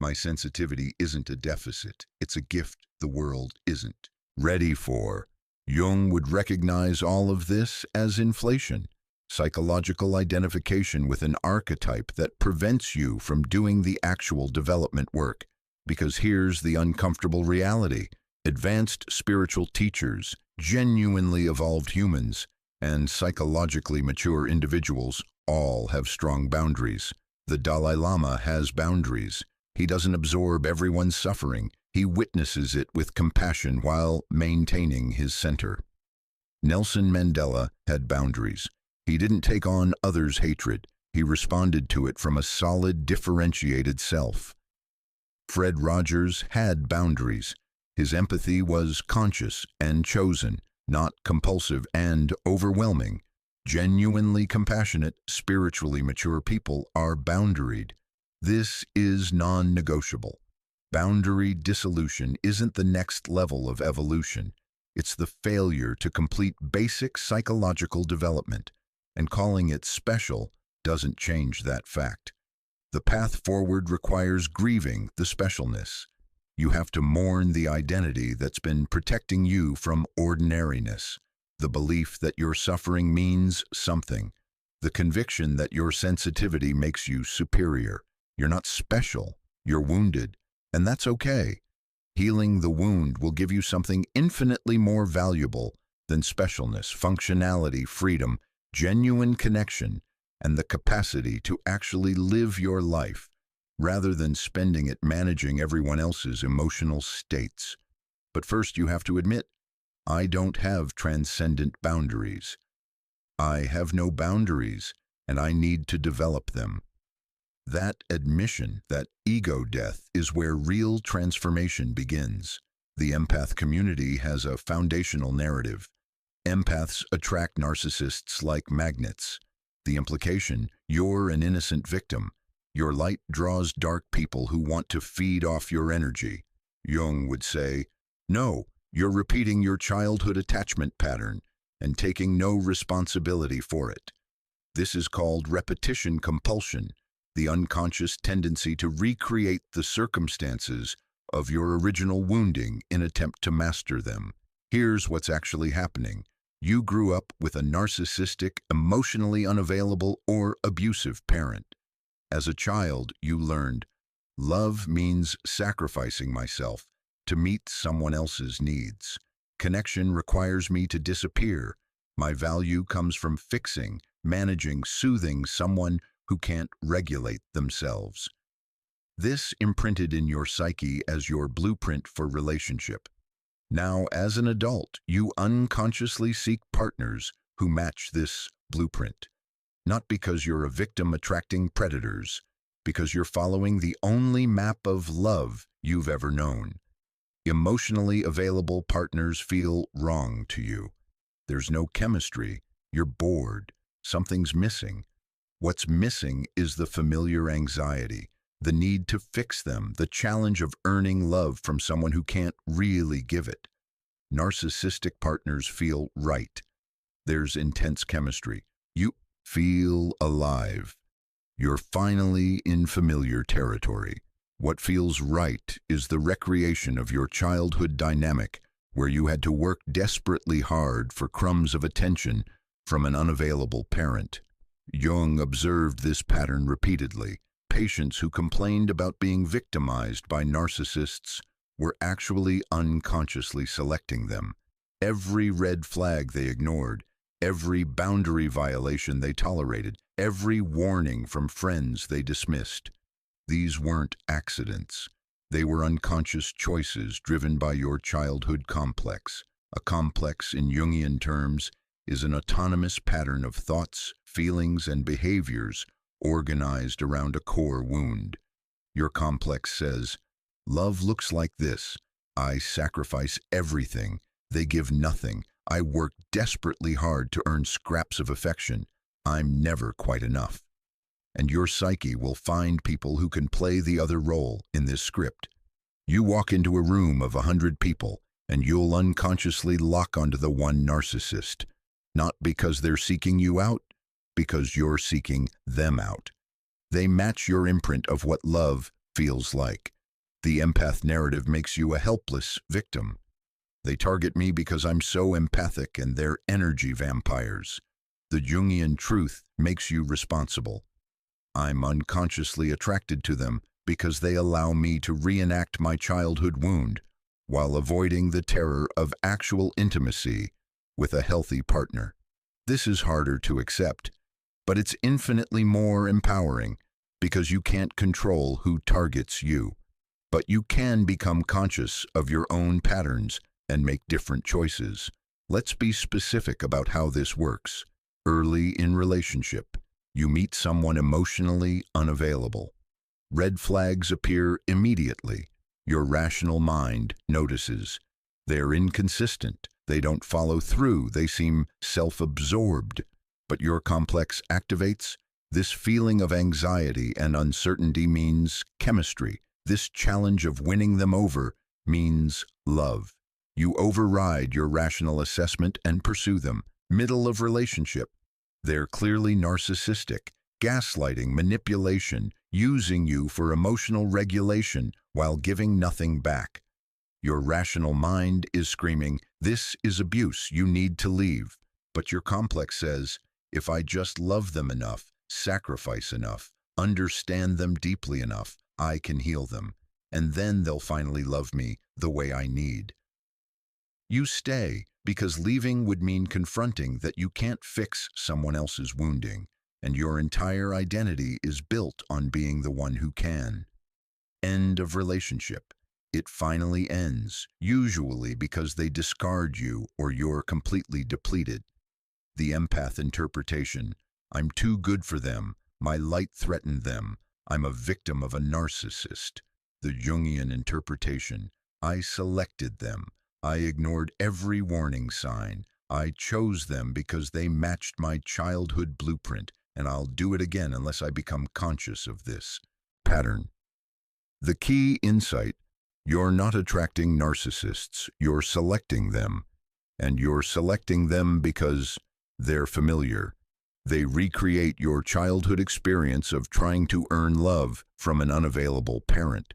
My sensitivity isn't a deficit. It's a gift the world isn't ready for. Jung would recognize all of this as inflation, psychological identification with an archetype that prevents you from doing the actual development work. Because here's the uncomfortable reality. Advanced spiritual teachers, genuinely evolved humans, and psychologically mature individuals all have strong boundaries. The Dalai Lama has boundaries. He doesn't absorb everyone's suffering. He witnesses it with compassion while maintaining his center. Nelson Mandela had boundaries. He didn't take on others' hatred. He responded to it from a solid, differentiated self. Fred Rogers had boundaries. His empathy was conscious and chosen, not compulsive and overwhelming. Genuinely compassionate, spiritually mature people are boundaried. This is non-negotiable. Boundary dissolution isn't the next level of evolution. It's the failure to complete basic psychological development, and calling it special doesn't change that fact. The path forward requires grieving the specialness. You have to mourn the identity that's been protecting you from ordinariness, the belief that your suffering means something, the conviction that your sensitivity makes you superior. You're not special, you're wounded, and that's okay. Healing the wound will give you something infinitely more valuable than specialness, functionality, freedom, genuine connection, and the capacity to actually live your life, rather than spending it managing everyone else's emotional states. But first you have to admit, I don't have transcendent boundaries. I have no boundaries, and I need to develop them. That admission, that ego death, is where real transformation begins. The empath community has a foundational narrative. Empaths attract narcissists like magnets. The implication, you're an innocent victim. Your light draws dark people who want to feed off your energy. Jung would say, no, you're repeating your childhood attachment pattern and taking no responsibility for it. This is called repetition compulsion, the unconscious tendency to recreate the circumstances of your original wounding in attempt to master them. Here's what's actually happening. You grew up with a narcissistic, emotionally unavailable, or abusive parent. As a child, you learned, love means sacrificing myself to meet someone else's needs. Connection requires me to disappear. My value comes from fixing, managing, soothing someone who can't regulate themselves. This imprinted in your psyche as your blueprint for relationship. Now, as an adult, you unconsciously seek partners who match this blueprint. Not because you're a victim attracting predators, because you're following the only map of love you've ever known. Emotionally available partners feel wrong to you. There's no chemistry. You're bored. Something's missing. What's missing is the familiar anxiety, the need to fix them, the challenge of earning love from someone who can't really give it. Narcissistic partners feel right. There's intense chemistry. You feel alive. You're finally in familiar territory. What feels right is the recreation of your childhood dynamic, where you had to work desperately hard for crumbs of attention from an unavailable parent. Jung observed this pattern repeatedly. Patients who complained about being victimized by narcissists were actually unconsciously selecting them. Every red flag they ignored, every boundary violation they tolerated, every warning from friends they dismissed. These weren't accidents. They were unconscious choices driven by your childhood complex. A complex, in Jungian terms, is an autonomous pattern of thoughts, feelings, and behaviors organized around a core wound. Your complex says, "Love looks like this. I sacrifice everything. They give nothing. I work desperately hard to earn scraps of affection. I'm never quite enough." And your psyche will find people who can play the other role in this script. You walk into a room of 100 people, and you'll unconsciously lock onto the one narcissist. Not because they're seeking you out, because you're seeking them out. They match your imprint of what love feels like. The empath narrative makes you a helpless victim. They target me because I'm so empathic and they're energy vampires. The Jungian truth makes you responsible. I'm unconsciously attracted to them because they allow me to reenact my childhood wound while avoiding the terror of actual intimacy with a healthy partner. This is harder to accept, but it's infinitely more empowering because you can't control who targets you. But you can become conscious of your own patterns and make different choices. Let's be specific about how this works. Early in relationship, you meet someone emotionally unavailable. Red flags appear immediately. Your rational mind notices. They're inconsistent. They don't follow through. They seem self-absorbed. But your complex activates. This feeling of anxiety and uncertainty means chemistry. This challenge of winning them over means love. You override your rational assessment and pursue them. Middle of relationship. They're clearly narcissistic, gaslighting, manipulation, using you for emotional regulation while giving nothing back. Your rational mind is screaming, "This is abuse, you need to leave." But your complex says, "If I just love them enough, sacrifice enough, understand them deeply enough, I can heal them, and then they'll finally love me the way I need." You stay because leaving would mean confronting that you can't fix someone else's wounding, and your entire identity is built on being the one who can. End of relationship. It finally ends, usually because they discard you or you're completely depleted. The empath interpretation: I'm too good for them, my light threatened them, I'm a victim of a narcissist. The Jungian interpretation: I selected them, I ignored every warning sign, I chose them because they matched my childhood blueprint, and I'll do it again unless I become conscious of this pattern. The key insight: you're not attracting narcissists, you're selecting them. And you're selecting them because they're familiar. They recreate your childhood experience of trying to earn love from an unavailable parent.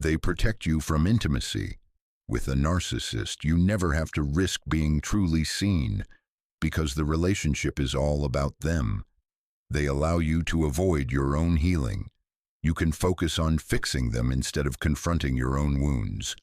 They protect you from intimacy. With a narcissist, you never have to risk being truly seen because the relationship is all about them. They allow you to avoid your own healing. You can focus on fixing them instead of confronting your own wounds.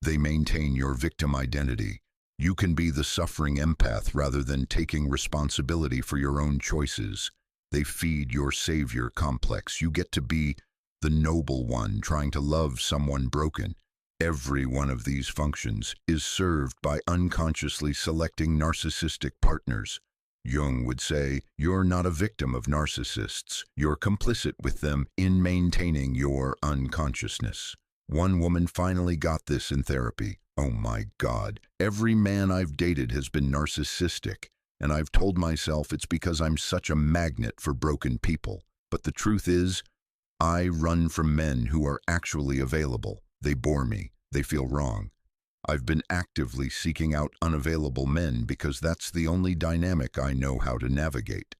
They maintain your victim identity. You can be the suffering empath rather than taking responsibility for your own choices. They feed your savior complex. You get to be the noble one trying to love someone broken. Every one of these functions is served by unconsciously selecting narcissistic partners. Jung would say, you're not a victim of narcissists. You're complicit with them in maintaining your unconsciousness. One woman finally got this in therapy. Oh my God, every man I've dated has been narcissistic, and I've told myself it's because I'm such a magnet for broken people. But the truth is, I run from men who are actually available. They bore me. They feel wrong. I've been actively seeking out unavailable men because that's the only dynamic I know how to navigate.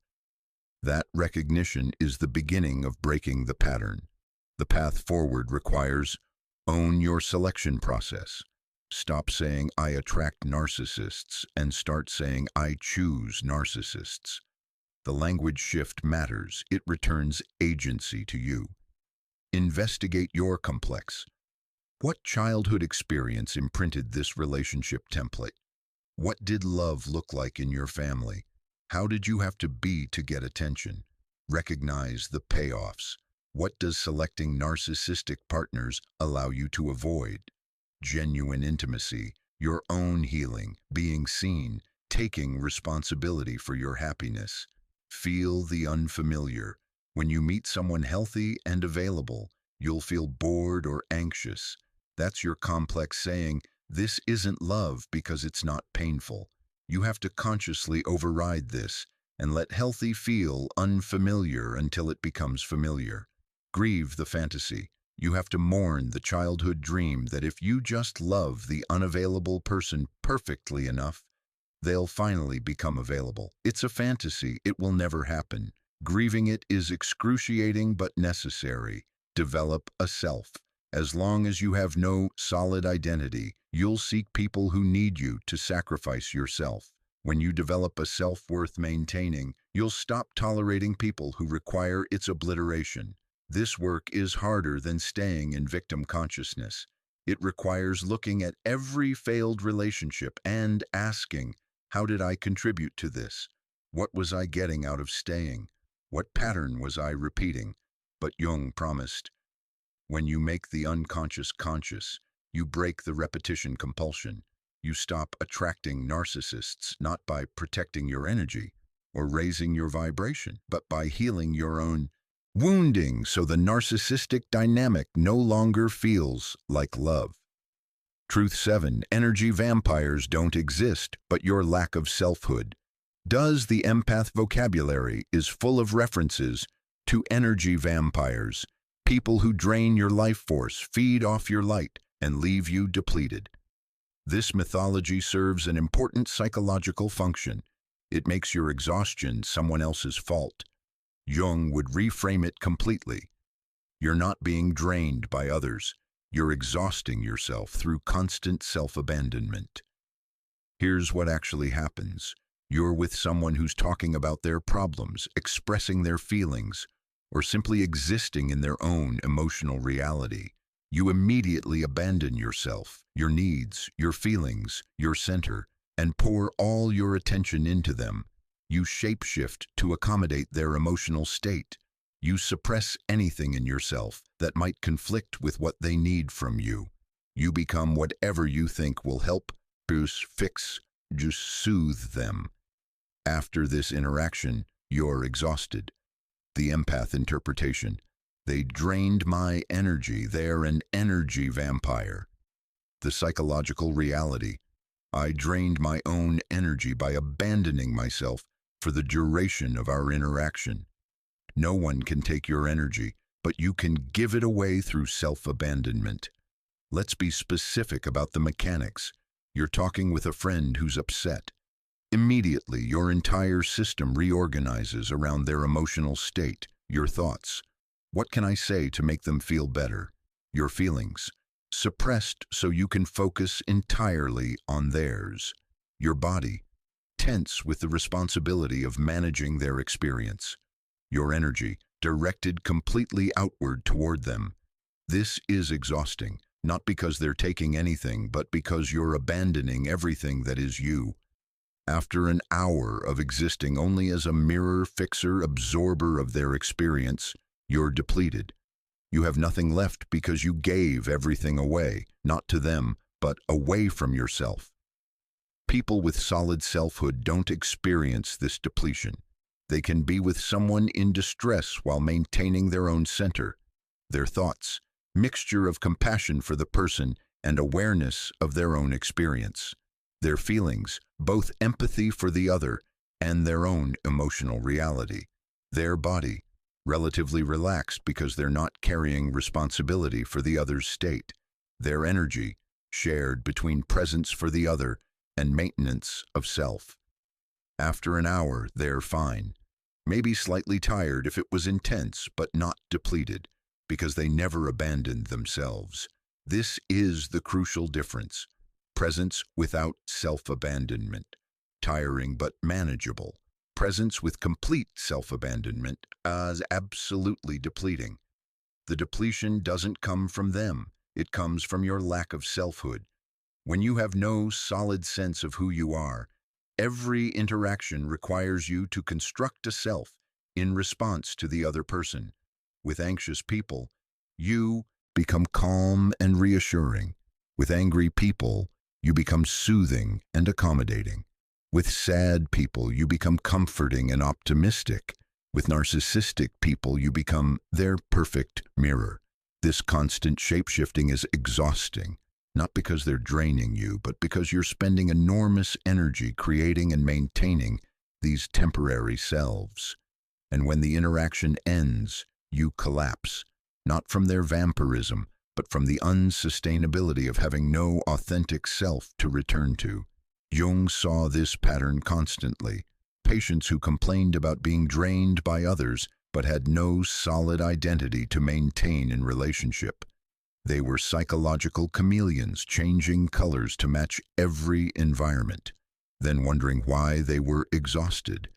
That recognition is the beginning of breaking the pattern. The path forward requires: own your selection process. Stop saying, "I attract narcissists," and start saying, "I choose narcissists." The language shift matters. It returns agency to you. Investigate your complex. What childhood experience imprinted this relationship template? What did love look like in your family? How did you have to be to get attention? Recognize the payoffs. What does selecting narcissistic partners allow you to avoid? Genuine intimacy, your own healing, being seen, taking responsibility for your happiness. Feel the unfamiliar. When you meet someone healthy and available, you'll feel bored or anxious. That's your complex saying, "This isn't love because it's not painful." You have to consciously override this and let healthy feel unfamiliar until it becomes familiar. Grieve the fantasy. You have to mourn the childhood dream that if you just love the unavailable person perfectly enough, they'll finally become available. It's a fantasy. It will never happen. Grieving it is excruciating but necessary. Develop a self. As long as you have no solid identity, you'll seek people who need you to sacrifice yourself. When you develop a self worth maintaining, you'll stop tolerating people who require its obliteration. This work is harder than staying in victim consciousness. It requires looking at every failed relationship and asking, how did I contribute to this? What was I getting out of staying? What pattern was I repeating? But Jung promised, when you make the unconscious conscious, you break the repetition compulsion. You stop attracting narcissists not by protecting your energy or raising your vibration, but by healing your own wounding so the narcissistic dynamic no longer feels like love. Truth 7. Energy vampires don't exist, but your lack of selfhood. Does the empath vocabulary is full of references to energy vampires, people who drain your life force, feed off your light, and leave you depleted. This mythology serves an important psychological function. It makes your exhaustion someone else's fault. Jung would reframe it completely. You're not being drained by others. You're exhausting yourself through constant self-abandonment. Here's what actually happens. You're with someone who's talking about their problems, expressing their feelings, or simply existing in their own emotional reality. You immediately abandon yourself, your needs, your feelings, your center, and pour all your attention into them. You shapeshift to accommodate their emotional state. You suppress anything in yourself that might conflict with what they need from you. You become whatever you think will help, fix, just soothe them. After this interaction, you're exhausted. The empath interpretation. They drained my energy. They're an energy vampire. The psychological reality. I drained my own energy by abandoning myself for the duration of our interaction. No one can take your energy, but you can give it away through self-abandonment. Let's be specific about the mechanics. You're talking with a friend who's upset. Immediately, your entire system reorganizes around their emotional state, your thoughts. What can I say to make them feel better? Your feelings, suppressed so you can focus entirely on theirs. Your body, tense with the responsibility of managing their experience. Your energy, directed completely outward toward them. This is exhausting, not because they're taking anything, but because you're abandoning everything that is you. After an hour of existing only as a mirror, fixer, absorber of their experience, you're depleted. You have nothing left because you gave everything away, not to them, but away from yourself. People with solid selfhood don't experience this depletion. They can be with someone in distress while maintaining their own center. Their thoughts, mixture of compassion for the person and awareness of their own experience. Their feelings, both empathy for the other and their own emotional reality. Their body, relatively relaxed because they're not carrying responsibility for the other's state. Their energy, shared between presence for the other and maintenance of self. After an hour, they're fine. Maybe slightly tired if it was intense, but not depleted, because they never abandoned themselves. This is the crucial difference. Presence without self-abandonment. Tiring but manageable. Presence with complete self-abandonment as absolutely depleting. The depletion doesn't come from them. It comes from your lack of selfhood. When you have no solid sense of who you are, every interaction requires you to construct a self in response to the other person. With anxious people, you become calm and reassuring. With angry people, you become soothing and accommodating. With sad people, you become comforting and optimistic. With narcissistic people, you become their perfect mirror. This constant shapeshifting is exhausting, not because they're draining you, but because you're spending enormous energy creating and maintaining these temporary selves. And when the interaction ends, you collapse, not from their vampirism, but from the unsustainability of having no authentic self to return to. Jung saw this pattern constantly. Patients who complained about being drained by others but had no solid identity to maintain in relationship. They were psychological chameleons, changing colors to match every environment, then wondering why they were exhausted.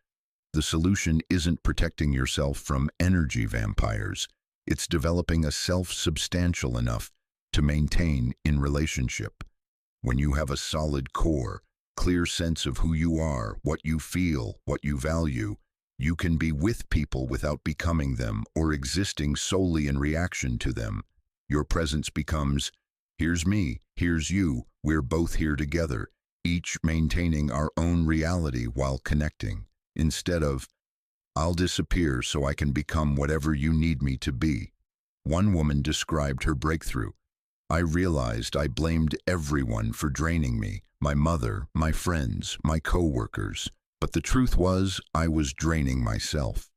The solution isn't protecting yourself from energy vampires. It's developing a self substantial enough to maintain in relationship. When you have a solid core, clear sense of who you are, what you feel, what you value, you can be with people without becoming them or existing solely in reaction to them. Your presence becomes, here's me, here's you, we're both here together, each maintaining our own reality while connecting, instead of, I'll disappear so I can become whatever you need me to be. One woman described her breakthrough. I realized I blamed everyone for draining me, my mother, my friends, my co-workers. But the truth was, I was draining myself.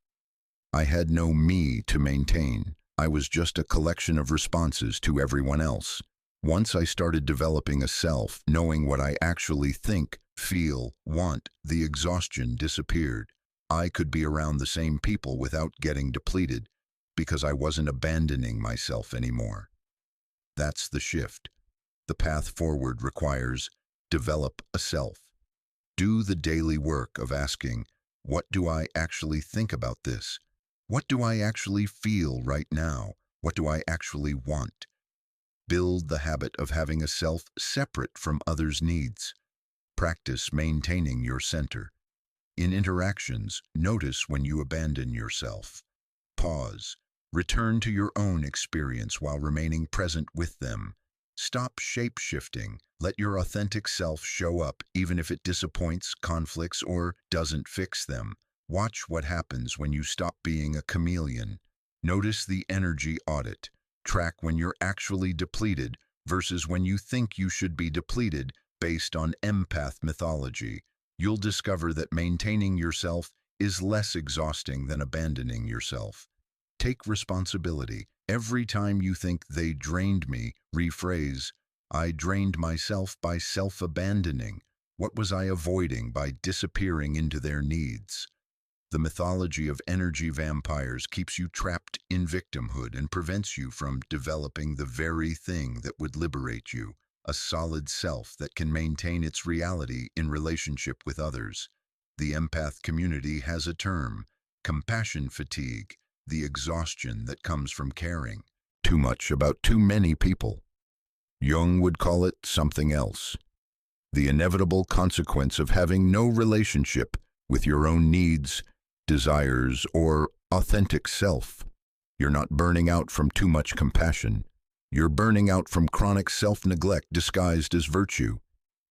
I had no me to maintain. I was just a collection of responses to everyone else. Once I started developing a self, knowing what I actually think, feel, want, the exhaustion disappeared. I could be around the same people without getting depleted, because I wasn't abandoning myself anymore. That's the shift. The path forward requires develop a self. Do the daily work of asking, what do I actually think about this? What do I actually feel right now? What do I actually want? Build the habit of having a self separate from others' needs. Practice maintaining your center. In interactions, notice when you abandon yourself. Pause. Return to your own experience while remaining present with them. Stop shape-shifting. Let your authentic self show up, even if it disappoints, conflicts, or doesn't fix them. Watch what happens when you stop being a chameleon. Notice the energy audit. Track when you're actually depleted versus when you think you should be depleted based on empath mythology. You'll discover that maintaining yourself is less exhausting than abandoning yourself. Take responsibility. Every time you think they drained me, rephrase, I drained myself by self-abandoning. What was I avoiding by disappearing into their needs? The mythology of energy vampires keeps you trapped in victimhood and prevents you from developing the very thing that would liberate you, a solid self that can maintain its reality in relationship with others. The empath community has a term, compassion fatigue, the exhaustion that comes from caring too much about too many people. Jung would call it something else. The inevitable consequence of having no relationship with your own needs, desires, or authentic self. You're not burning out from too much compassion. You're burning out from chronic self-neglect disguised as virtue.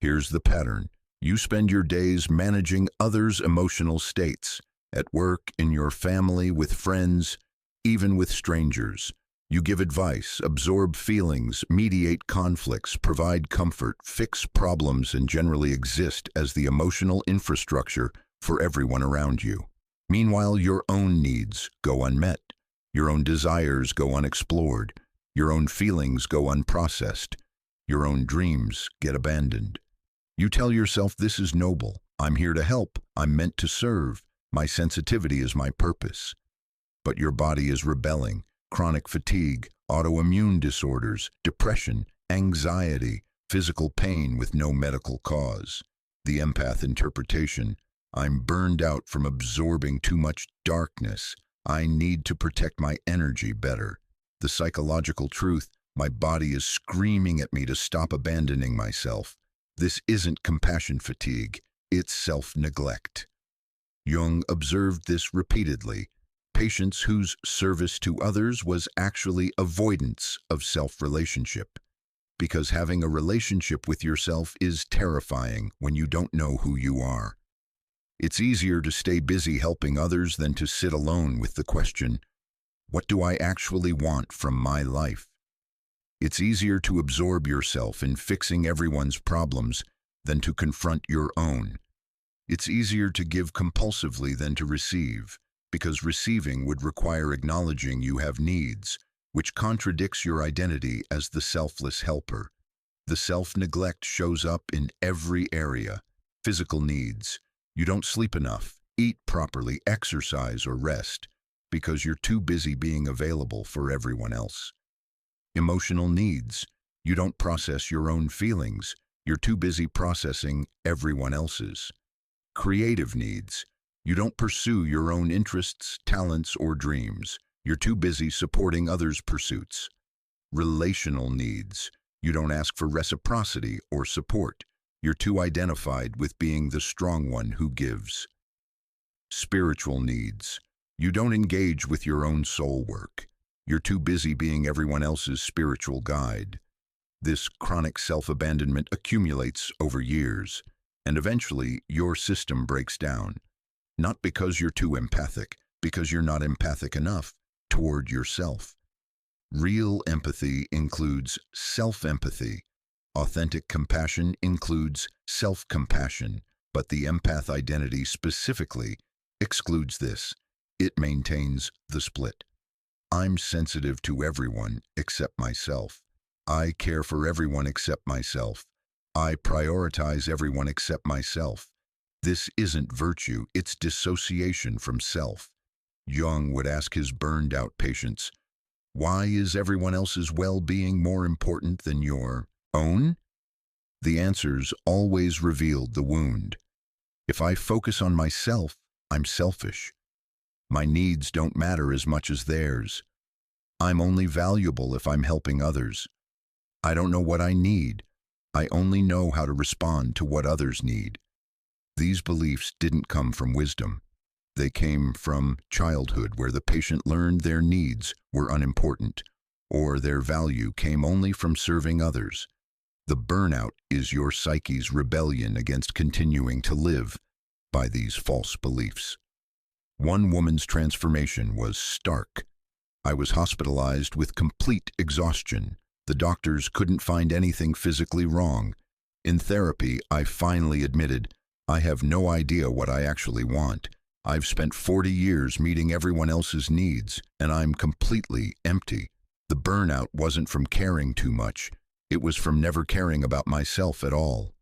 Here's the pattern. You spend your days managing others' emotional states, at work, in your family, with friends, even with strangers. You give advice, absorb feelings, mediate conflicts, provide comfort, fix problems, and generally exist as the emotional infrastructure for everyone around you. Meanwhile, your own needs go unmet. Your own desires go unexplored. Your own feelings go unprocessed. Your own dreams get abandoned. You tell yourself, this is noble. I'm here to help. I'm meant to serve. My sensitivity is my purpose. But your body is rebelling. Chronic fatigue, autoimmune disorders, depression, anxiety, physical pain with no medical cause. The empath interpretation, I'm burned out from absorbing too much darkness. I need to protect my energy better. The psychological truth, My body is screaming at me to stop abandoning myself. This isn't compassion fatigue, it's self-neglect. Jung observed this repeatedly. Patients whose service to others was actually avoidance of self-relationship. Because having a relationship with yourself is terrifying when you don't know who you are. It's easier to stay busy helping others than to sit alone with the question, what do I actually want from my life? It's easier to absorb yourself in fixing everyone's problems than to confront your own. It's easier to give compulsively than to receive, because receiving would require acknowledging you have needs, which contradicts your identity as the selfless helper. The self-neglect shows up in every area. Physical needs. You don't sleep enough, eat properly, exercise, or rest, because you're too busy being available for everyone else. Emotional needs. You don't process your own feelings. You're too busy processing everyone else's. Creative needs. You don't pursue your own interests, talents, or dreams. You're too busy supporting others' pursuits. Relational needs. You don't ask for reciprocity or support. You're too identified with being the strong one who gives. Spiritual needs. You don't engage with your own soul work. You're too busy being everyone else's spiritual guide. This chronic self-abandonment accumulates over years, and eventually your system breaks down. Not because you're too empathic, because you're not empathic enough toward yourself. Real empathy includes self-empathy. Authentic compassion includes self-compassion, but the empath identity specifically excludes this. It maintains the split. I'm sensitive to everyone except myself. I care for everyone except myself. I prioritize everyone except myself. This isn't virtue, it's dissociation from self. Jung would ask his burned-out patients, why is everyone else's well-being more important than your own? The answers always revealed the wound. If I focus on myself, I'm selfish. My needs don't matter as much as theirs. I'm only valuable if I'm helping others. I don't know what I need. I only know how to respond to what others need. These beliefs didn't come from wisdom. They came from childhood, where the patient learned their needs were unimportant, or their value came only from serving others. The burnout is your psyche's rebellion against continuing to live by these false beliefs. One woman's transformation was stark. I was hospitalized with complete exhaustion. The doctors couldn't find anything physically wrong. In therapy, I finally admitted, I have no idea what I actually want. I've spent 40 years meeting everyone else's needs, and I'm completely empty. The burnout wasn't from caring too much. It was from never caring about myself at all.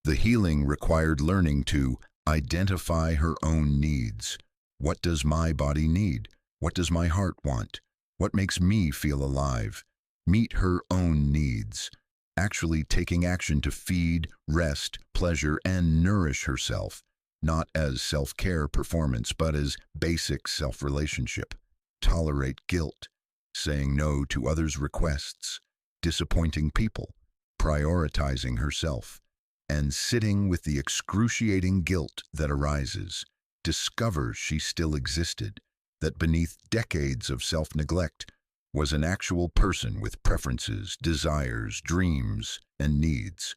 The healing required learning to identify her own needs. What does my body need? What does my heart want? What makes me feel alive? Meet her own needs. Actually taking action to feed, rest, pleasure, and nourish herself, not as self-care performance, but as basic self-relationship. Tolerate guilt, saying no to others' requests, disappointing people, prioritizing herself, and sitting with the excruciating guilt that arises. Discover she still existed, that beneath decades of self-neglect was an actual person with preferences, desires, dreams, and needs.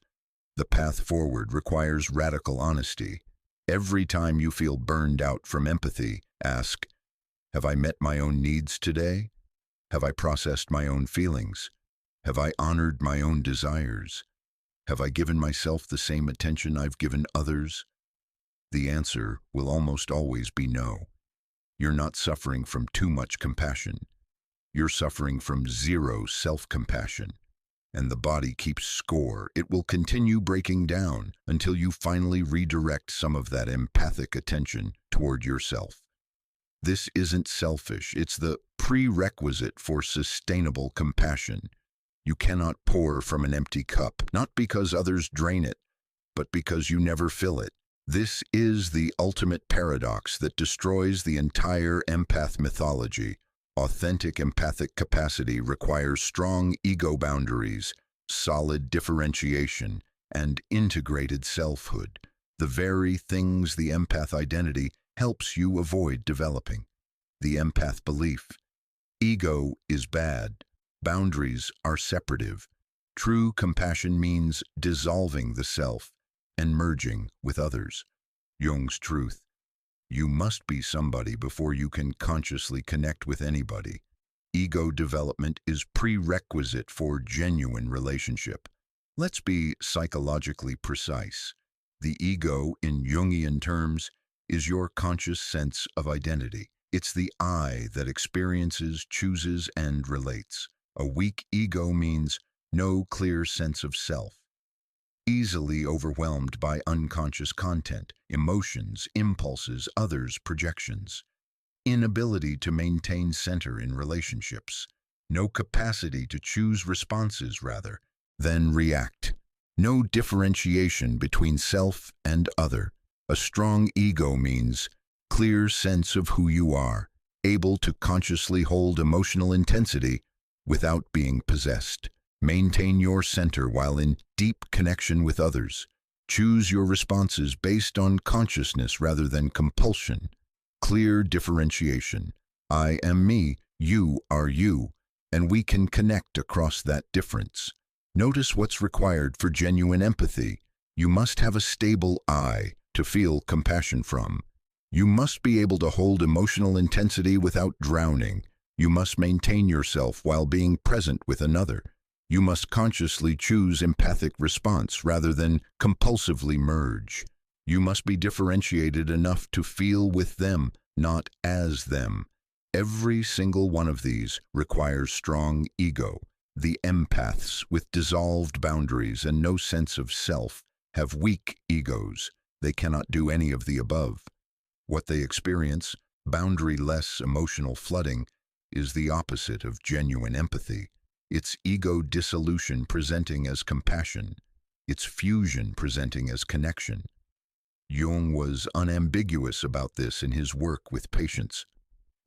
The path forward requires radical honesty. Every time you feel burned out from empathy, ask, have I met my own needs today? Have I processed my own feelings? Have I honored my own desires? Have I given myself the same attention I've given others? The answer will almost always be no. You're not suffering from too much compassion. You're suffering from zero self-compassion. And the body keeps score. It will continue breaking down until you finally redirect some of that empathic attention toward yourself. This isn't selfish. It's the prerequisite for sustainable compassion. You cannot pour from an empty cup, not because others drain it, but because you never fill it. This is the ultimate paradox that destroys the entire empath mythology. Authentic empathic capacity requires strong ego boundaries, solid differentiation, and integrated selfhood, the very things the empath identity helps you avoid developing. The empath belief: ego is bad, boundaries are separative. True compassion means dissolving the self and merging with others. Jung's truth: you must be somebody before you can consciously connect with anybody. Ego development is prerequisite for genuine relationship. Let's be psychologically precise. The ego, in Jungian terms, is your conscious sense of identity. It's the I that experiences, chooses, and relates. A weak ego means no clear sense of self, easily overwhelmed by unconscious content, emotions, impulses, others' projections. Inability to maintain center in relationships. No capacity to choose responses rather than react. No differentiation between self and other. A strong ego means clear sense of who you are, able to consciously hold emotional intensity without being possessed. Maintain your center while in deep connection with others. Choose your responses based on consciousness rather than compulsion. Clear differentiation. I am me, you are you, and we can connect across that difference. Notice what's required for genuine empathy. You must have a stable I to feel compassion from. You must be able to hold emotional intensity without drowning. You must maintain yourself while being present with another. You must consciously choose empathic response rather than compulsively merge. You must be differentiated enough to feel with them, not as them. Every single one of these requires strong ego. The empaths with dissolved boundaries and no sense of self have weak egos. They cannot do any of the above. What they experience, boundary-less emotional flooding, is the opposite of genuine empathy. It's ego dissolution presenting as compassion. It's fusion presenting as connection. Jung was unambiguous about this in his work with patients.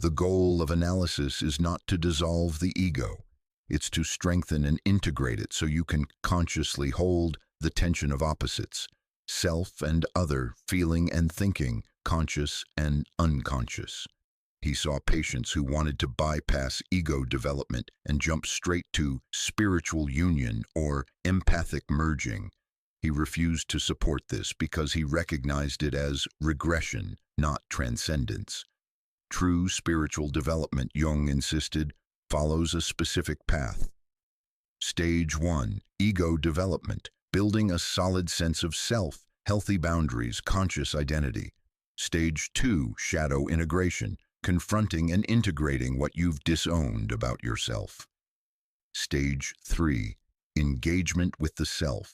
The goal of analysis is not to dissolve the ego. It's to strengthen and integrate it so you can consciously hold the tension of opposites, self and other, feeling and thinking, conscious and unconscious. He saw patients who wanted to bypass ego development and jump straight to spiritual union or empathic merging. He refused to support this because he recognized it as regression, not transcendence. True spiritual development, Jung insisted, follows a specific path. Stage 1, ego development, building a solid sense of self, healthy boundaries, conscious identity. Stage 2, shadow integration, confronting and integrating what you've disowned about yourself. Stage 3, engagement with the self,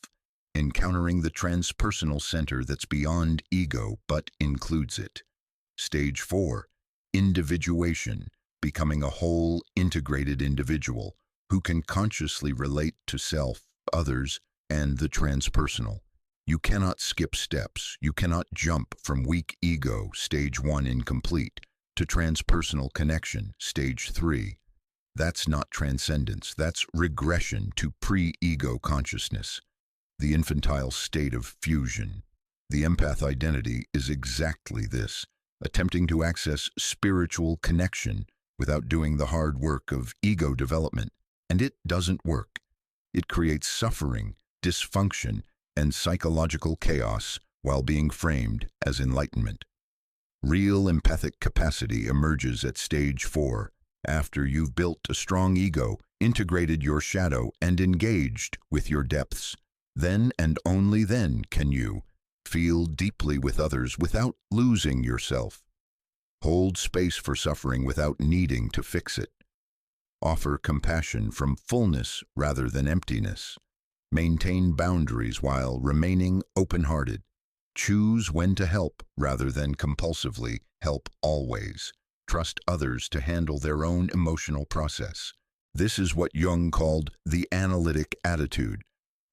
encountering the transpersonal center that's beyond ego but includes it. Stage 4, individuation, becoming a whole, integrated individual who can consciously relate to self, others, and the transpersonal. You cannot skip steps. You cannot jump from weak ego, stage 1 incomplete, to transpersonal connection, stage 3. That's not transcendence. That's regression to pre-ego consciousness, the infantile state of fusion. The empath identity is exactly this, attempting to access spiritual connection without doing the hard work of ego development. And it doesn't work. It creates suffering, dysfunction, and psychological chaos while being framed as enlightenment. Real empathic capacity emerges at stage 4, after you've built a strong ego, integrated your shadow, and engaged with your depths. Then and only then can you feel deeply with others without losing yourself. Hold space for suffering without needing to fix it. Offer compassion from fullness rather than emptiness. Maintain boundaries while remaining open-hearted. Choose when to help rather than compulsively help always. Trust others to handle their own emotional process. This is what Jung called the analytic attitude,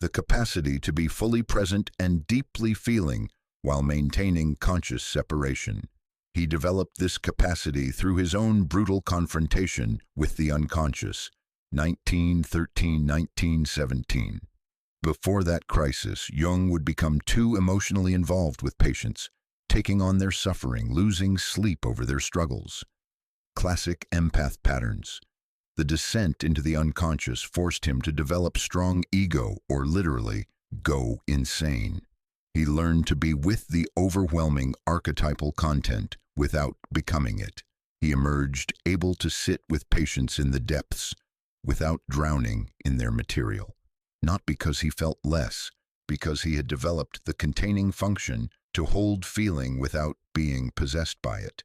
the capacity to be fully present and deeply feeling while maintaining conscious separation. He developed this capacity through his own brutal confrontation with the unconscious, 1913-1917. Before that crisis, Jung would become too emotionally involved with patients, taking on their suffering, losing sleep over their struggles. Classic empath patterns. The descent into the unconscious forced him to develop strong ego, or literally, go insane. He learned to be with the overwhelming archetypal content without becoming it. He emerged able to sit with patients in the depths, without drowning in their material. Not because he felt less, because he had developed the containing function to hold feeling without being possessed by it.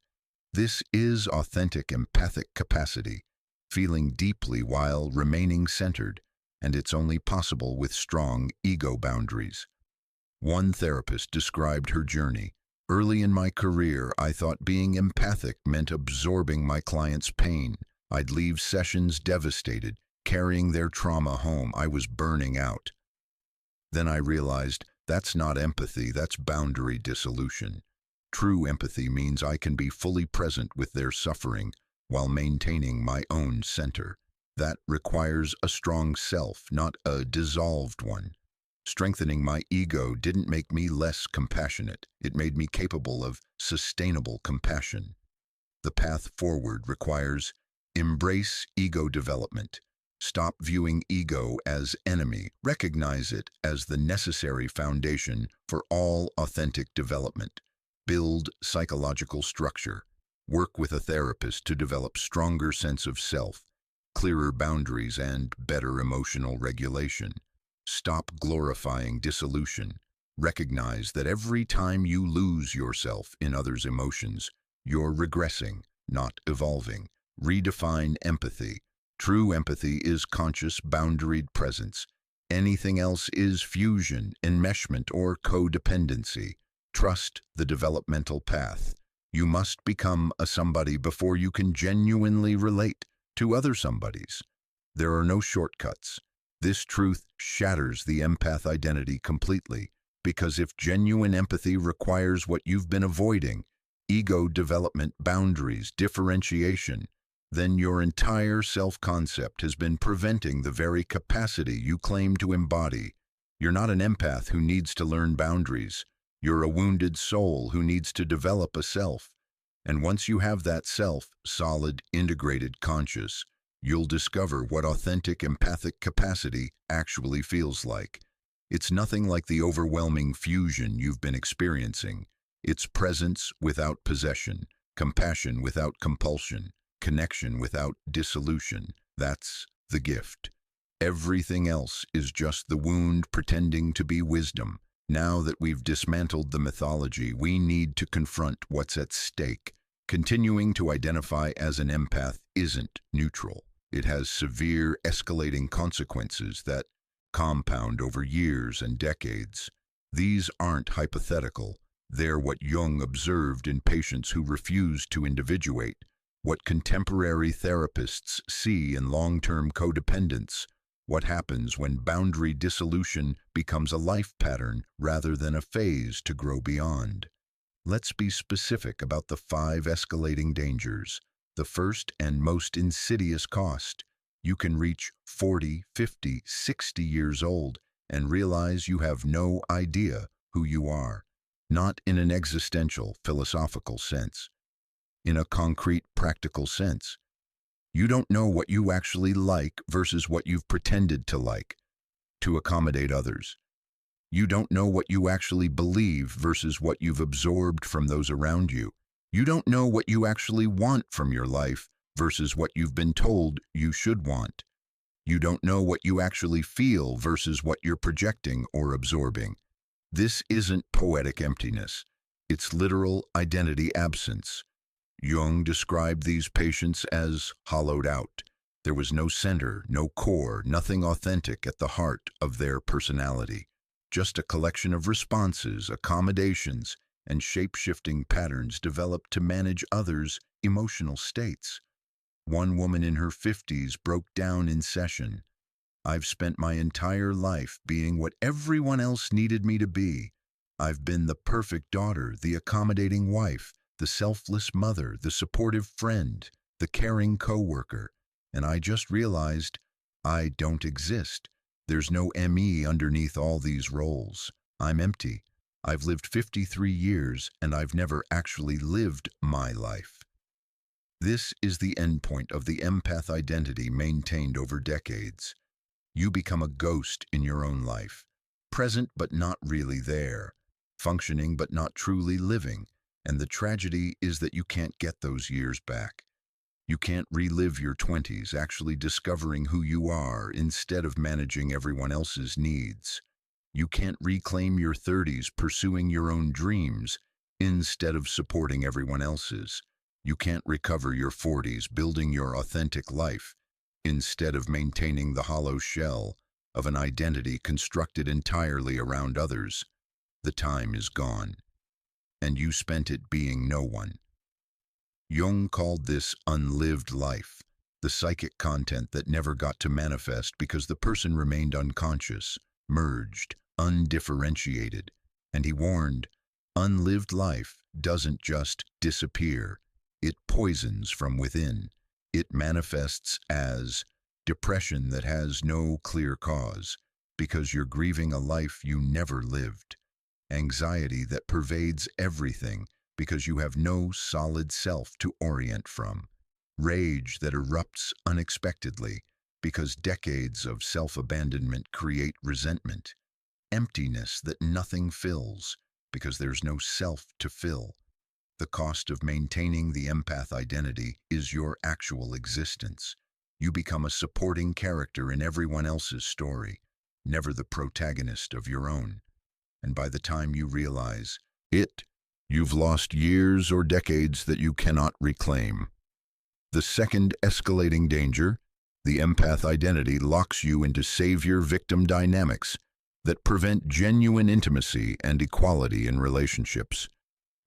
This is authentic empathic capacity, feeling deeply while remaining centered, and it's only possible with strong ego boundaries. One therapist described her journey. Early in my career, I thought being empathic meant absorbing my client's pain. I'd leave sessions devastated, carrying their trauma home. I was burning out. Then I realized that's not empathy, that's boundary dissolution. True empathy means I can be fully present with their suffering while maintaining my own center. That requires a strong self, not a dissolved one. Strengthening my ego didn't make me less compassionate. It made me capable of sustainable compassion. The path forward requires embrace ego development. Stop viewing ego as enemy. Recognize it as the necessary foundation for all authentic development. Build psychological structure. Work with a therapist to develop stronger sense of self, clearer boundaries, and better emotional regulation. Stop glorifying dissolution. Recognize that every time you lose yourself in others' emotions, you're regressing, not evolving. Redefine empathy. True empathy is conscious, boundaried presence. Anything else is fusion, enmeshment, or codependency. Trust the developmental path. You must become a somebody before you can genuinely relate to other somebodies. There are no shortcuts. This truth shatters the empath identity completely, because if genuine empathy requires what you've been avoiding, ego development, boundaries, differentiation, then your entire self-concept has been preventing the very capacity you claim to embody. You're not an empath who needs to learn boundaries. You're a wounded soul who needs to develop a self. And once you have that self, solid, integrated, conscious, you'll discover what authentic empathic capacity actually feels like. It's nothing like the overwhelming fusion you've been experiencing. It's presence without possession, compassion without compulsion, connection without dissolution. That's the gift. Everything else is just the wound pretending to be wisdom. Now that we've dismantled the mythology, we need to confront what's at stake. Continuing to identify as an empath isn't neutral. It has severe, escalating consequences that compound over years and decades. These aren't hypothetical. They're what Jung observed in patients who refused to individuate, what contemporary therapists see in long-term codependence, what happens when boundary dissolution becomes a life pattern rather than a phase to grow beyond. Let's be specific about the 5 escalating dangers. The first and most insidious cost. You can reach 40, 50, 60 years old and realize you have no idea who you are. Not in an existential, philosophical sense. In a concrete, practical sense. You don't know what you actually like versus what you've pretended to like to accommodate others. You don't know what you actually believe versus what you've absorbed from those around you. You don't know what you actually want from your life versus what you've been told you should want. You don't know what you actually feel versus what you're projecting or absorbing. This isn't poetic emptiness. It's literal identity absence. Jung described these patients as hollowed out. There was no center, no core, nothing authentic at the heart of their personality. Just a collection of responses, accommodations, and shape-shifting patterns developed to manage others' emotional states. One woman in her 50s broke down in session. I've spent my entire life being what everyone else needed me to be. I've been the perfect daughter, the accommodating wife, the selfless mother, the supportive friend, the caring coworker. And I just realized I don't exist. There's no me underneath all these roles. I'm empty. I've lived 53 years and I've never actually lived my life. This is the endpoint of the empath identity maintained over decades. You become a ghost in your own life, present but not really there, functioning but not truly living, and the tragedy is that you can't get those years back. You can't relive your 20s actually discovering who you are instead of managing everyone else's needs. You can't reclaim your 30s pursuing your own dreams instead of supporting everyone else's. You can't recover your 40s building your authentic life instead of maintaining the hollow shell of an identity constructed entirely around others. The time is gone, and you spent it being no one. Jung called this unlived life, the psychic content that never got to manifest because the person remained unconscious, merged, undifferentiated. And he warned, unlived life doesn't just disappear, it poisons from within. It manifests as depression that has no clear cause, because you're grieving a life you never lived. Anxiety that pervades everything, because you have no solid self to orient from. Rage that erupts unexpectedly, because decades of self-abandonment create resentment. Emptiness that nothing fills, because there's no self to fill. The cost of maintaining the empath identity is your actual existence. You become a supporting character in everyone else's story, never the protagonist of your own. And by the time you realize it, you've lost years or decades that you cannot reclaim. The second escalating danger, the empath identity locks you into savior-victim dynamics that prevent genuine intimacy and equality in relationships.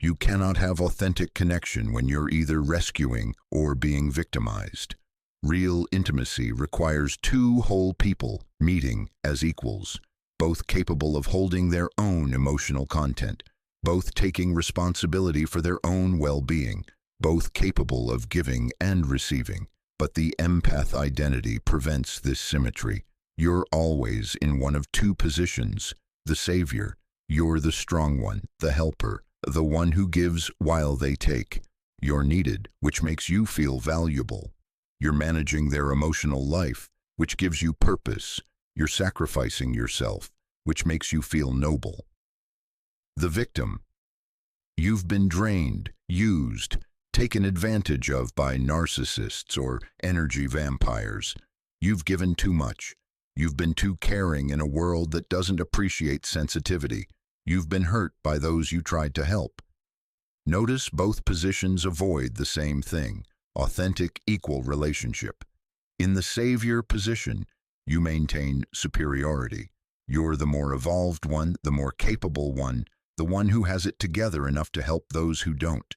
You cannot have authentic connection when you're either rescuing or being victimized. Real intimacy requires two whole people meeting as equals, both capable of holding their own emotional content, both taking responsibility for their own well-being, both capable of giving and receiving. But the empath identity prevents this symmetry. You're always in one of two positions, the savior. You're the strong one, the helper, the one who gives while they take. You're needed, which makes you feel valuable. You're managing their emotional life, which gives you purpose. You're sacrificing yourself, which makes you feel noble. The victim. You've been drained, used, taken advantage of by narcissists or energy vampires. You've given too much. You've been too caring in a world that doesn't appreciate sensitivity. You've been hurt by those you tried to help. Notice both positions avoid the same thing, authentic, equal relationship. In the savior position, you maintain superiority. You're the more evolved one, the more capable one, the one who has it together enough to help those who don't.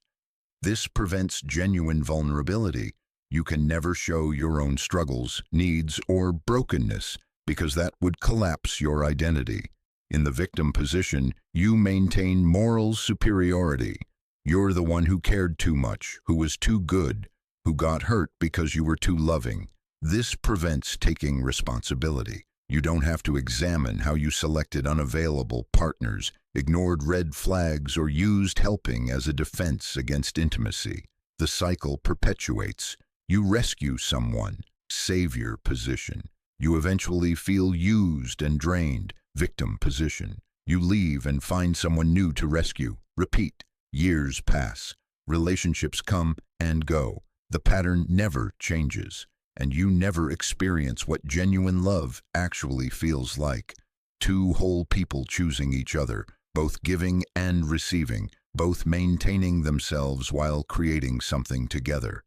This prevents genuine vulnerability. You can never show your own struggles, needs, or brokenness, because that would collapse your identity. In the victim position, you maintain moral superiority. You're the one who cared too much, who was too good, who got hurt because you were too loving. This prevents taking responsibility. You don't have to examine how you selected unavailable partners, ignored red flags, or used helping as a defense against intimacy. The cycle perpetuates. You rescue someone, savior position. You eventually feel used and drained, victim position. You leave and find someone new to rescue. Repeat. Years pass. Relationships come and go. The pattern never changes, and you never experience what genuine love actually feels like. Two whole people choosing each other, both giving and receiving, both maintaining themselves while creating something together.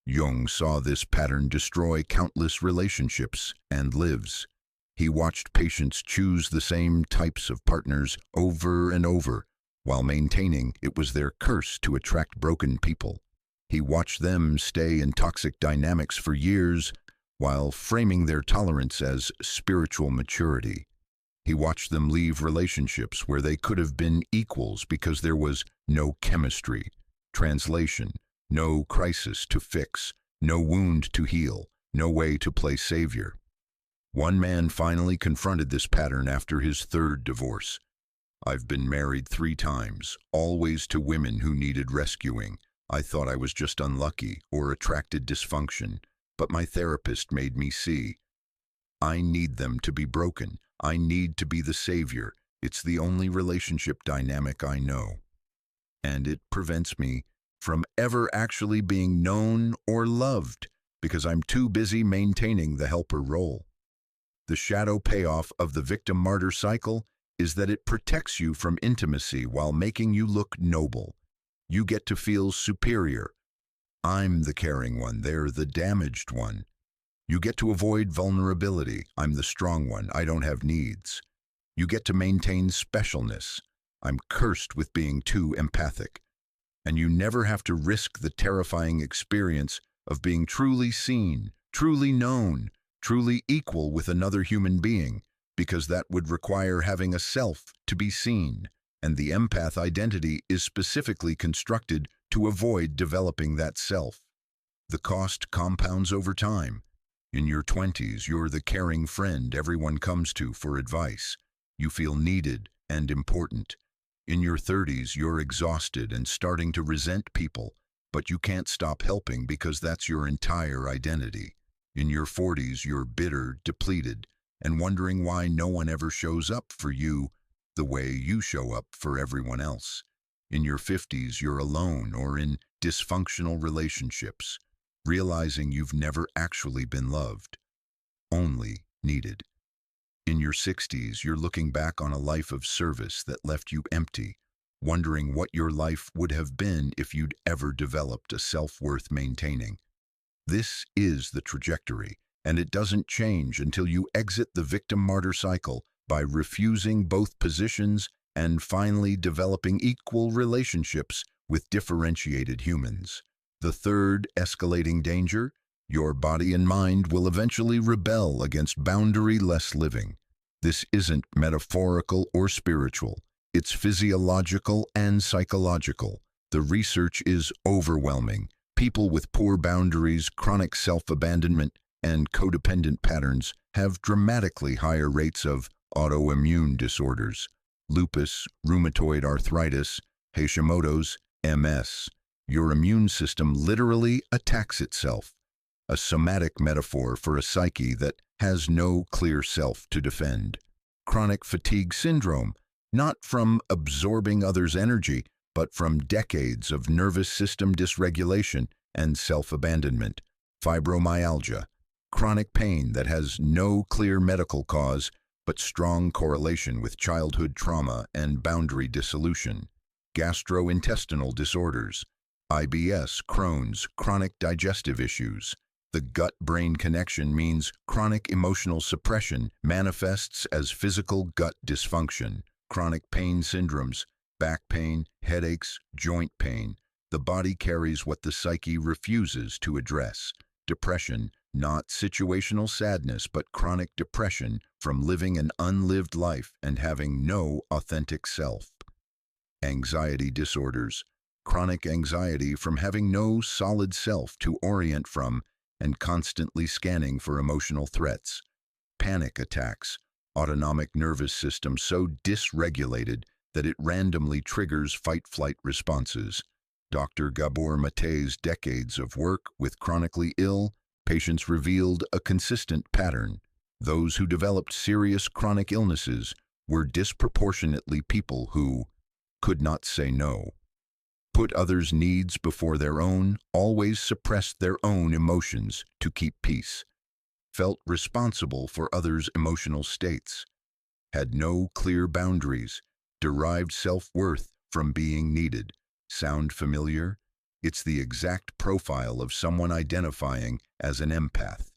Jung saw this pattern destroy countless relationships and lives. He watched patients choose the same types of partners over and over, while maintaining it was their curse to attract broken people. He watched them stay in toxic dynamics for years, while framing their tolerance as spiritual maturity. He watched them leave relationships where they could have been equals because there was no chemistry, Translation: no crisis to fix, no wound to heal, no way to play savior. One man finally confronted this pattern after his third divorce. "I've been married 3 times, always to women who needed rescuing. I thought I was just unlucky or attracted dysfunction, but my therapist made me see. I need them to be broken. I need to be the savior. It's the only relationship dynamic I know. And it prevents me from ever actually being known or loved because I'm too busy maintaining the helper role." The shadow payoff of the victim-martyr cycle is that it protects you from intimacy while making you look noble. You get to feel superior. I'm the caring one, they're the damaged one. You get to avoid vulnerability. I'm the strong one, I don't have needs. You get to maintain specialness. I'm cursed with being too empathic. And you never have to risk the terrifying experience of being truly seen, truly known, truly equal with another human being, because that would require having a self to be seen, and the empath identity is specifically constructed to avoid developing that self. The cost compounds over time. In your 20s, you're the caring friend everyone comes to for advice. You feel needed and important. In your 30s, you're exhausted and starting to resent people, but you can't stop helping because that's your entire identity. In your 40s, you're bitter, depleted, and wondering why no one ever shows up for you the way you show up for everyone else. In your 50s, you're alone or in dysfunctional relationships, realizing you've never actually been loved, only needed. In your 60s, you're looking back on a life of service that left you empty, wondering what your life would have been if you'd ever developed a self-worth maintaining. This is the trajectory, and it doesn't change until you exit the victim-martyr cycle by refusing both positions and finally developing equal relationships with differentiated humans. The third escalating danger: your body and mind will eventually rebel against boundary-less living. This isn't metaphorical or spiritual. It's physiological and psychological. The research is overwhelming. People with poor boundaries, chronic self-abandonment, and codependent patterns have dramatically higher rates of autoimmune disorders: lupus, rheumatoid arthritis, Hashimoto's, MS. Your immune system literally attacks itself, a somatic metaphor for a psyche that has no clear self to defend. Chronic fatigue syndrome, not from absorbing others' energy, but from decades of nervous system dysregulation and self-abandonment. Fibromyalgia, chronic pain that has no clear medical cause, but strong correlation with childhood trauma and boundary dissolution. Gastrointestinal disorders, IBS, Crohn's, chronic digestive issues. The gut-brain connection means chronic emotional suppression manifests as physical gut dysfunction. Chronic pain syndromes, back pain, headaches, joint pain. The body carries what the psyche refuses to address. Depression, not situational sadness, but chronic depression from living an unlived life and having no authentic self. Anxiety disorders, chronic anxiety from having no solid self to orient from and constantly scanning for emotional threats. Panic attacks, autonomic nervous system so dysregulated that it randomly triggers fight-flight responses. Dr. Gabor Mate's decades of work with chronically ill patients revealed a consistent pattern. Those who developed serious chronic illnesses were disproportionately people who could not say no, put others' needs before their own, always suppressed their own emotions to keep peace, felt responsible for others' emotional states, had no clear boundaries, derived self-worth from being needed. Sound familiar? It's the exact profile of someone identifying as an empath.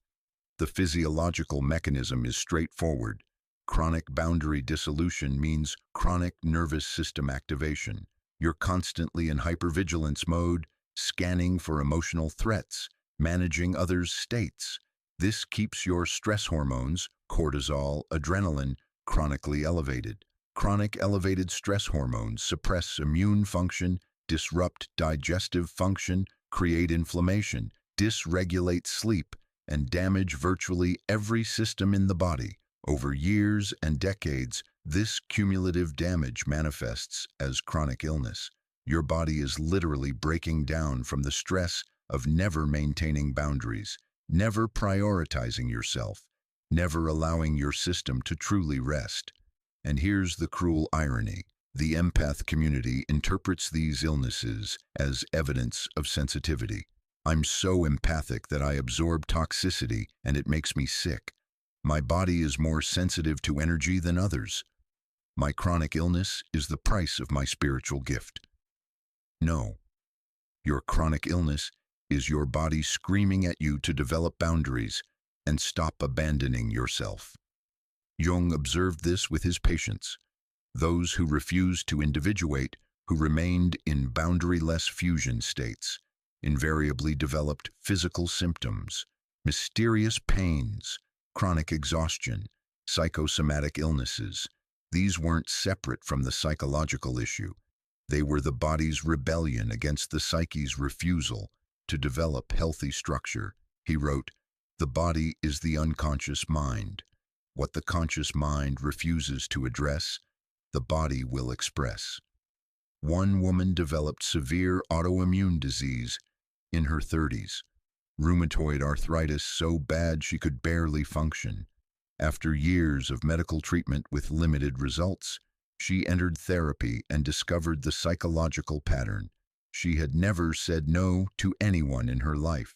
The physiological mechanism is straightforward. Chronic boundary dissolution means chronic nervous system activation. You're constantly in hypervigilance mode, scanning for emotional threats, managing others' states. This keeps your stress hormones, cortisol, adrenaline, chronically elevated. Chronic elevated stress hormones suppress immune function disrupt digestive function, create inflammation, dysregulate sleep, and damage virtually every system in the body. Over years and decades, this cumulative damage manifests as chronic illness. Your body is literally breaking down from the stress of never maintaining boundaries, never prioritizing yourself, never allowing your system to truly rest. And here's the cruel irony. The empath community interprets these illnesses as evidence of sensitivity. I'm so empathic that I absorb toxicity and it makes me sick. My body is more sensitive to energy than others. My chronic illness is the price of my spiritual gift. No, your chronic illness is your body screaming at you to develop boundaries and stop abandoning yourself. Jung observed this with his patients. Those who refused to individuate, who remained in boundary-less fusion states, invariably developed physical symptoms, mysterious pains, chronic exhaustion, psychosomatic illnesses. These weren't separate from the psychological issue. They were the body's rebellion against the psyche's refusal to develop healthy structure. He wrote, "The body is the unconscious mind. What the conscious mind refuses to address, the body will express." One woman developed severe autoimmune disease in her 30s, rheumatoid arthritis so bad she could barely function. After years of medical treatment with limited results, she entered therapy and discovered the psychological pattern. She had never said no to anyone in her life,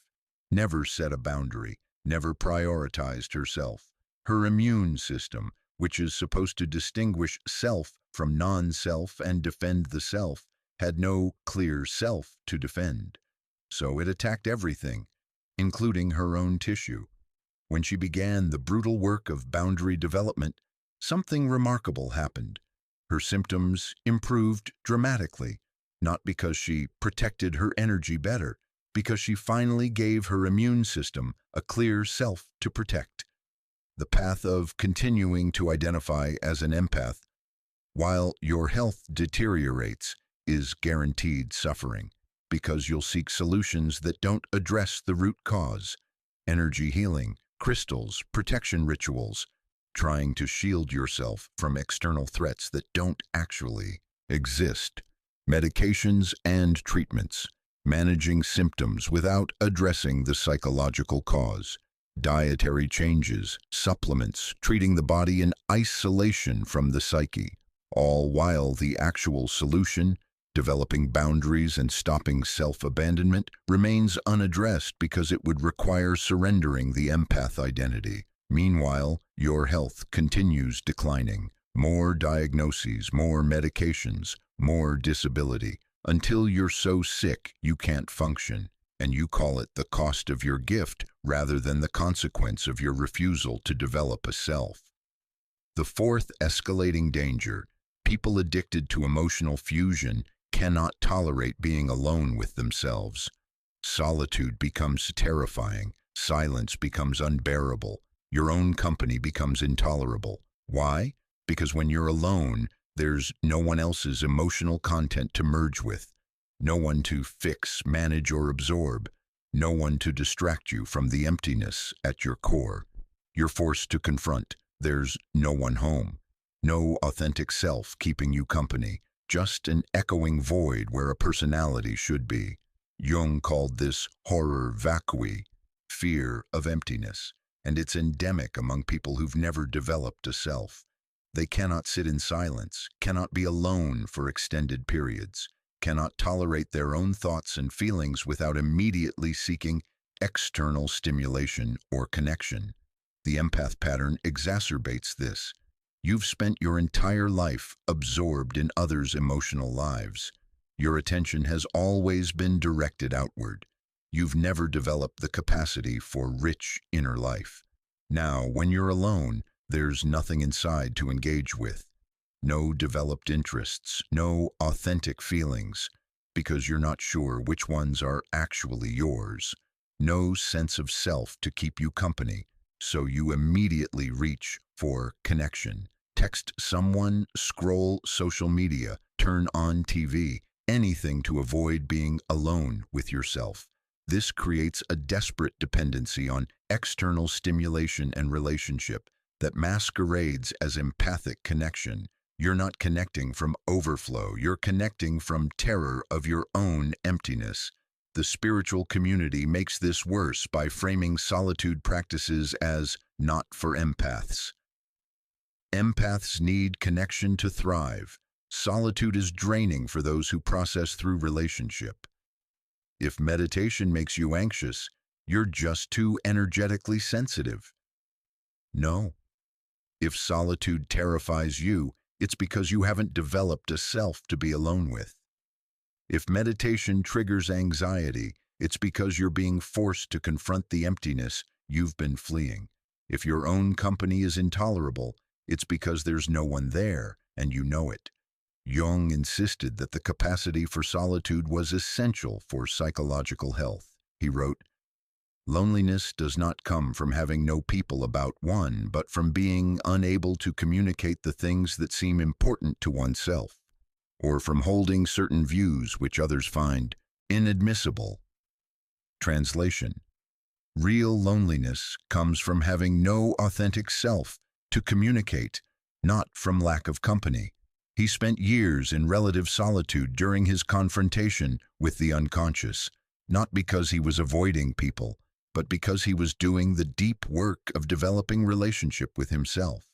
never set a boundary, never prioritized herself. Her immune system, which is supposed to distinguish self from non-self and defend the self, had no clear self to defend. So it attacked everything, including her own tissue. When she began the brutal work of boundary development, something remarkable happened. Her symptoms improved dramatically, not because she protected her energy better, because she finally gave her immune system a clear self to protect. The path of continuing to identify as an empath, while your health deteriorates, is guaranteed suffering, because you'll seek solutions that don't address the root cause. Energy healing, crystals, protection rituals, trying to shield yourself from external threats that don't actually exist. Medications and treatments, managing symptoms without addressing the psychological cause. Dietary changes, supplements, treating the body in isolation from the psyche, all while the actual solution, developing boundaries and stopping self-abandonment, remains unaddressed because it would require surrendering the empath identity. Meanwhile, your health continues declining. More diagnoses, more medications, more disability, until you're so sick you can't function. And you call it the cost of your gift rather than the consequence of your refusal to develop a self. The fourth escalating danger: people addicted to emotional fusion cannot tolerate being alone with themselves. Solitude becomes terrifying. Silence becomes unbearable. Your own company becomes intolerable. Why? Because when you're alone, there's no one else's emotional content to merge with. No one to fix, manage, or absorb. No one to distract you from the emptiness at your core. You're forced to confront. There's no one home. No authentic self keeping you company. Just an echoing void where a personality should be. Jung called this horror vacui, fear of emptiness, and it's endemic among people who've never developed a self. They cannot sit in silence, cannot be alone for extended periods, cannot tolerate their own thoughts and feelings without immediately seeking external stimulation or connection. The empath pattern exacerbates this. You've spent your entire life absorbed in others' emotional lives. Your attention has always been directed outward. You've never developed the capacity for rich inner life. Now, when you're alone, there's nothing inside to engage with. No developed interests, no authentic feelings, because you're not sure which ones are actually yours. No sense of self to keep you company, so you immediately reach for connection. Text someone, scroll social media, turn on TV, anything to avoid being alone with yourself. This creates a desperate dependency on external stimulation and relationship that masquerades as empathic connection. You're not connecting from overflow, you're connecting from terror of your own emptiness. The spiritual community makes this worse by framing solitude practices as not for empaths. Empaths need connection to thrive. Solitude is draining for those who process through relationship. If meditation makes you anxious, you're just too energetically sensitive. No. If solitude terrifies you, it's because you haven't developed a self to be alone with. If meditation triggers anxiety, it's because you're being forced to confront the emptiness you've been fleeing. If your own company is intolerable, it's because there's no one there, and you know it. Jung insisted that the capacity for solitude was essential for psychological health. He wrote, "Loneliness does not come from having no people about one, but from being unable to communicate the things that seem important to oneself, or from holding certain views which others find inadmissible." Translation: real loneliness comes from having no authentic self to communicate, not from lack of company. He spent years in relative solitude during his confrontation with the unconscious, not because he was avoiding people, but because he was doing the deep work of developing relationship with himself.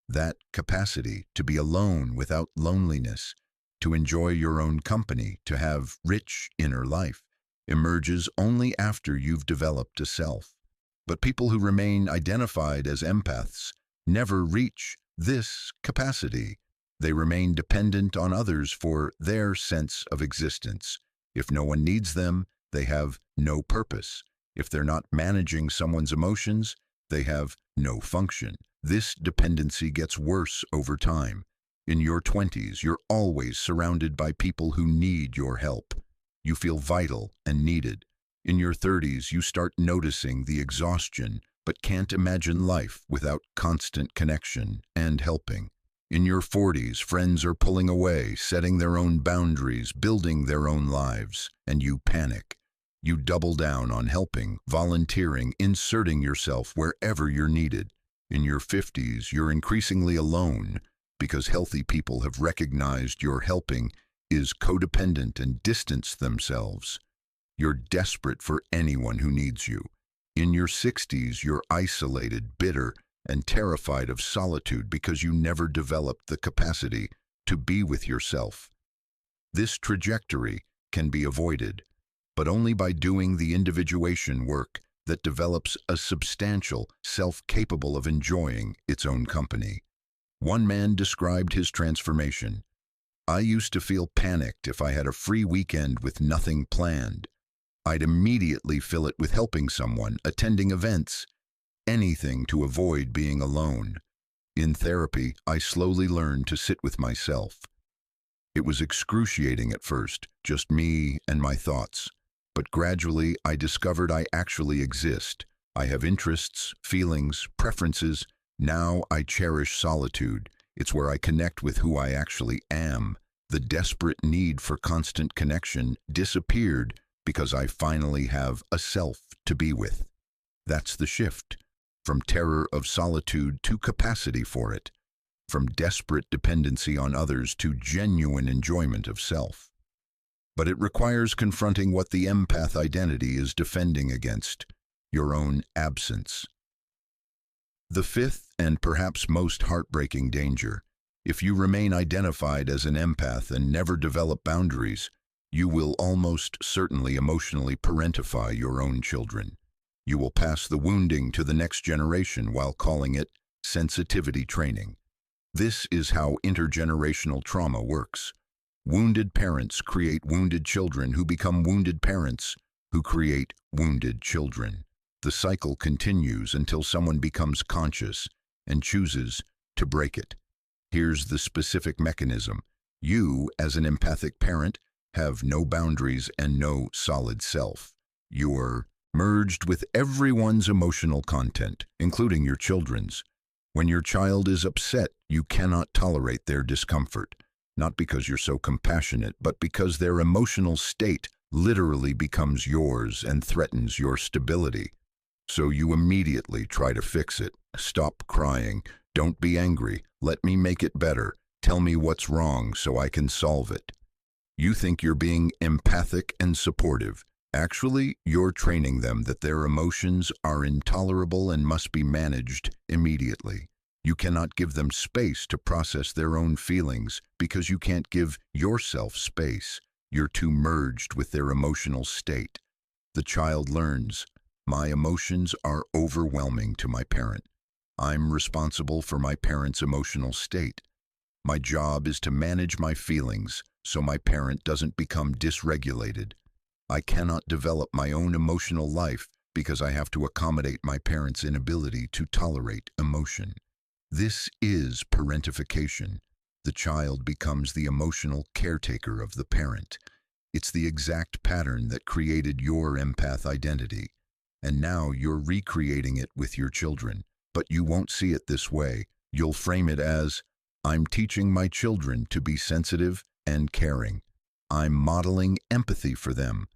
That capacity to be alone without loneliness, to enjoy your own company, to have rich inner life, emerges only after you've developed a self. But people who remain identified as empaths never reach this capacity. They remain dependent on others for their sense of existence. If no one needs them, they have no purpose. If they're not managing someone's emotions, they have no function. This dependency gets worse over time. In your 20s, you're always surrounded by people who need your help. You feel vital and needed. In your 30s, you start noticing the exhaustion, but can't imagine life without constant connection and helping. In your 40s, friends are pulling away, setting their own boundaries, building their own lives, and you panic. You double down on helping, volunteering, inserting yourself wherever you're needed. In your 50s, you're increasingly alone because healthy people have recognized your helping is codependent and distance themselves. You're desperate for anyone who needs you. In your 60s, you're isolated, bitter, and terrified of solitude because you never developed the capacity to be with yourself. This trajectory can be avoided, but only by doing the individuation work that develops a substantial self capable of enjoying its own company. One man described his transformation. "I used to feel panicked if I had a free weekend with nothing planned. I'd immediately fill it with helping someone, attending events, anything to avoid being alone. In therapy, I slowly learned to sit with myself. It was excruciating at first, just me and my thoughts. But gradually, I discovered I actually exist. I have interests, feelings, preferences. Now I cherish solitude. It's where I connect with who I actually am. The desperate need for constant connection disappeared because I finally have a self to be with." That's the shift. From terror of solitude to capacity for it. From desperate dependency on others to genuine enjoyment of self. But it requires confronting what the empath identity is defending against: your own absence. The fifth and perhaps most heartbreaking danger: if you remain identified as an empath and never develop boundaries, you will almost certainly emotionally parentify your own children. You will pass the wounding to the next generation while calling it sensitivity training. This is how intergenerational trauma works. Wounded parents create wounded children who become wounded parents who create wounded children. The cycle continues until someone becomes conscious and chooses to break it. Here's the specific mechanism. You, as an empathic parent, have no boundaries and no solid self. You're merged with everyone's emotional content, including your children's. When your child is upset, you cannot tolerate their discomfort. not because you're so compassionate, but because their emotional state literally becomes yours and threatens your stability. So you immediately try to fix it. Stop crying. Don't be angry. Let me make it better. Tell me what's wrong so I can solve it. You think you're being empathic and supportive. Actually, you're training them that their emotions are intolerable and must be managed immediately. You cannot give them space to process their own feelings because you can't give yourself space. You're too merged with their emotional state. The child learns, my emotions are overwhelming to my parent. I'm responsible for my parent's emotional state. My job is to manage my feelings so my parent doesn't become dysregulated. I cannot develop my own emotional life because I have to accommodate my parent's inability to tolerate emotion. This is parentification. The child becomes the emotional caretaker of the parent. It's the exact pattern that created your empath identity. And now you're recreating it with your children. But you won't see it this way. You'll frame it as, I'm teaching my children to be sensitive and caring. I'm modeling empathy for them.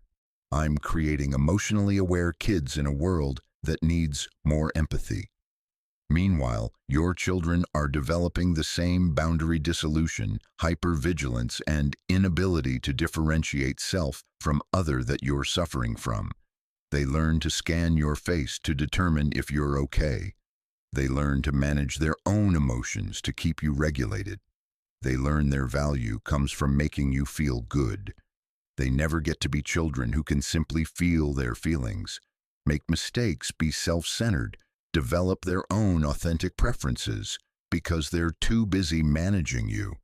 I'm creating emotionally aware kids in a world that needs more empathy. Meanwhile, your children are developing the same boundary dissolution, hypervigilance, and inability to differentiate self from other that you're suffering from. They learn to scan your face to determine if you're okay. They learn to manage their own emotions to keep you regulated. They learn their value comes from making you feel good. They never get to be children who can simply feel their feelings, make mistakes, be self-centered, develop their own authentic preferences because they're too busy managing you.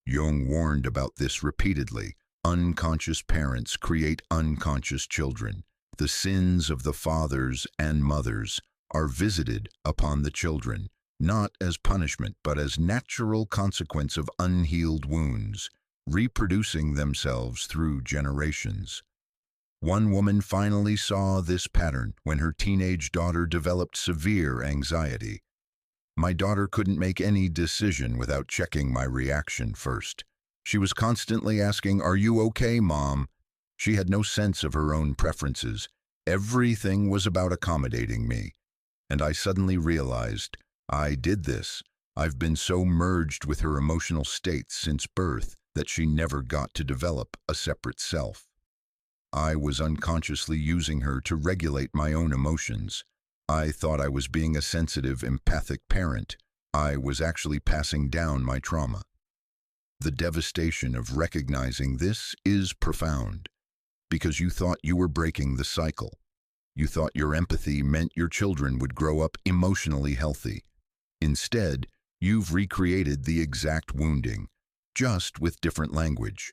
Jung warned about this repeatedly. Unconscious parents create unconscious children. The sins of the fathers and mothers are visited upon the children, not as punishment, but as natural consequence of unhealed wounds, reproducing themselves through generations. One woman finally saw this pattern when her teenage daughter developed severe anxiety. My daughter couldn't make any decision without checking my reaction first. She was constantly asking, "Are you okay, Mom?" She had no sense of her own preferences. Everything was about accommodating me. And I suddenly realized, I did this. I've been so merged with her emotional states since birth that she never got to develop a separate self. I was unconsciously using her to regulate my own emotions. I thought I was being a sensitive, empathic parent. I was actually passing down my trauma. The devastation of recognizing this is profound, because you thought you were breaking the cycle. You thought your empathy meant your children would grow up emotionally healthy. Instead, you've recreated the exact wounding, just with different language.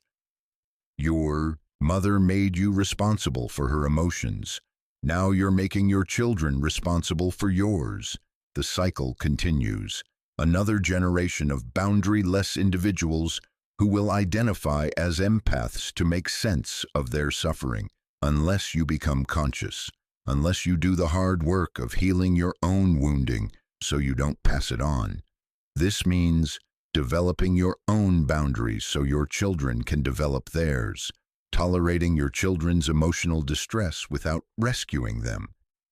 Your mother made you responsible for her emotions. Now you're making your children responsible for yours. The cycle continues. Another generation of boundary-less individuals who will identify as empaths to make sense of their suffering, unless you become conscious, unless you do the hard work of healing your own wounding so you don't pass it on. This means developing your own boundaries so your children can develop theirs, tolerating your children's emotional distress without rescuing them,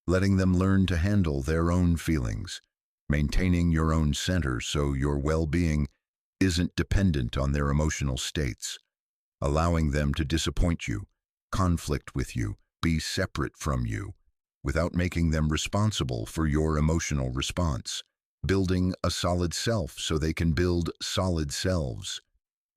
letting them learn to handle their own feelings, maintaining your own center so your well-being isn't dependent on their emotional states, allowing them to disappoint you, conflict with you, be separate from you, without making them responsible for your emotional response, building a solid self so they can build solid selves.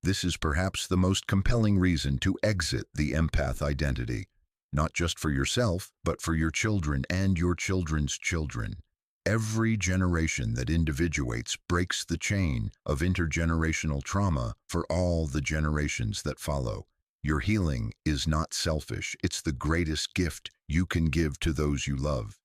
This is perhaps the most compelling reason to exit the empath identity, not just for yourself, but for your children and your children's children. Every generation that individuates breaks the chain of intergenerational trauma for all the generations that follow. Your healing is not selfish. It's the greatest gift you can give to those you love.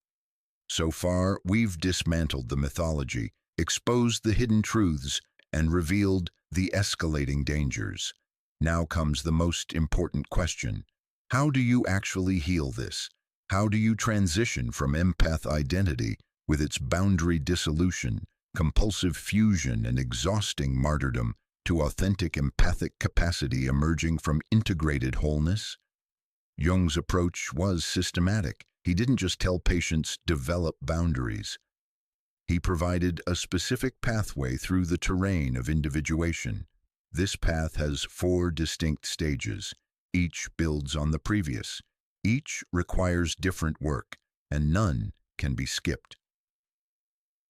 So far, we've dismantled the mythology, exposed the hidden truths, and revealed the escalating dangers. Now comes the most important question. How do you actually heal this? How do you transition from empath identity with its boundary dissolution, compulsive fusion, and exhausting martyrdom to authentic empathic capacity emerging from integrated wholeness? Jung's approach was systematic. He didn't just tell patients, develop boundaries. He provided a specific pathway through the terrain of individuation. This path has 4 distinct stages. Each builds on the previous. Each requires different work, and none can be skipped.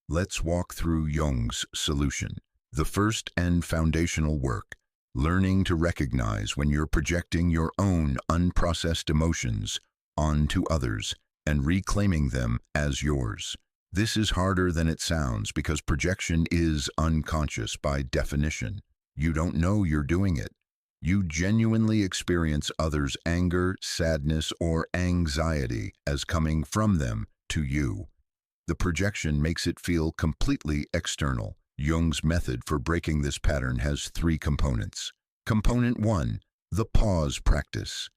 Let's walk through Jung's solution. The first and foundational work, learning to recognize when you're projecting your own unprocessed emotions onto others and reclaiming them as yours. This is harder than it sounds because projection is unconscious by definition. You don't know you're doing it. You genuinely experience others' anger, sadness, or anxiety as coming from them to you. The projection makes it feel completely external. Jung's method for breaking this pattern has 3 components. Component 1, the pause practice.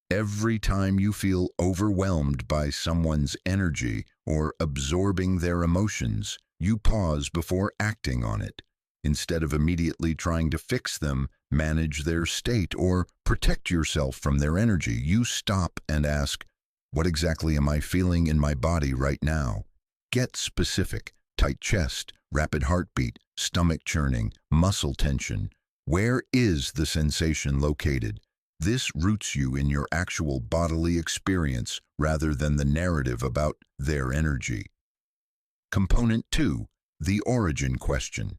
Every time you feel overwhelmed by someone's energy or absorbing their emotions, you pause before acting on it. Instead of immediately trying to fix them, manage their state, or protect yourself from their energy, you stop and ask, what exactly am I feeling in my body right now? Get specific. Tight chest, rapid heartbeat, stomach churning, muscle tension. Where is the sensation located? This roots you in your actual bodily experience rather than the narrative about their energy. Component 2, the origin question.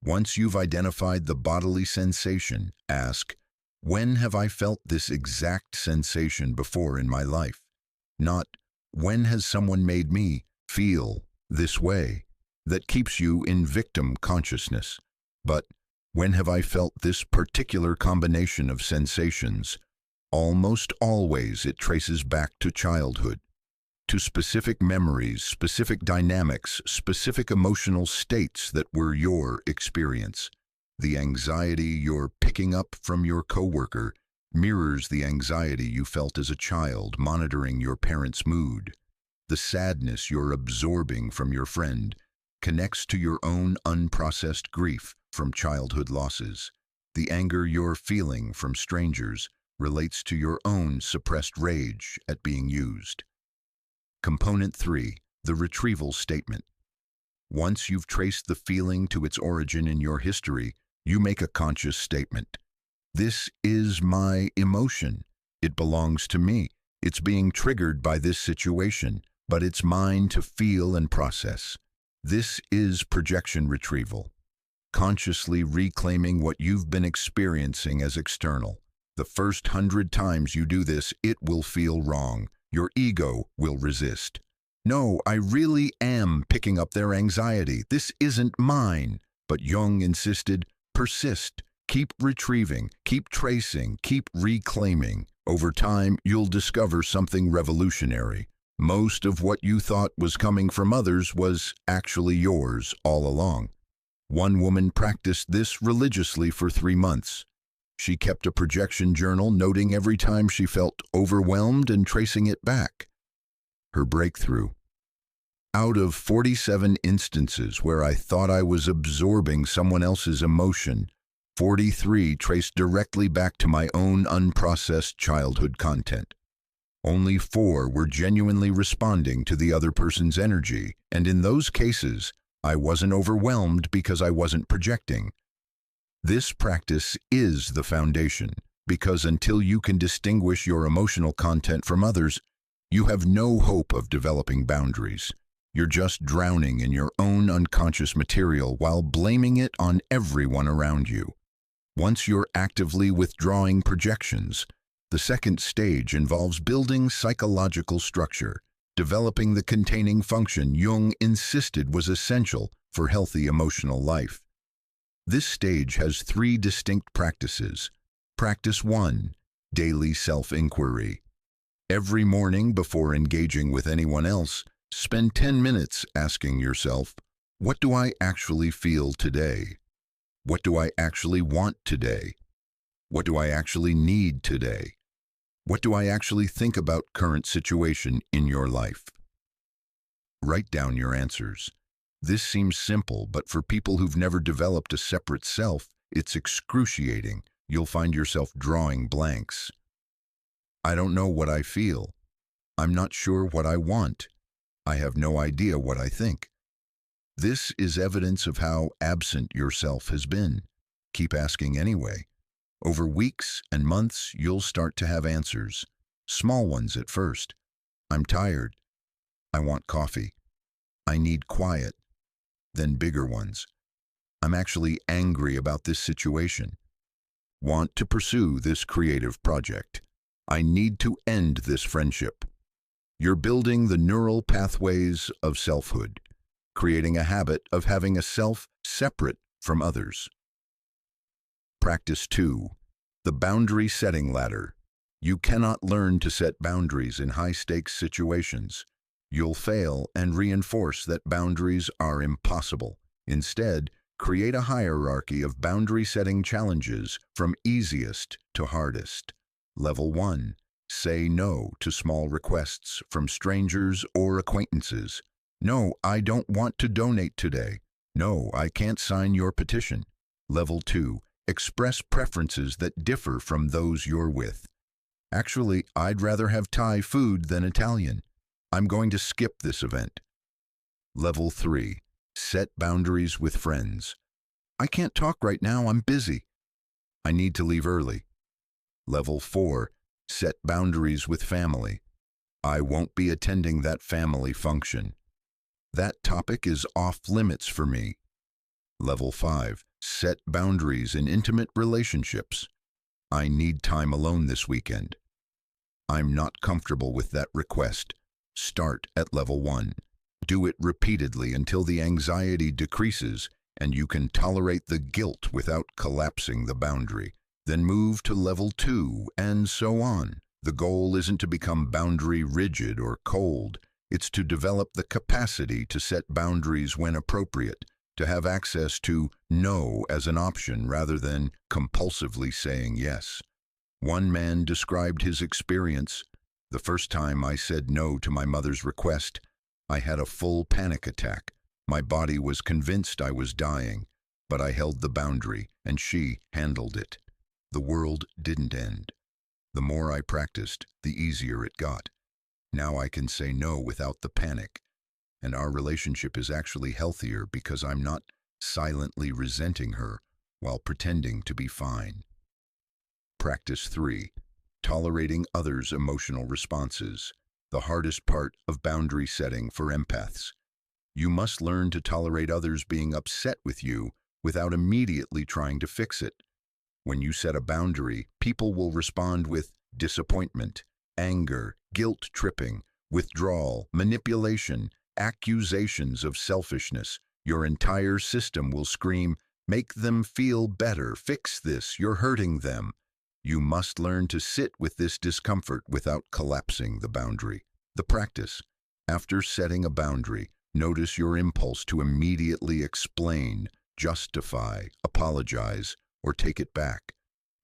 Once you've identified the bodily sensation, ask, when have I felt this exact sensation before in my life? Not, when has someone made me feel this way? That keeps you in victim consciousness. But, when have I felt this particular combination of sensations? Almost always it traces back to childhood, to specific memories, specific dynamics, specific emotional states that were your experience. The anxiety you're picking up from your coworker mirrors the anxiety you felt as a child monitoring your parents' mood. The sadness you're absorbing from your friend connects to your own unprocessed grief from childhood losses. The anger you're feeling from strangers relates to your own suppressed rage at being used. Component 3, the retrieval statement. Once you've traced the feeling to its origin in your history, you make a conscious statement. This is my emotion. It belongs to me. It's being triggered by this situation, but it's mine to feel and process. This is projection retrieval. Consciously reclaiming what you've been experiencing as external. The first 100 times you do this, it will feel wrong. Your ego will resist. No, I really am picking up their anxiety. This isn't mine. But Jung insisted, persist. Keep retrieving, keep tracing, keep reclaiming. Over time, you'll discover something revolutionary. Most of what you thought was coming from others was actually yours all along. One woman practiced this religiously for 3 months. She kept a projection journal, noting every time she felt overwhelmed and tracing it back. Her breakthrough. Out of 47 instances where I thought I was absorbing someone else's emotion, 43 traced directly back to my own unprocessed childhood content. Only 4 were genuinely responding to the other person's energy, and in those cases, I wasn't overwhelmed because I wasn't projecting. This practice is the foundation, because until you can distinguish your emotional content from others, you have no hope of developing boundaries. You're just drowning in your own unconscious material while blaming it on everyone around you. Once you're actively withdrawing projections, the second stage involves building psychological structure, developing the containing function Jung insisted was essential for healthy emotional life. This stage has 3 distinct practices. Practice 1, daily self-inquiry. Every morning before engaging with anyone else, spend 10 minutes asking yourself, what do I actually feel today? What do I actually want today? What do I actually need today? What do I actually think about current situation in your life? Write down your answers. This seems simple, but for people who've never developed a separate self, It's excruciating. You'll find yourself drawing blanks. I don't know what I feel. I'm not sure what I want. I have no idea what I think. This is evidence of how absent yourself has been. Keep asking anyway. Over weeks and months, you'll start to have answers. Small ones at first. I'm tired. I want coffee. I need quiet. Then bigger ones. I'm actually angry about this situation. Want to pursue this creative project. I need to end this friendship. You're building the neural pathways of selfhood, creating a habit of having a self separate from others. Practice 2. The boundary setting ladder. You cannot learn to set boundaries in high-stakes situations. You'll fail and reinforce that boundaries are impossible. Instead, create a hierarchy of boundary-setting challenges from easiest to hardest. Level 1. Say no to small requests from strangers or acquaintances. No, I don't want to donate today. No, I can't sign your petition. Level 2. Express preferences that differ from those you're with. Actually, I'd rather have Thai food than Italian. I'm going to skip this event. Level 3. Set boundaries with friends. I can't talk right now, I'm busy. I need to leave early. Level 4. Set boundaries with family. I won't be attending that family function. That topic is off limits for me. Level 5. Set boundaries in intimate relationships. I need time alone this weekend. I'm not comfortable with that request. Start at level 1. Do it repeatedly until the anxiety decreases and you can tolerate the guilt without collapsing the boundary. Then move to level 2, and so on. The goal isn't to become boundary rigid or cold. It's to develop the capacity to set boundaries when appropriate, to have access to no as an option rather than compulsively saying yes. One man described his experience. The first time I said no to my mother's request, I had a full panic attack. My body was convinced I was dying, but I held the boundary, and she handled it. The world didn't end. The more I practiced, the easier it got. Now I can say no without the panic, and our relationship is actually healthier because I'm not silently resenting her while pretending to be fine. Practice 3. Tolerating others' emotional responses. The hardest part of boundary setting for empaths. You must learn to tolerate others being upset with you without immediately trying to fix it. When you set a boundary, people will respond with disappointment, anger, guilt-tripping, withdrawal, manipulation, accusations of selfishness. Your entire system will scream, "Make them feel better, fix this, you're hurting them." You must learn to sit with this discomfort without collapsing the boundary. The practice. After setting a boundary, notice your impulse to immediately explain, justify, apologize, or take it back.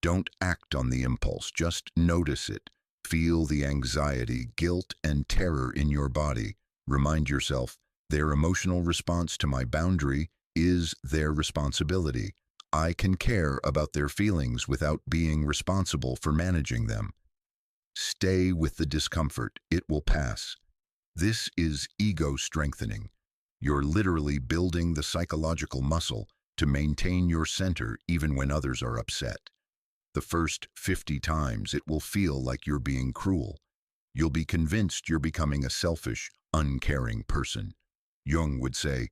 Don't act on the impulse, just notice it. Feel the anxiety, guilt, and terror in your body. Remind yourself, their emotional response to my boundary is their responsibility. I can care about their feelings without being responsible for managing them. Stay with the discomfort. It will pass. This is ego strengthening. You're literally building the psychological muscle to maintain your center even when others are upset. The first 50 times it will feel like you're being cruel. You'll be convinced you're becoming a selfish, uncaring person. Jung would say,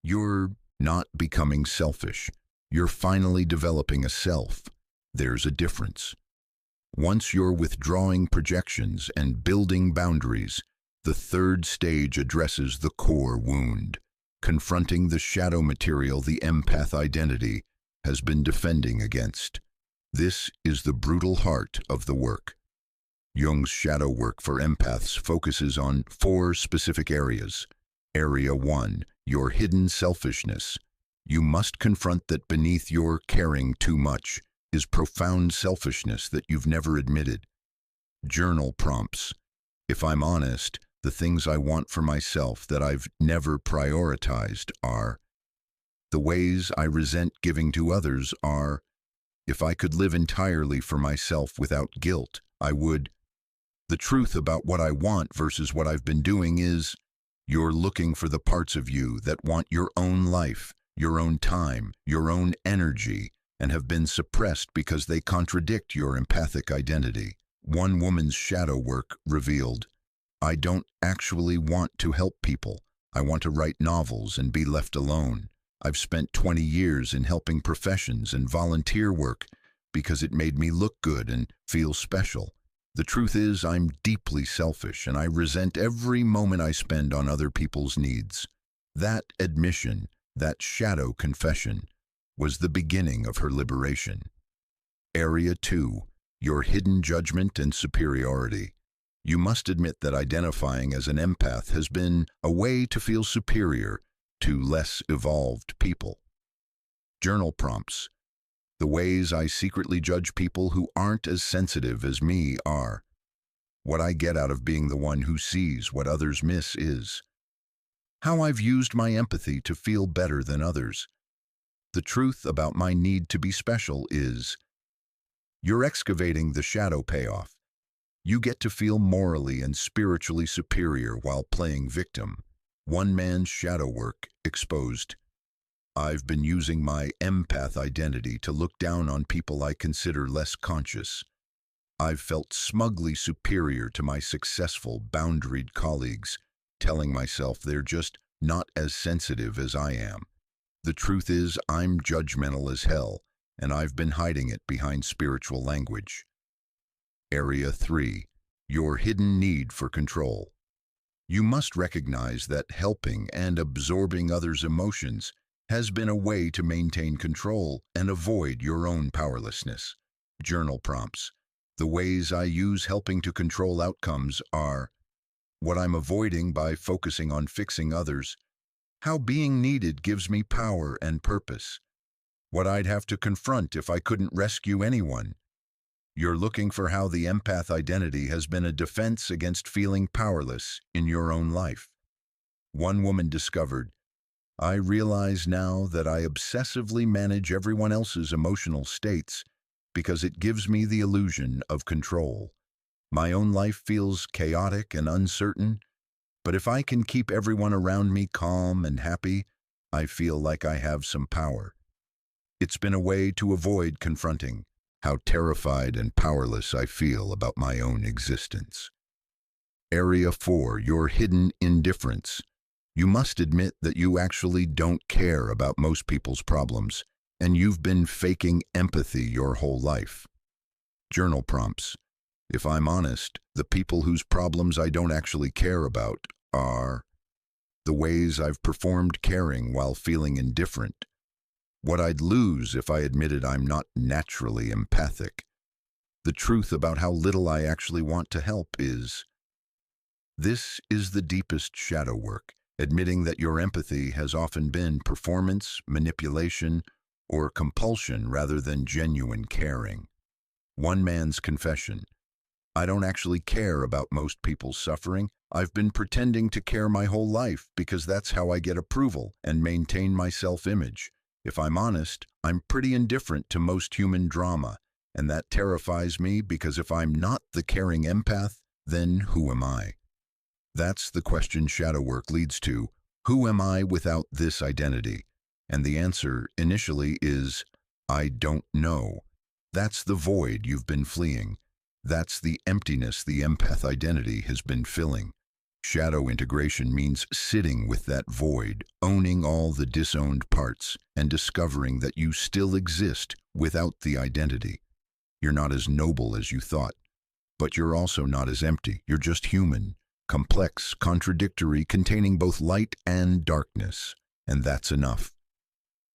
"You're not becoming selfish. You're finally developing a self." There's a difference. Once you're withdrawing projections and building boundaries, the third stage addresses the core wound, confronting the shadow material the empath identity has been defending against. This is the brutal heart of the work. Jung's shadow work for empaths focuses on 4 specific areas. Area 1, your hidden selfishness. You must confront that beneath your caring too much is profound selfishness that you've never admitted. Journal prompts. If I'm honest, the things I want for myself that I've never prioritized are: The ways I resent giving to others are, if I could live entirely for myself without guilt, I would. The truth about what I want versus what I've been doing is, you're looking for the parts of you that want your own life, your own time, your own energy, and have been suppressed because they contradict your empathic identity. One woman's shadow work revealed, I don't actually want to help people. I want to write novels and be left alone. I've spent 20 years in helping professions and volunteer work because it made me look good and feel special. The truth is, I'm deeply selfish and I resent every moment I spend on other people's needs. That admission, that shadow confession, was the beginning of her liberation. Area 2. Your hidden judgment and superiority. You must admit that identifying as an empath has been a way to feel superior to less evolved people. Journal prompts. The ways I secretly judge people who aren't as sensitive as me are. What I get out of being the one who sees what others miss is how I've used my empathy to feel better than others. The truth about my need to be special is, you're excavating the shadow payoff. You get to feel morally and spiritually superior while playing victim. One man's shadow work exposed. I've been using my empath identity to look down on people I consider less conscious. I've felt smugly superior to my successful, boundaried colleagues, telling myself they're just not as sensitive as I am. The truth is, I'm judgmental as hell, and I've been hiding it behind spiritual language. Area 3. Your hidden need for control. You must recognize that helping and absorbing others' emotions has been a way to maintain control and avoid your own powerlessness. Journal prompts. The ways I use helping to control outcomes are what I'm avoiding by focusing on fixing others, how being needed gives me power and purpose, what I'd have to confront if I couldn't rescue anyone. You're looking for how the empath identity has been a defense against feeling powerless in your own life. One woman discovered, I realize now that I obsessively manage everyone else's emotional states because it gives me the illusion of control. My own life feels chaotic and uncertain, but if I can keep everyone around me calm and happy, I feel like I have some power. It's been a way to avoid confronting how terrified and powerless I feel about my own existence. Area 4. Your hidden indifference. You must admit that you actually don't care about most people's problems, and you've been faking empathy your whole life. Journal prompts. If I'm honest, the people whose problems I don't actually care about are the ways I've performed caring while feeling indifferent, what I'd lose if I admitted I'm not naturally empathic, the truth about how little I actually want to help is. This is the deepest shadow work, admitting that your empathy has often been performance, manipulation, or compulsion rather than genuine caring. One man's confession. I don't actually care about most people's suffering. I've been pretending to care my whole life because that's how I get approval and maintain my self-image. If I'm honest, I'm pretty indifferent to most human drama, and that terrifies me because if I'm not the caring empath, then who am I? That's the question shadow work leads to. Who am I without this identity? And the answer initially is, I don't know. That's the void you've been fleeing. That's the emptiness the empath identity has been filling. Shadow integration means sitting with that void, owning all the disowned parts, and discovering that you still exist without the identity. You're not as noble as you thought, but you're also not as empty. You're just human, complex, contradictory, containing both light and darkness, and that's enough.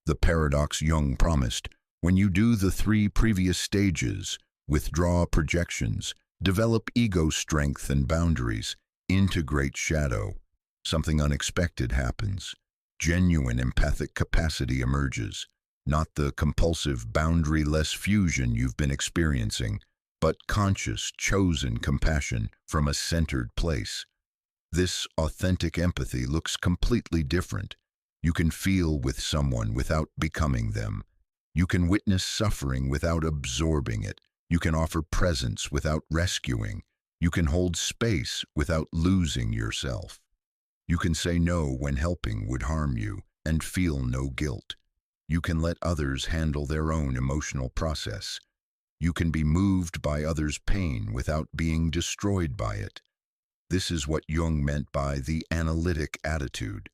The paradox Jung promised, when you do the 3 previous stages, withdraw projections, develop ego strength and boundaries, integrate shadow, something unexpected happens. Genuine empathic capacity emerges, not the compulsive, boundary-less fusion you've been experiencing, but conscious, chosen compassion from a centered place. This authentic empathy looks completely different. You can feel with someone without becoming them. You can witness suffering without absorbing it. You can offer presence without rescuing. You can hold space without losing yourself. You can say no when helping would harm you and feel no guilt. You can let others handle their own emotional process. You can be moved by others' pain without being destroyed by it. This is what Jung meant by the analytic attitude,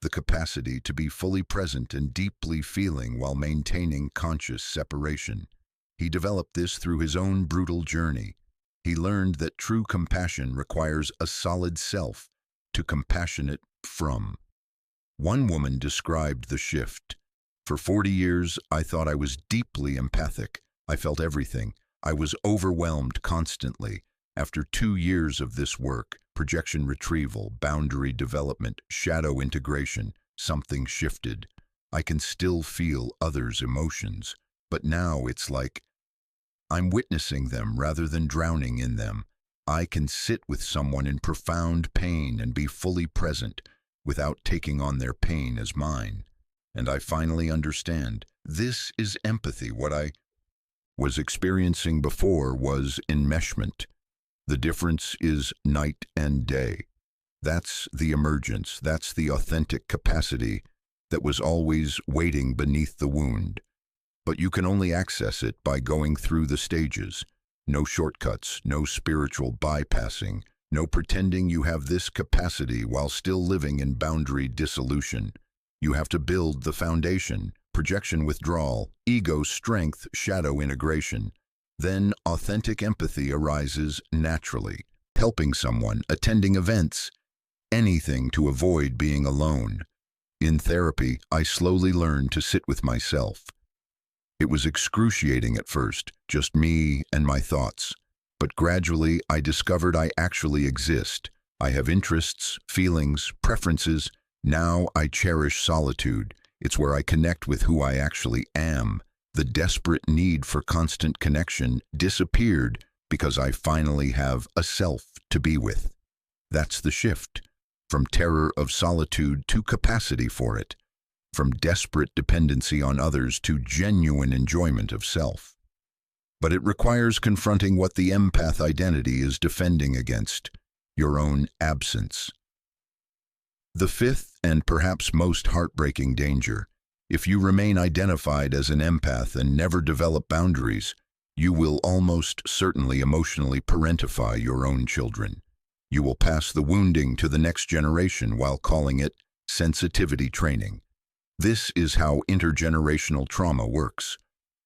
the capacity to be fully present and deeply feeling while maintaining conscious separation. He developed this through his own brutal journey. He learned that true compassion requires a solid self to compassionate from. One woman described the shift. For 40 years, I thought I was deeply empathic. I felt everything. I was overwhelmed constantly. After 2 years of this work, projection retrieval, boundary development, shadow integration, something shifted. I can still feel others' emotions, but now it's like I'm witnessing them rather than drowning in them. I can sit with someone in profound pain and be fully present without taking on their pain as mine. And I finally understand. This is empathy. What I was experiencing before was enmeshment. The difference is night and day. That's the emergence. That's the authentic capacity that was always waiting beneath the wound. But you can only access it by going through the stages. No shortcuts, no spiritual bypassing, no pretending you have this capacity while still living in boundary dissolution. You have to build the foundation, projection withdrawal, ego strength, shadow integration. Then authentic empathy arises naturally, helping someone, attending events, anything to avoid being alone. In therapy, I slowly learned to sit with myself. It was excruciating at first, just me and my thoughts. But gradually, I discovered I actually exist. I have interests, feelings, preferences. Now I cherish solitude. It's where I connect with who I actually am. The desperate need for constant connection disappeared because I finally have a self to be with. That's the shift, from terror of solitude to capacity for it, from desperate dependency on others to genuine enjoyment of self. But it requires confronting what the empath identity is defending against, your own absence. The fifth and perhaps most heartbreaking danger: if you remain identified as an empath and never develop boundaries, you will almost certainly emotionally parentify your own children. You will pass the wounding to the next generation while calling it sensitivity training. This is how intergenerational trauma works.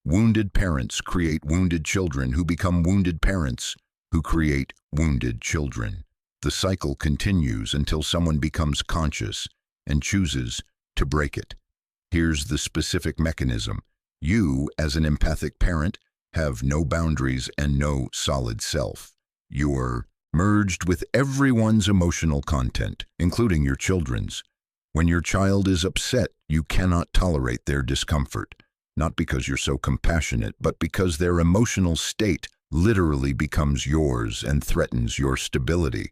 Wounded parents create wounded children who become wounded parents who create wounded children. The cycle continues until someone becomes conscious and chooses to break it. Here's the specific mechanism. You, as an empathic parent, have no boundaries and no solid self. You're merged with everyone's emotional content, including your children's. When your child is upset, you cannot tolerate their discomfort, not because you're so compassionate, but because their emotional state literally becomes yours and threatens your stability.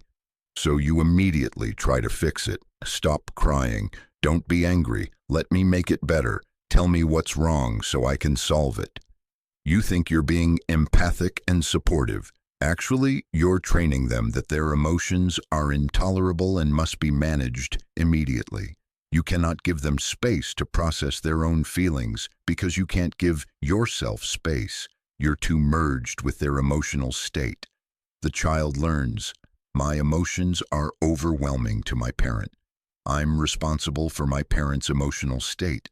So you immediately try to fix it. Stop crying. Don't be angry. Let me make it better. Tell me what's wrong so I can solve it. You think you're being empathic and supportive. Actually, you're training them that their emotions are intolerable and must be managed immediately. You cannot give them space to process their own feelings because you can't give yourself space. You're too merged with their emotional state. The child learns, my emotions are overwhelming to my parent. I'm responsible for my parent's emotional state.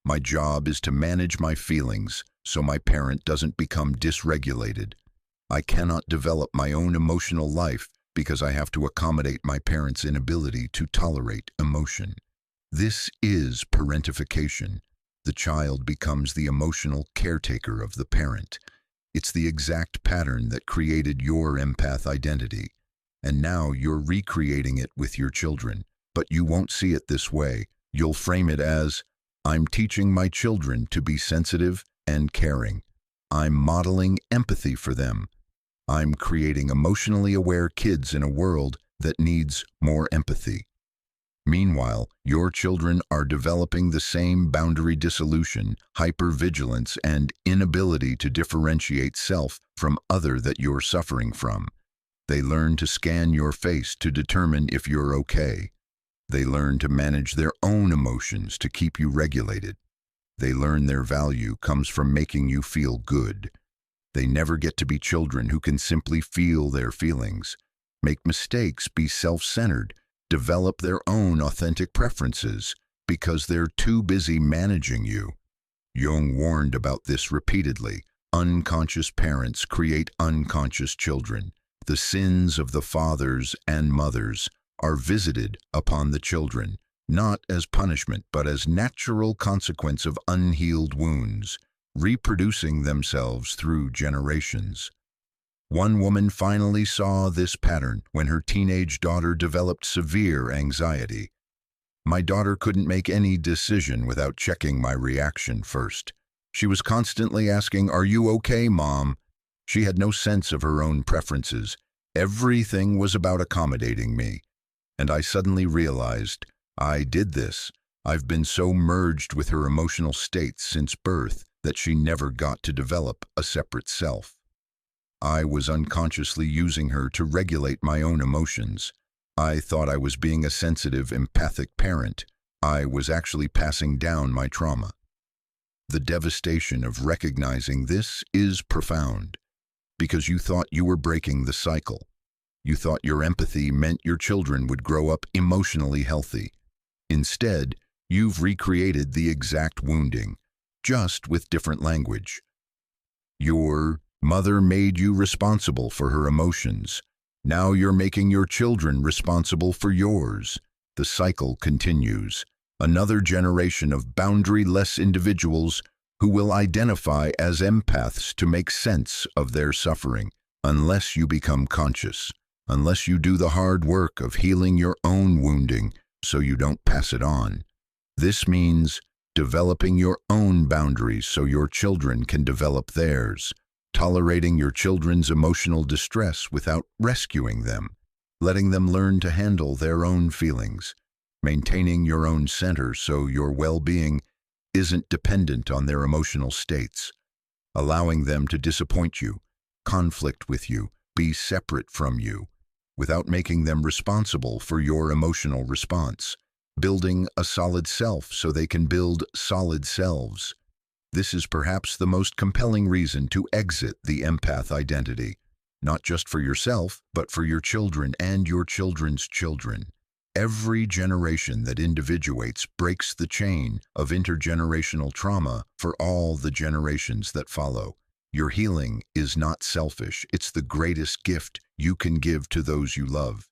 My job is to manage my feelings so my parent doesn't become dysregulated. I cannot develop my own emotional life because I have to accommodate my parent's inability to tolerate emotion. This is parentification. The child becomes the emotional caretaker of the parent. It's the exact pattern that created your empath identity. And now you're recreating it with your children. But you won't see it this way. You'll frame it as, I'm teaching my children to be sensitive and caring. I'm modeling empathy for them. I'm creating emotionally aware kids in a world that needs more empathy. Meanwhile, your children are developing the same boundary dissolution, hypervigilance, and inability to differentiate self from other that you're suffering from. They learn to scan your face to determine if you're okay. They learn to manage their own emotions to keep you regulated. They learn their value comes from making you feel good. They never get to be children who can simply feel their feelings, make mistakes, be self-centered, develop their own authentic preferences, because they're too busy managing you. Jung warned about this repeatedly. Unconscious parents create unconscious children. The sins of the fathers and mothers are visited upon the children, not as punishment, but as natural consequence of unhealed wounds, reproducing themselves through generations. One woman finally saw this pattern when her teenage daughter developed severe anxiety. My daughter couldn't make any decision without checking my reaction first. She was constantly asking, "Are you okay, Mom?" She had no sense of her own preferences. Everything was about accommodating me. And I suddenly realized, I did this. I've been so merged with her emotional states since birth that she never got to develop a separate self. I was unconsciously using her to regulate my own emotions. I thought I was being a sensitive, empathic parent. I was actually passing down my trauma. The devastation of recognizing this is profound, because you thought you were breaking the cycle. You thought your empathy meant your children would grow up emotionally healthy. Instead, you've recreated the exact wounding, just with different language. Your mother made you responsible for her emotions. Now you're making your children responsible for yours. The cycle continues. Another generation of boundary-less individuals who will identify as empaths to make sense of their suffering, unless you become conscious, unless you do the hard work of healing your own wounding so you don't pass it on. This means developing your own boundaries so your children can develop theirs, tolerating your children's emotional distress without rescuing them, letting them learn to handle their own feelings, maintaining your own center so your well-being isn't dependent on their emotional states, allowing them to disappoint you, conflict with you, be separate from you, without making them responsible for your emotional response, building a solid self so they can build solid selves. This is perhaps the most compelling reason to exit the empath identity, not just for yourself, but for your children and your children's children. Every generation that individuates breaks the chain of intergenerational trauma for all the generations that follow. Your healing is not selfish. It's the greatest gift you can give to those you love.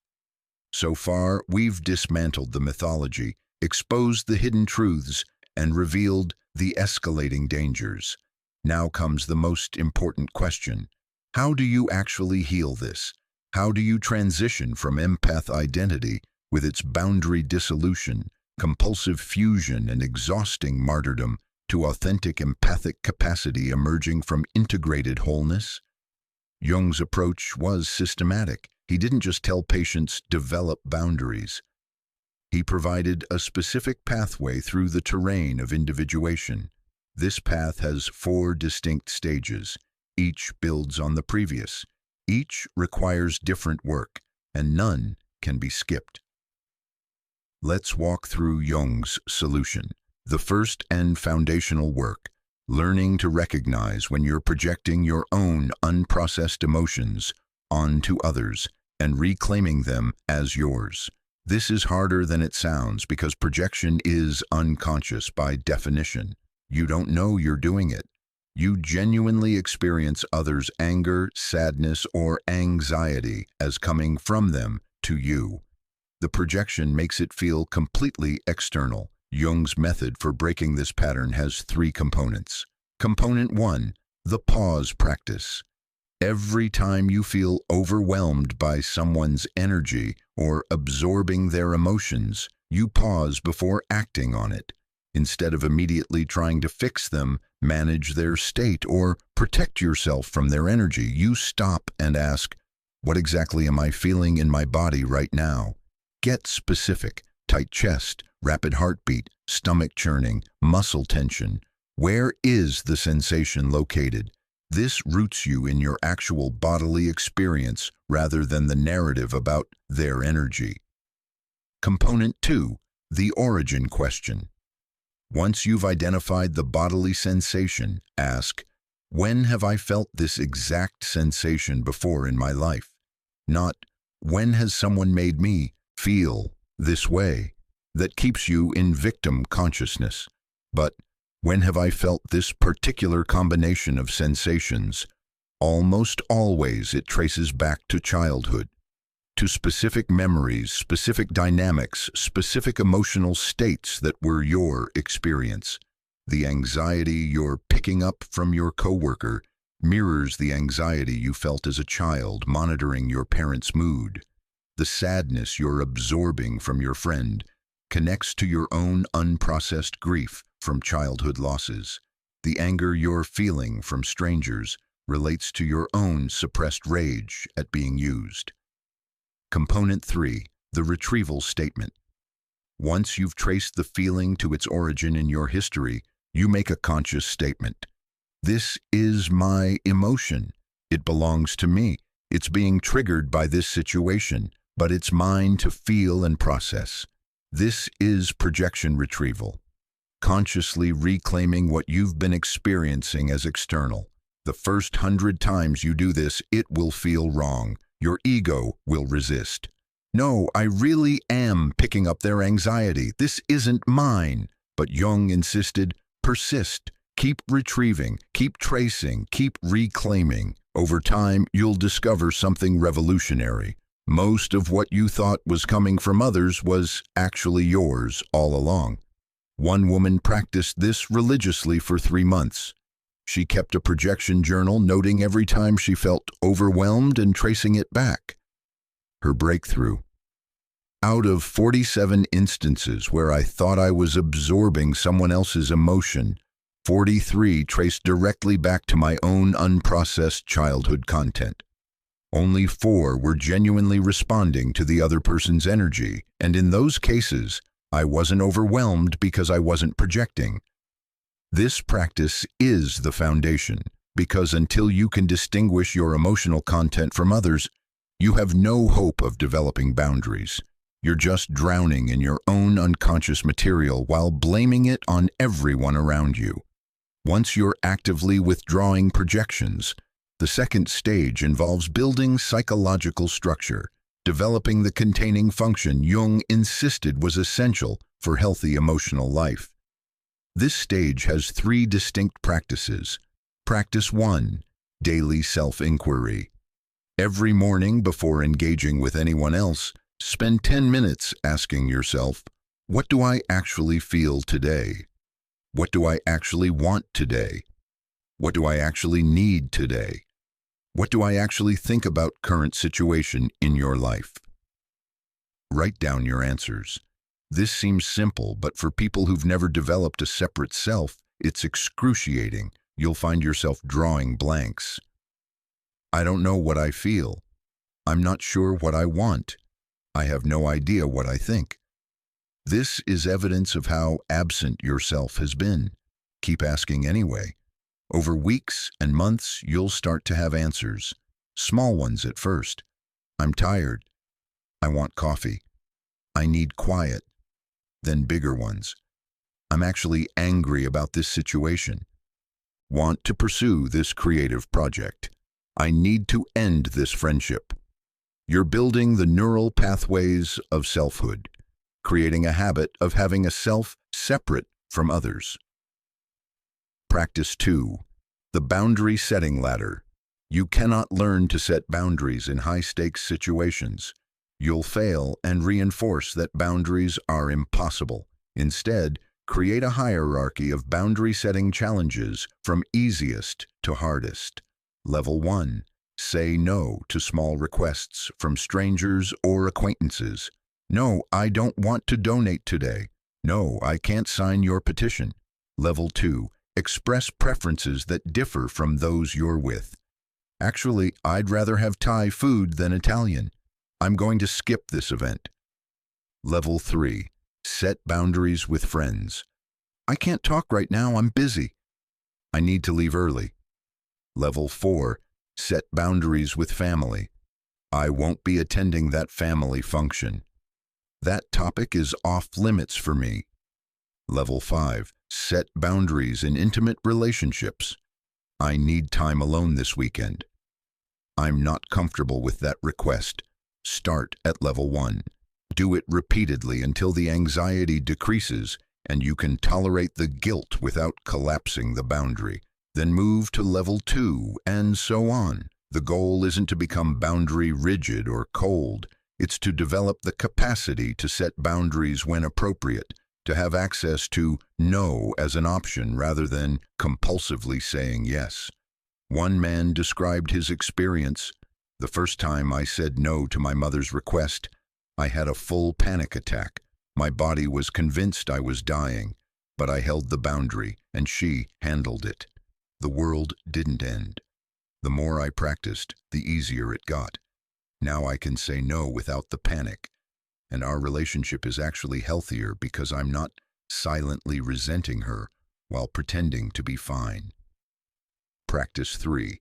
So far, we've dismantled the mythology, exposed the hidden truths, and revealed the escalating dangers. Now comes the most important question. How do you actually heal this? How do you transition from empath identity with its boundary dissolution, compulsive fusion, and exhausting martyrdom to authentic empathic capacity emerging from integrated wholeness? Jung's approach was systematic. He didn't just tell patients, develop boundaries. He provided a specific pathway through the terrain of individuation. This path has 4 distinct stages. Each builds on the previous. Each requires different work, and none can be skipped. Let's walk through Jung's solution. The first and foundational work, learning to recognize when you're projecting your own unprocessed emotions onto others and reclaiming them as yours. This is harder than it sounds because projection is unconscious by definition. You don't know you're doing it. You genuinely experience others' anger, sadness, or anxiety as coming from them to you. The projection makes it feel completely external. Jung's method for breaking this pattern has 3 components. Component 1, the pause practice. Every time you feel overwhelmed by someone's energy or absorbing their emotions, you pause before acting on it. Instead of immediately trying to fix them, manage their state, or protect yourself from their energy, you stop and ask, what exactly am I feeling in my body right now? Get specific. tight chest, rapid heartbeat, stomach churning, muscle tension. Where is the sensation located? This roots you in your actual bodily experience rather than the narrative about their energy. Component 2. The origin question. Once you've identified the bodily sensation, ask, when have I felt this exact sensation before in my life? Not, when has someone made me feel this way? That keeps you in victim consciousness. But, when have I felt this particular combination of sensations? Almost always it traces back to childhood, to specific memories, specific dynamics, specific emotional states that were your experience. The anxiety you're picking up from your coworker mirrors the anxiety you felt as a child monitoring your parents' mood. The sadness you're absorbing from your friend connects to your own unprocessed grief from childhood losses. The anger you're feeling from strangers relates to your own suppressed rage at being used. Component 3. The retrieval statement. Once you've traced the feeling to its origin in your history, you make a conscious statement. This is my emotion. It belongs to me. It's being triggered by this situation, but it's mine to feel and process. This is projection retrieval. Consciously reclaiming what you've been experiencing as external. The first 100 times you do this, it will feel wrong. Your ego will resist. No, I really am picking up their anxiety. This isn't mine. But Jung insisted, persist, keep retrieving, keep tracing, keep reclaiming. Over time, you'll discover something revolutionary. Most of what you thought was coming from others was actually yours all along. One woman practiced this religiously for 3 months. She kept a projection journal, noting every time she felt overwhelmed and tracing it back. Her breakthrough. Out of 47 instances where I thought I was absorbing someone else's emotion, 43 traced directly back to my own unprocessed childhood content. Only 4 were genuinely responding to the other person's energy, and in those cases, I wasn't overwhelmed because I wasn't projecting. This practice is the foundation, because until you can distinguish your emotional content from others, you have no hope of developing boundaries. You're just drowning in your own unconscious material while blaming it on everyone around you. Once you're actively withdrawing projections, the second stage involves building psychological structure, developing the containing function Jung insisted was essential for healthy emotional life. This stage has 3 distinct practices. Practice 1, daily self-inquiry. Every morning before engaging with anyone else, spend 10 minutes asking yourself, what do I actually feel today? What do I actually want today? What do I actually need today? What do I actually think about current situation in your life? Write down your answers. This seems simple, but for people who've never developed a separate self, it's excruciating. You'll find yourself drawing blanks. I don't know what I feel. I'm not sure what I want. I have no idea what I think. This is evidence of how absent yourself has been. Keep asking anyway. Over weeks and months, you'll start to have answers. Small ones at first. I'm tired. I want coffee. I need quiet. Then bigger ones. I'm actually angry about this situation. Want to pursue this creative project. I need to end this friendship. You're building the neural pathways of selfhood, creating a habit of having a self separate from others. Practice 2. The boundary setting ladder. You cannot learn to set boundaries in high-stakes situations. You'll fail and reinforce that boundaries are impossible. Instead, create a hierarchy of boundary-setting challenges from easiest to hardest. Level 1. Say no to small requests from strangers or acquaintances. No, I don't want to donate today. No, I can't sign your petition. Level 2. Express preferences that differ from those you're with. Actually, I'd rather have Thai food than Italian. I'm going to skip this event. Level 3. Set boundaries with friends. I can't talk right now, I'm busy. I need to leave early. Level 4. Set boundaries with family. I won't be attending that family function. That topic is off limits for me. Level 5. Set boundaries in intimate relationships. I need time alone this weekend. I'm not comfortable with that request. Start at level 1. Do it repeatedly until the anxiety decreases and you can tolerate the guilt without collapsing the boundary. Then move to level 2, and so on. The goal isn't to become boundary rigid or cold. It's to develop the capacity to set boundaries when appropriate, to have access to no as an option rather than compulsively saying yes. One man described his experience. The first time I said no to my mother's request, I had a full panic attack. My body was convinced I was dying, but I held the boundary, and she handled it. The world didn't end. The more I practiced, the easier it got. Now I can say no without the panic, and our relationship is actually healthier because I'm not silently resenting her while pretending to be fine. Practice 3.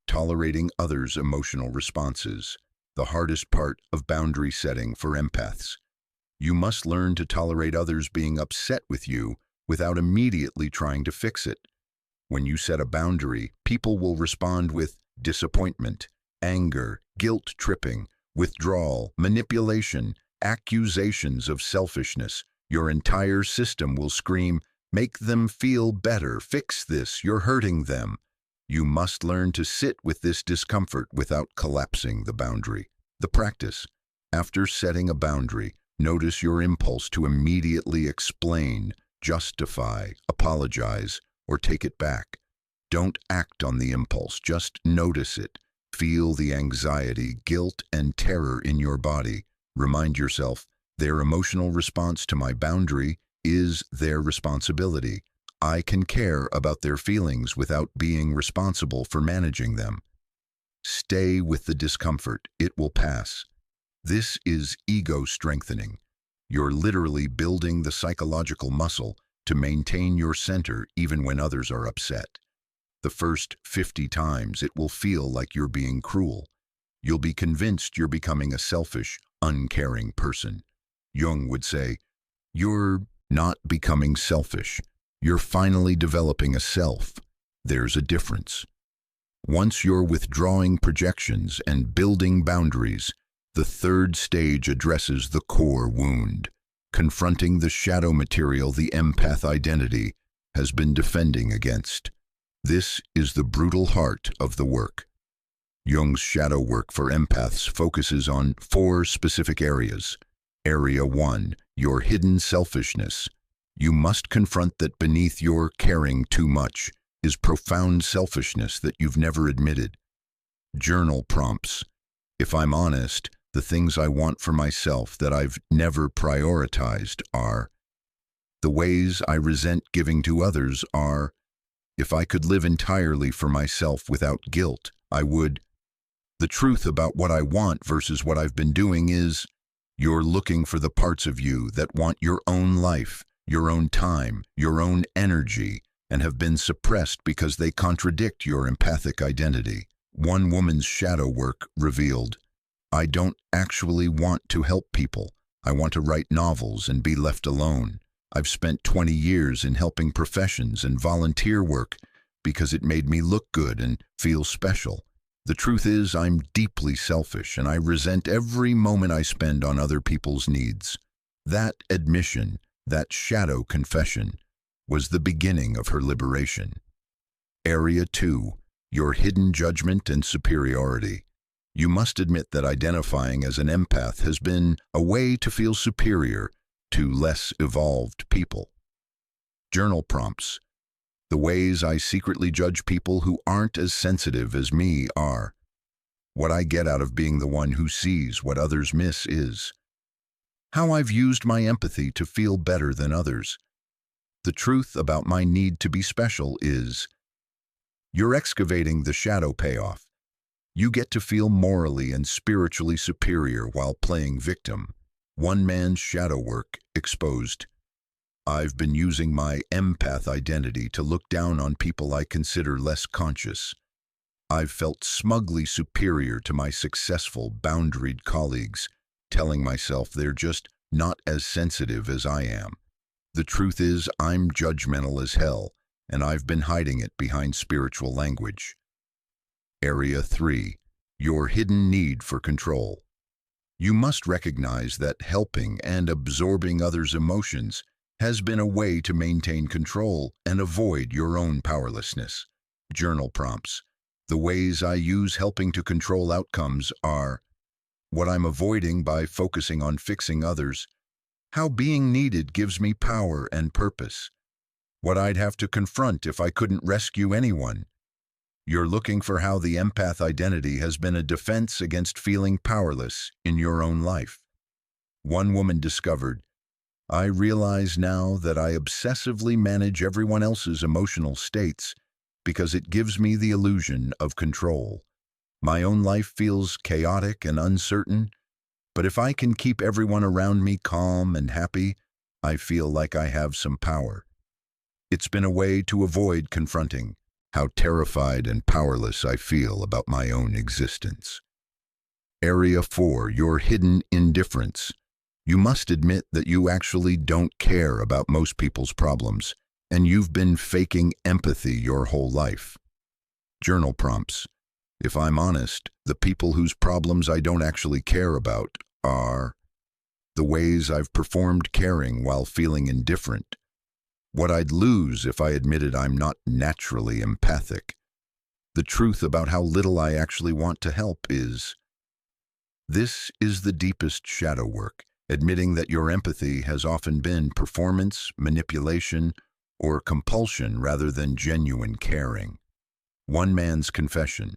Tolerating others' emotional responses. The hardest part of boundary setting for empaths. You must learn to tolerate others being upset with you without immediately trying to fix it. When you set a boundary, people will respond with disappointment, anger, guilt-tripping, withdrawal, manipulation, accusations of selfishness. Your entire system will scream, "Make them feel better, fix this, you're hurting them." You must learn to sit with this discomfort without collapsing the boundary. The practice. After setting a boundary, notice your impulse to immediately explain, justify, apologize, or take it back. Don't act on the impulse, just notice it. Feel the anxiety, guilt, and terror in your body. Remind yourself, their emotional response to my boundary is their responsibility. I can care about their feelings without being responsible for managing them. Stay with the discomfort, it will pass. This is ego strengthening. You're literally building the psychological muscle to maintain your center even when others are upset. The first 50 times it will feel like you're being cruel. You'll be convinced you're becoming a selfish, uncaring person. Jung would say, "You're not becoming selfish. You're finally developing a self." There's a difference. Once you're withdrawing projections and building boundaries, the third stage addresses the core wound, confronting the shadow material the empath identity has been defending against. This is the brutal heart of the work. Jung's shadow work for empaths focuses on 4 specific areas. Area 1, your hidden selfishness. You must confront that beneath your caring too much is profound selfishness that you've never admitted. Journal prompts. If I'm honest, the things I want for myself that I've never prioritized are. The ways I resent giving to others are. If I could live entirely for myself without guilt, I would. The truth about what I want versus what I've been doing is, you're looking for the parts of you that want your own life, your own time, your own energy, and have been suppressed because they contradict your empathic identity. One woman's shadow work revealed, "I don't actually want to help people. I want to write novels and be left alone. I've spent 20 years in helping professions and volunteer work because it made me look good and feel special. The truth is, I'm deeply selfish and I resent every moment I spend on other people's needs." That admission, that shadow confession, was the beginning of her liberation. Area 2, your hidden judgment and superiority. You must admit that identifying as an empath has been a way to feel superior to less evolved people. Journal prompts. The ways I secretly judge people who aren't as sensitive as me are. What I get out of being the one who sees what others miss is. How I've used my empathy to feel better than others. The truth about my need to be special is. You're excavating the shadow payoff. You get to feel morally and spiritually superior while playing victim. One man's shadow work exposed. I've been using my empath identity to look down on people I consider less conscious. I've felt smugly superior to my successful, boundaried colleagues, telling myself they're just not as sensitive as I am. The truth is, I'm judgmental as hell, and I've been hiding it behind spiritual language. Area 3. Your hidden need for control. You must recognize that helping and absorbing others' emotions has been a way to maintain control and avoid your own powerlessness. Journal prompts. The ways I use helping to control outcomes are: what I'm avoiding by focusing on fixing others, how being needed gives me power and purpose, what I'd have to confront if I couldn't rescue anyone. You're looking for how the empath identity has been a defense against feeling powerless in your own life. One woman discovered, I realize now that I obsessively manage everyone else's emotional states because it gives me the illusion of control. My own life feels chaotic and uncertain, but if I can keep everyone around me calm and happy, I feel like I have some power. It's been a way to avoid confronting how terrified and powerless I feel about my own existence. Area 4. Your hidden indifference. You must admit that you actually don't care about most people's problems, and you've been faking empathy your whole life. Journal prompts. If I'm honest, the people whose problems I don't actually care about are the ways I've performed caring while feeling indifferent, what I'd lose if I admitted I'm not naturally empathic, the truth about how little I actually want to help is. This is the deepest shadow work, admitting that your empathy has often been performance, manipulation, or compulsion rather than genuine caring. One man's confession.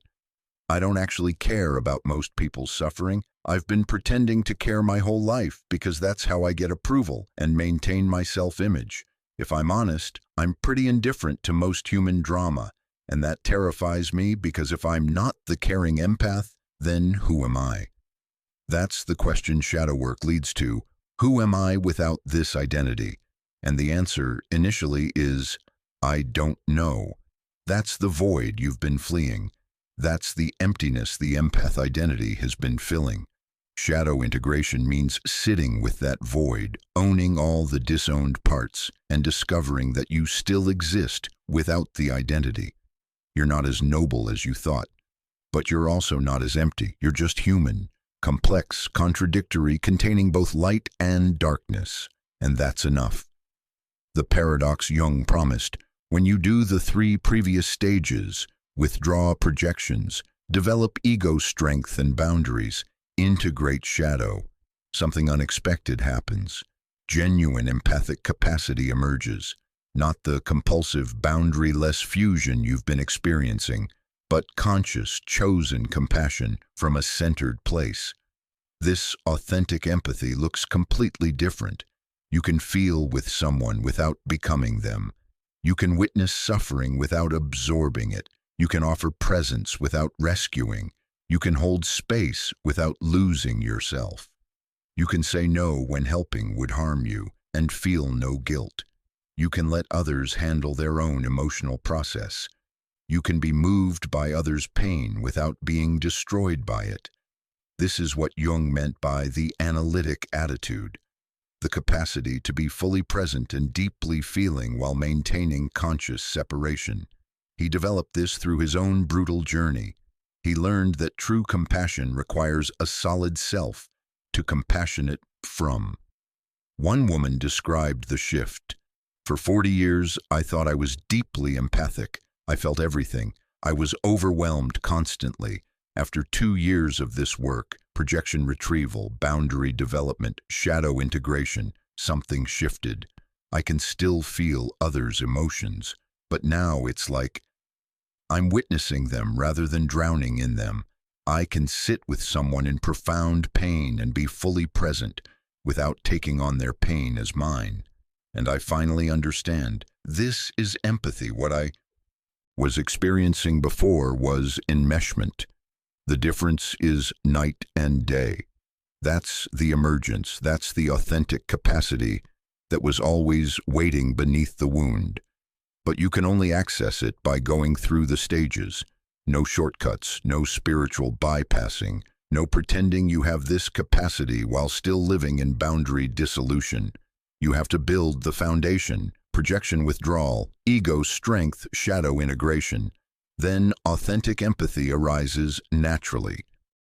I don't actually care about most people's suffering. I've been pretending to care my whole life because that's how I get approval and maintain my self-image. If I'm honest, I'm pretty indifferent to most human drama, and that terrifies me because if I'm not the caring empath, then who am I? That's the question shadow work leads to. Who am I without this identity? And the answer initially is, I don't know. That's the void you've been fleeing. That's the emptiness the empath identity has been filling. Shadow integration means sitting with that void, owning all the disowned parts, and discovering that you still exist without the identity. You're not as noble as you thought, but you're also not as empty. You're just human, complex, contradictory, containing both light and darkness, and that's enough. The paradox Jung promised: when you do the 3 previous stages, withdraw projections, develop ego strength and boundaries, integrate shadow, something unexpected happens. Genuine empathic capacity emerges, not the compulsive, boundary-less fusion you've been experiencing, but conscious, chosen compassion from a centered place. This authentic empathy looks completely different. You can feel with someone without becoming them. You can witness suffering without absorbing it. You can offer presence without rescuing. You can hold space without losing yourself. You can say no when helping would harm you and feel no guilt. You can let others handle their own emotional process. You can be moved by others' pain without being destroyed by it. This is what Jung meant by the analytic attitude, the capacity to be fully present and deeply feeling while maintaining conscious separation. He developed this through his own brutal journey. He learned that true compassion requires a solid self to compassionate from. One woman described the shift. For 40 years, I thought I was deeply empathic. I felt everything. I was overwhelmed constantly. After 2 years of this work, projection retrieval, boundary development, shadow integration, something shifted. I can still feel others' emotions, but now it's like I'm witnessing them rather than drowning in them. I can sit with someone in profound pain and be fully present without taking on their pain as mine. And I finally understand. This is empathy. What I was experiencing before was enmeshment. The difference is night and day. That's the emergence, that's the authentic capacity that was always waiting beneath the wound. But you can only access it by going through the stages. No shortcuts, no spiritual bypassing, no pretending you have this capacity while still living in boundary dissolution. You have to build the foundation, projection withdrawal, ego strength, shadow integration. Then authentic empathy arises naturally.